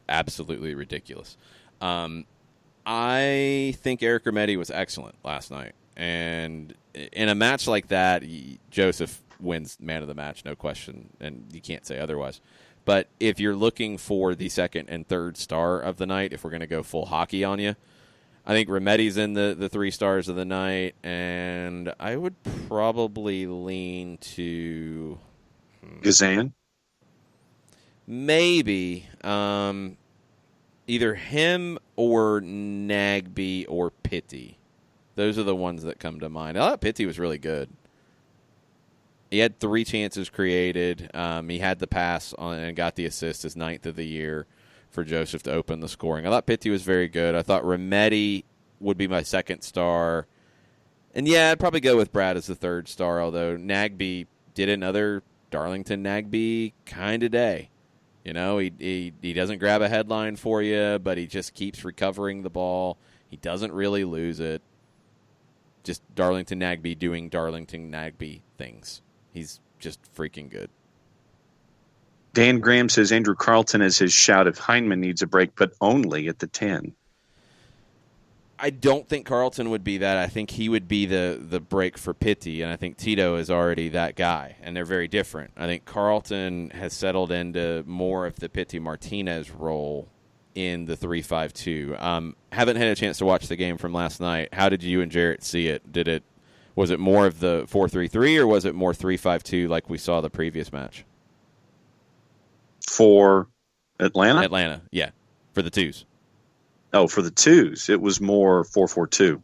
A: absolutely ridiculous. I think Eric Remedi was excellent last night. And in a match like that, Joseph wins man of the match, no question. And you can't say otherwise. But if you're looking for the second and third star of the night, if we're going to go full hockey on you, I think Remedi's in the 3 stars of the night, and I would probably lean to
B: Gazan?
A: Maybe either him or Nagbe or Pitti. Those are the ones that come to mind. I thought Pitti was really good. He had 3 chances created. He had the pass on and got the assist, his 9th of the year, for Joseph to open the scoring. I thought Pitti was very good. I thought Remedi would be my 2nd star. And, yeah, I'd probably go with Brad as the 3rd star, although Nagbe did another Darlington Nagbe kind of day. You know, he doesn't grab a headline for you, but he just keeps recovering the ball. He doesn't really lose it. Just Darlington Nagbe doing Darlington Nagbe things. He's just freaking good.
B: Dan Graham says Andrew Carlton has his shout if Heineman needs a break, but only at the 10.
A: I don't think Carlton would be that. I think he would be the break for Pitti, and I think Tito is already that guy, and they're very different. I think Carlton has settled into more of the Pitti Martinez role in the 3-5-2. Haven't had a chance to watch the game from last night. How did you and Jarrett see it? Was it more of the 4-3-3 or was it more 3-5-2 like we saw the previous match?
B: For Atlanta?
A: Atlanta, yeah. For the 2s.
B: Oh, for the 2s, it was more 4-4-2.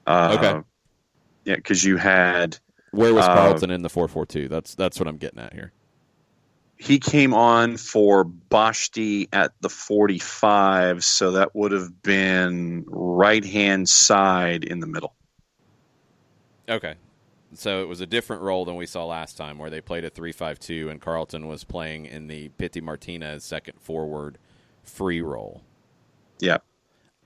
A: Okay.
B: Yeah, because you had...
A: Where was Carlton in the 4-4-2? That's what I'm getting at here.
B: He came on for Bashti at the 45, so that would have been right-hand side in the middle.
A: Okay. So it was a different role than we saw last time where they played a 3-5-2 and Carlton was playing in the Pitti Martinez second forward free role.
B: Yeah.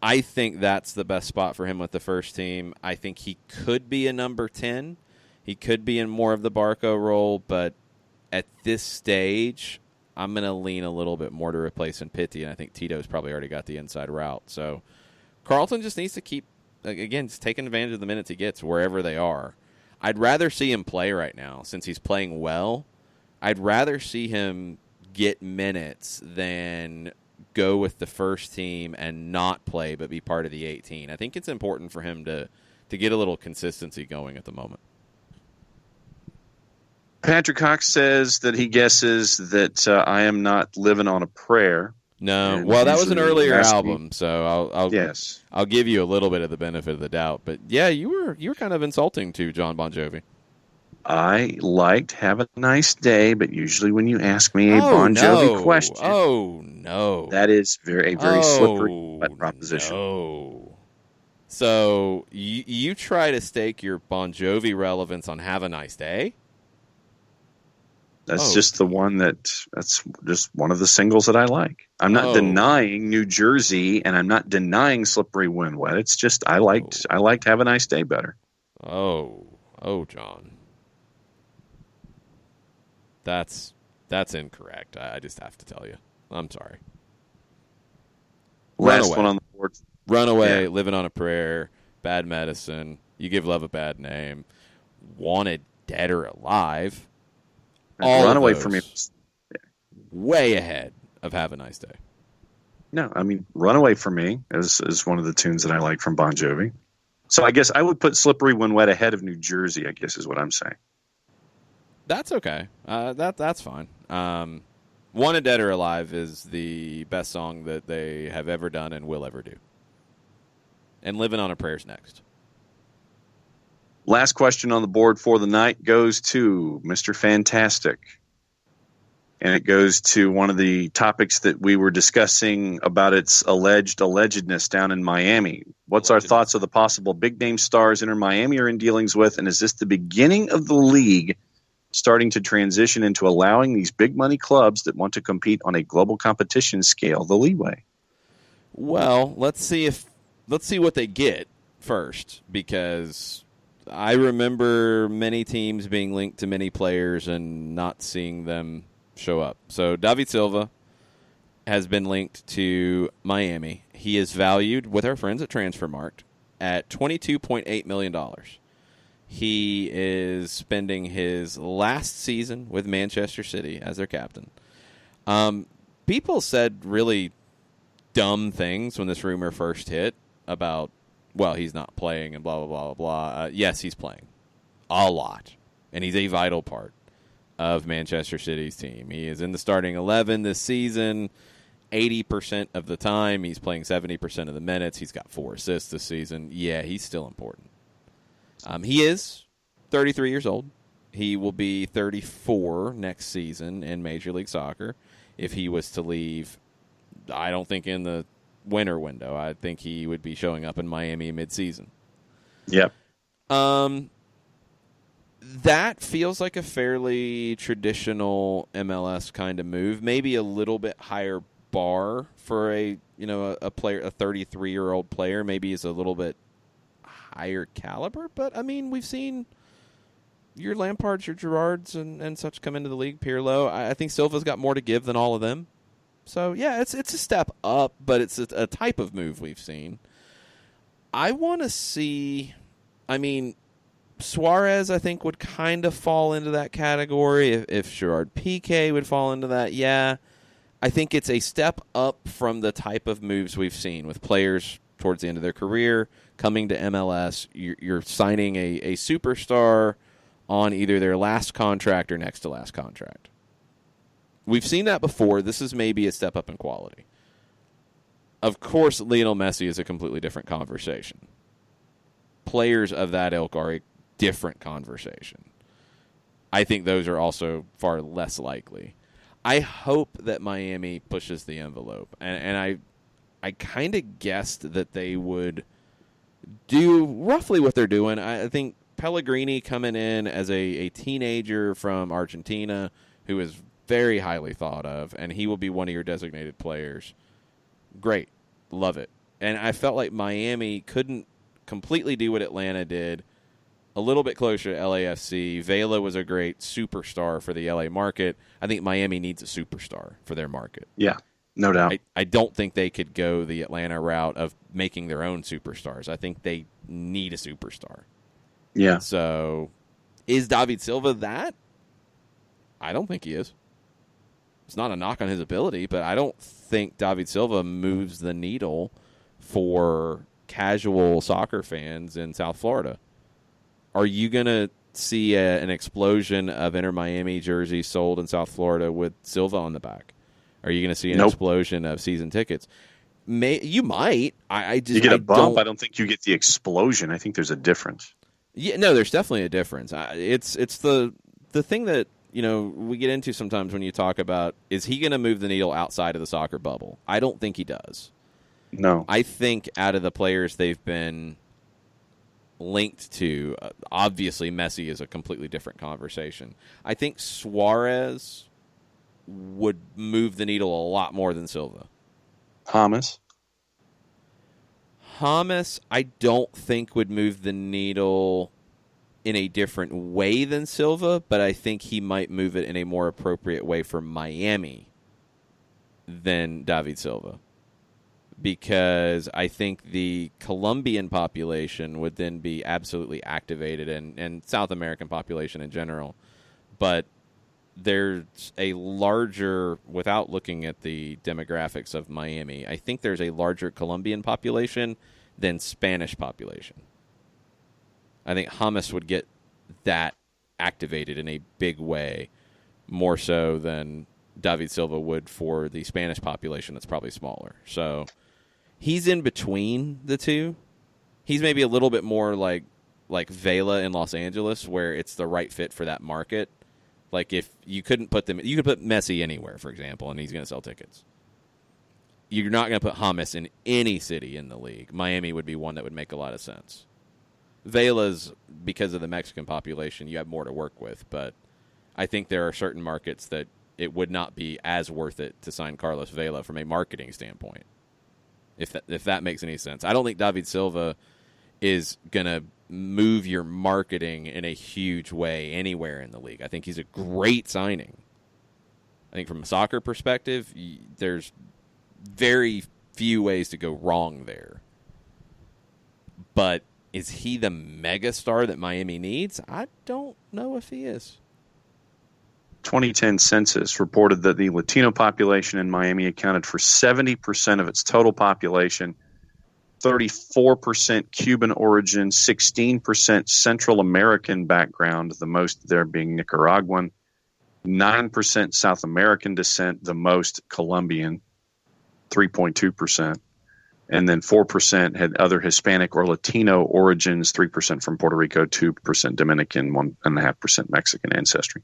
A: I think that's the best spot for him with the first team. I think he could be a number 10. He could be in more of the Barco role, but at this stage, I'm going to lean a little bit more to replacing Pitti, and I think Tito's probably already got the inside route. So Carlton just needs to keep, again, just taking advantage of the minutes he gets wherever they are. I'd rather see him play right now since he's playing well. I'd rather see him get minutes than go with the first team and not play but be part of the 18. I think it's important for him to get a little consistency going at the moment.
B: Patrick Cox says that he guesses that I Am Not Living on a Prayer.
A: No, well, that was an earlier album, so I'll give you a little bit of the benefit of the doubt. But yeah, you were kind of insulting to John Bon Jovi.
B: I liked Have a Nice Day, but usually when you ask me a Bon Jovi question, that is a very slippery proposition.
A: No. So you try to stake your Bon Jovi relevance on Have a Nice Day?
B: That's just the one that's just one of the singles that I like. I'm not denying New Jersey, and I'm not denying Slippery When Wet. It's just I liked Have a Nice Day better.
A: Oh, John. That's incorrect. I just have to tell you. I'm sorry.
B: Last one on the board.
A: Runaway, Living on a Prayer, Bad Medicine, You Give Love a Bad Name, Wanted Dead or Alive. All
B: Runaway for me,
A: way ahead of Have a Nice Day.
B: No, I mean Runaway for me is one of the tunes that I like from Bon Jovi. So I guess I would put Slippery When Wet ahead of New Jersey, I guess is what I'm saying.
A: That's okay. That's fine. Wanted Dead or Alive is the best song that they have ever done and will ever do. And Living on a Prayer's next.
B: Last question on the board for the night goes to Mr. Fantastic. And it goes to one of the topics that we were discussing about its allegedness down in Miami. What's our thoughts of the possible big-name stars Inter Miami are in dealings with, and is this the beginning of the league starting to transition into allowing these big-money clubs that want to compete on a global competition scale the leeway?
A: Well, let's see what they get first, because I remember many teams being linked to many players and not seeing them show up. So David Silva has been linked to Miami. He is valued with our friends at Transfermarkt at $22.8 million. He is spending his last season with Manchester City as their captain. People said really dumb things when this rumor first hit about, well, he's not playing and blah, blah, blah, blah. Yes, he's playing a lot, and he's a vital part of Manchester City's team. He is in the starting 11 this season 80% of the time. He's playing 70% of the minutes. He's got 4 assists this season. Yeah, he's still important. He is 33 years old. He will be 34 next season in Major League Soccer. If he was to leave, I don't think in the winter window. I think he would be showing up in Miami midseason.
B: Yep.
A: That feels like a fairly traditional MLS kind of move. Maybe a little bit higher bar for a player, a 33-year-old player. Maybe is a little bit higher caliber. But I mean, we've seen your Lampards, your Gerrards, and such come into the league. Pirlo. I think Silva's got more to give than all of them. So yeah, it's a step up, but it's a type of move we've seen. I want to see. I mean, Suarez, I think, would kind of fall into that category. If Gerard Piqué would fall into that, yeah. I think it's a step up from the type of moves we've seen with players towards the end of their career coming to MLS. You're signing a superstar on either their last contract or next to last contract. We've seen that before. This is maybe a step up in quality. Of course, Lionel Messi is a completely different conversation. Players of that ilk are a different conversation. I think those are also far less likely. I hope that Miami pushes the envelope, and I kind of guessed that they would do roughly what they're doing. I think Pellegrini coming in as a teenager from Argentina who is very highly thought of, and he will be one of your designated players. Great. Love it. And I felt like Miami couldn't completely do what Atlanta did. A little bit closer to LAFC. Vela was a great superstar for the LA market. I think Miami needs a superstar for their market.
B: Yeah, no doubt.
A: I don't think they could go the Atlanta route of making their own superstars. I think they need a superstar.
B: Yeah.
A: So, is David Silva that? I don't think he is. It's not a knock on his ability, but I don't think David Silva moves the needle for casual soccer fans in South Florida. Are you going to see an explosion of Inter Miami jerseys sold in South Florida with Silva on the back? Are you going to see an explosion of season tickets? You might. I just
B: you get a bump. I don't think you get the explosion. I think there's a difference.
A: Yeah, no, there's definitely a difference. It's the thing that we get into sometimes when you talk about, is he going to move the needle outside of the soccer bubble? I don't think he does.
B: No.
A: I think out of the players they've been linked to, obviously Messi is a completely different conversation. I think Suarez would move the needle a lot more than Silva.
B: Hamas,
A: I don't think would move the needle in a different way than Silva, but I think he might move it in a more appropriate way for Miami than David Silva. Because I think the Colombian population would then be absolutely activated, and South American population in general. But there's a larger, without looking at the demographics of Miami, I think there's a larger Colombian population than Spanish population. I think Hamas would get that activated in a big way, more so than David Silva would for the Spanish population that's probably smaller. So he's in between the two. He's maybe a little bit more like Vela in Los Angeles, where it's the right fit for that market. Like if you couldn't put them, you could put Messi anywhere, for example, and he's going to sell tickets. You're not going to put Hamas in any city in the league. Miami would be one that would make a lot of sense. Vela's, because of the Mexican population, you have more to work with, but I think there are certain markets that it would not be as worth it to sign Carlos Vela from a marketing standpoint, if that makes any sense. I don't think David Silva is going to move your marketing in a huge way anywhere in the league. I think he's a great signing. I think from a soccer perspective, there's very few ways to go wrong there. But is he the megastar that Miami needs? I don't know if he is.
B: 2010 census reported that the Latino population in Miami accounted for 70% of its total population, 34% Cuban origin, 16% Central American background, the most there being Nicaraguan, 9% South American descent, the most Colombian, 3.2%, and then 4% had other Hispanic or Latino origins, 3% from Puerto Rico, 2% Dominican, 1.5% Mexican ancestry.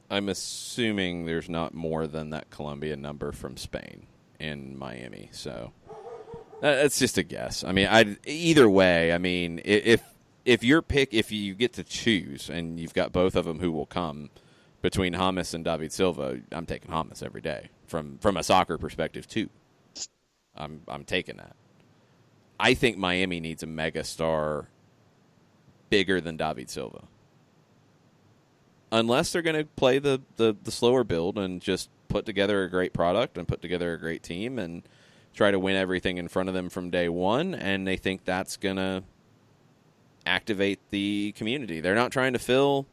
A: I'm assuming there's not more than that Colombian number from Spain in Miami, so that's just a guess. I mean, either way, I mean, if you get to choose and you've got both of them who will come between James and David Silva, I'm taking James every day from a soccer perspective too. I'm taking that. I think Miami needs a mega star bigger than David Silva. Unless they're going to play the slower build and just put together a great product and put together a great team and try to win everything in front of them from day one, and they think that's going to activate the community. They're not trying to fill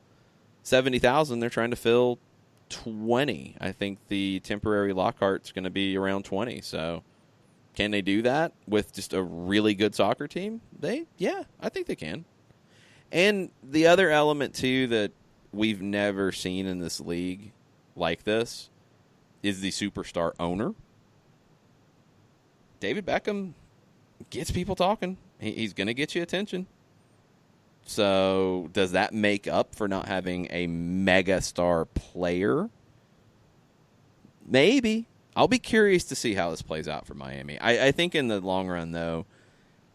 A: 70,000. They're trying to fill 20. I think the temporary Lockhart's going to be around 20. So can they do that with just a really good soccer team? Yeah, I think they can. And the other element, too, that we've never seen in this league like this is the superstar owner. David Beckham gets people talking. He's going to get you attention. So does that make up for not having a mega star player? Maybe. I'll be curious to see how this plays out for Miami. I think in the long run, though,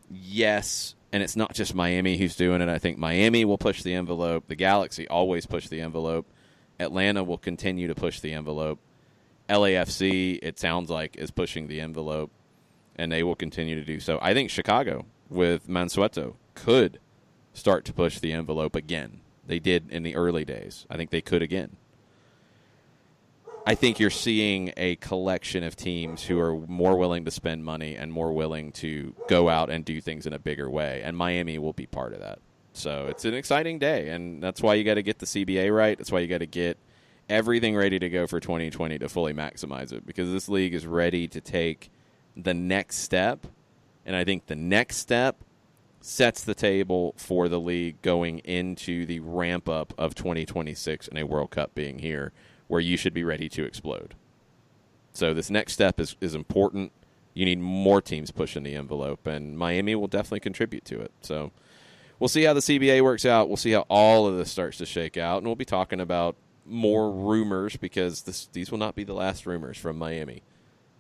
A: yes, and it's not just Miami who's doing it. I think Miami will push the envelope. The Galaxy always push the envelope. Atlanta will continue to push the envelope. LAFC, it sounds like, is pushing the envelope, and they will continue to do so. I think Chicago with Mansueto could start to push the envelope again. They did in the early days. I think they could again. I think you're seeing a collection of teams who are more willing to spend money and more willing to go out and do things in a bigger way, and Miami will be part of that. So it's an exciting day, and that's why you got to get the CBA right. That's why you got to get everything ready to go for 2020 to fully maximize it, because this league is ready to take the next step, and I think the next step sets the table for the league going into the ramp-up of 2026 and a World Cup being here, where you should be ready to explode. So this next step is important. You need more teams pushing the envelope, and Miami will definitely contribute to it. So we'll see how the CBA works out. We'll see how all of this starts to shake out, and we'll be talking about more rumors, because these will not be the last rumors from Miami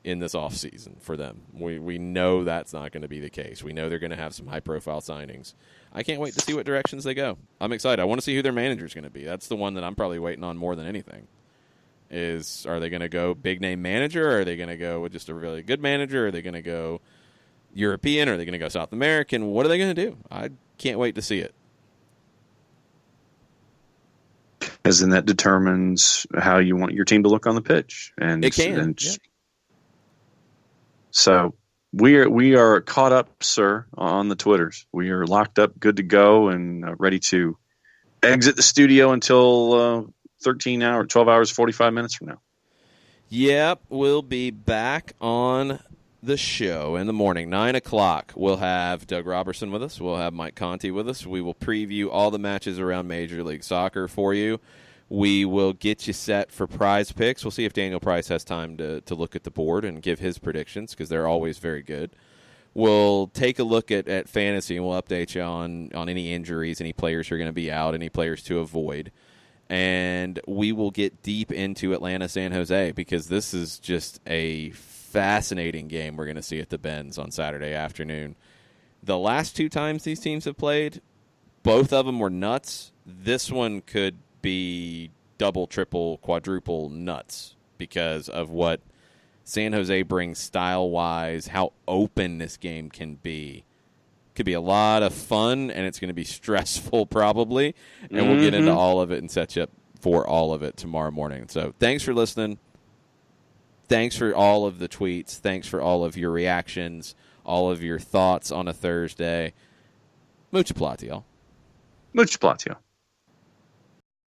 A: in this offseason for them. We know that's not going to be the case. We know they're going to have some high-profile signings. I can't wait to see what directions they go. I'm excited. I want to see who their manager is going to be. That's the one that I'm probably waiting on more than anything. Are they going to go big-name manager, or are they going to go with just a really good manager? Are they going to go European, or are they going to go South American? What are they going to do? I can't wait to see it.
B: Because then that determines how you want your team to look on the pitch. And
A: it can. Yeah.
B: So we are caught up, sir, on the Twitters. We are locked up, good to go, and ready to exit the studio until 12 hours, 45 minutes from now.
A: Yep, we'll be back on the show in the morning, 9 o'clock. We'll have Doug Robertson with us. We'll have Mike Conti with us. We will preview all the matches around Major League Soccer for you. We will get you set for prize picks. We'll see if Daniel Price has time to look at the board and give his predictions, because they're always very good. We'll take a look at fantasy, and we'll update you on any injuries, any players who are going to be out, any players to avoid. And we will get deep into Atlanta-San Jose, because this is just a fascinating game we're going to see at the Benz on Saturday afternoon. The last two times these teams have played, both of them were nuts. This one could be double, triple, quadruple nuts because of what San Jose brings style-wise, how open this game can be. Could be a lot of fun, and it's going to be stressful probably, and we'll get into all of it and set you up for all of it tomorrow morning. So thanks for listening. Thanks for all of the tweets. Thanks for all of your reactions, all of your thoughts on a Thursday. Mucha plata, y'all.
B: Mucha plata.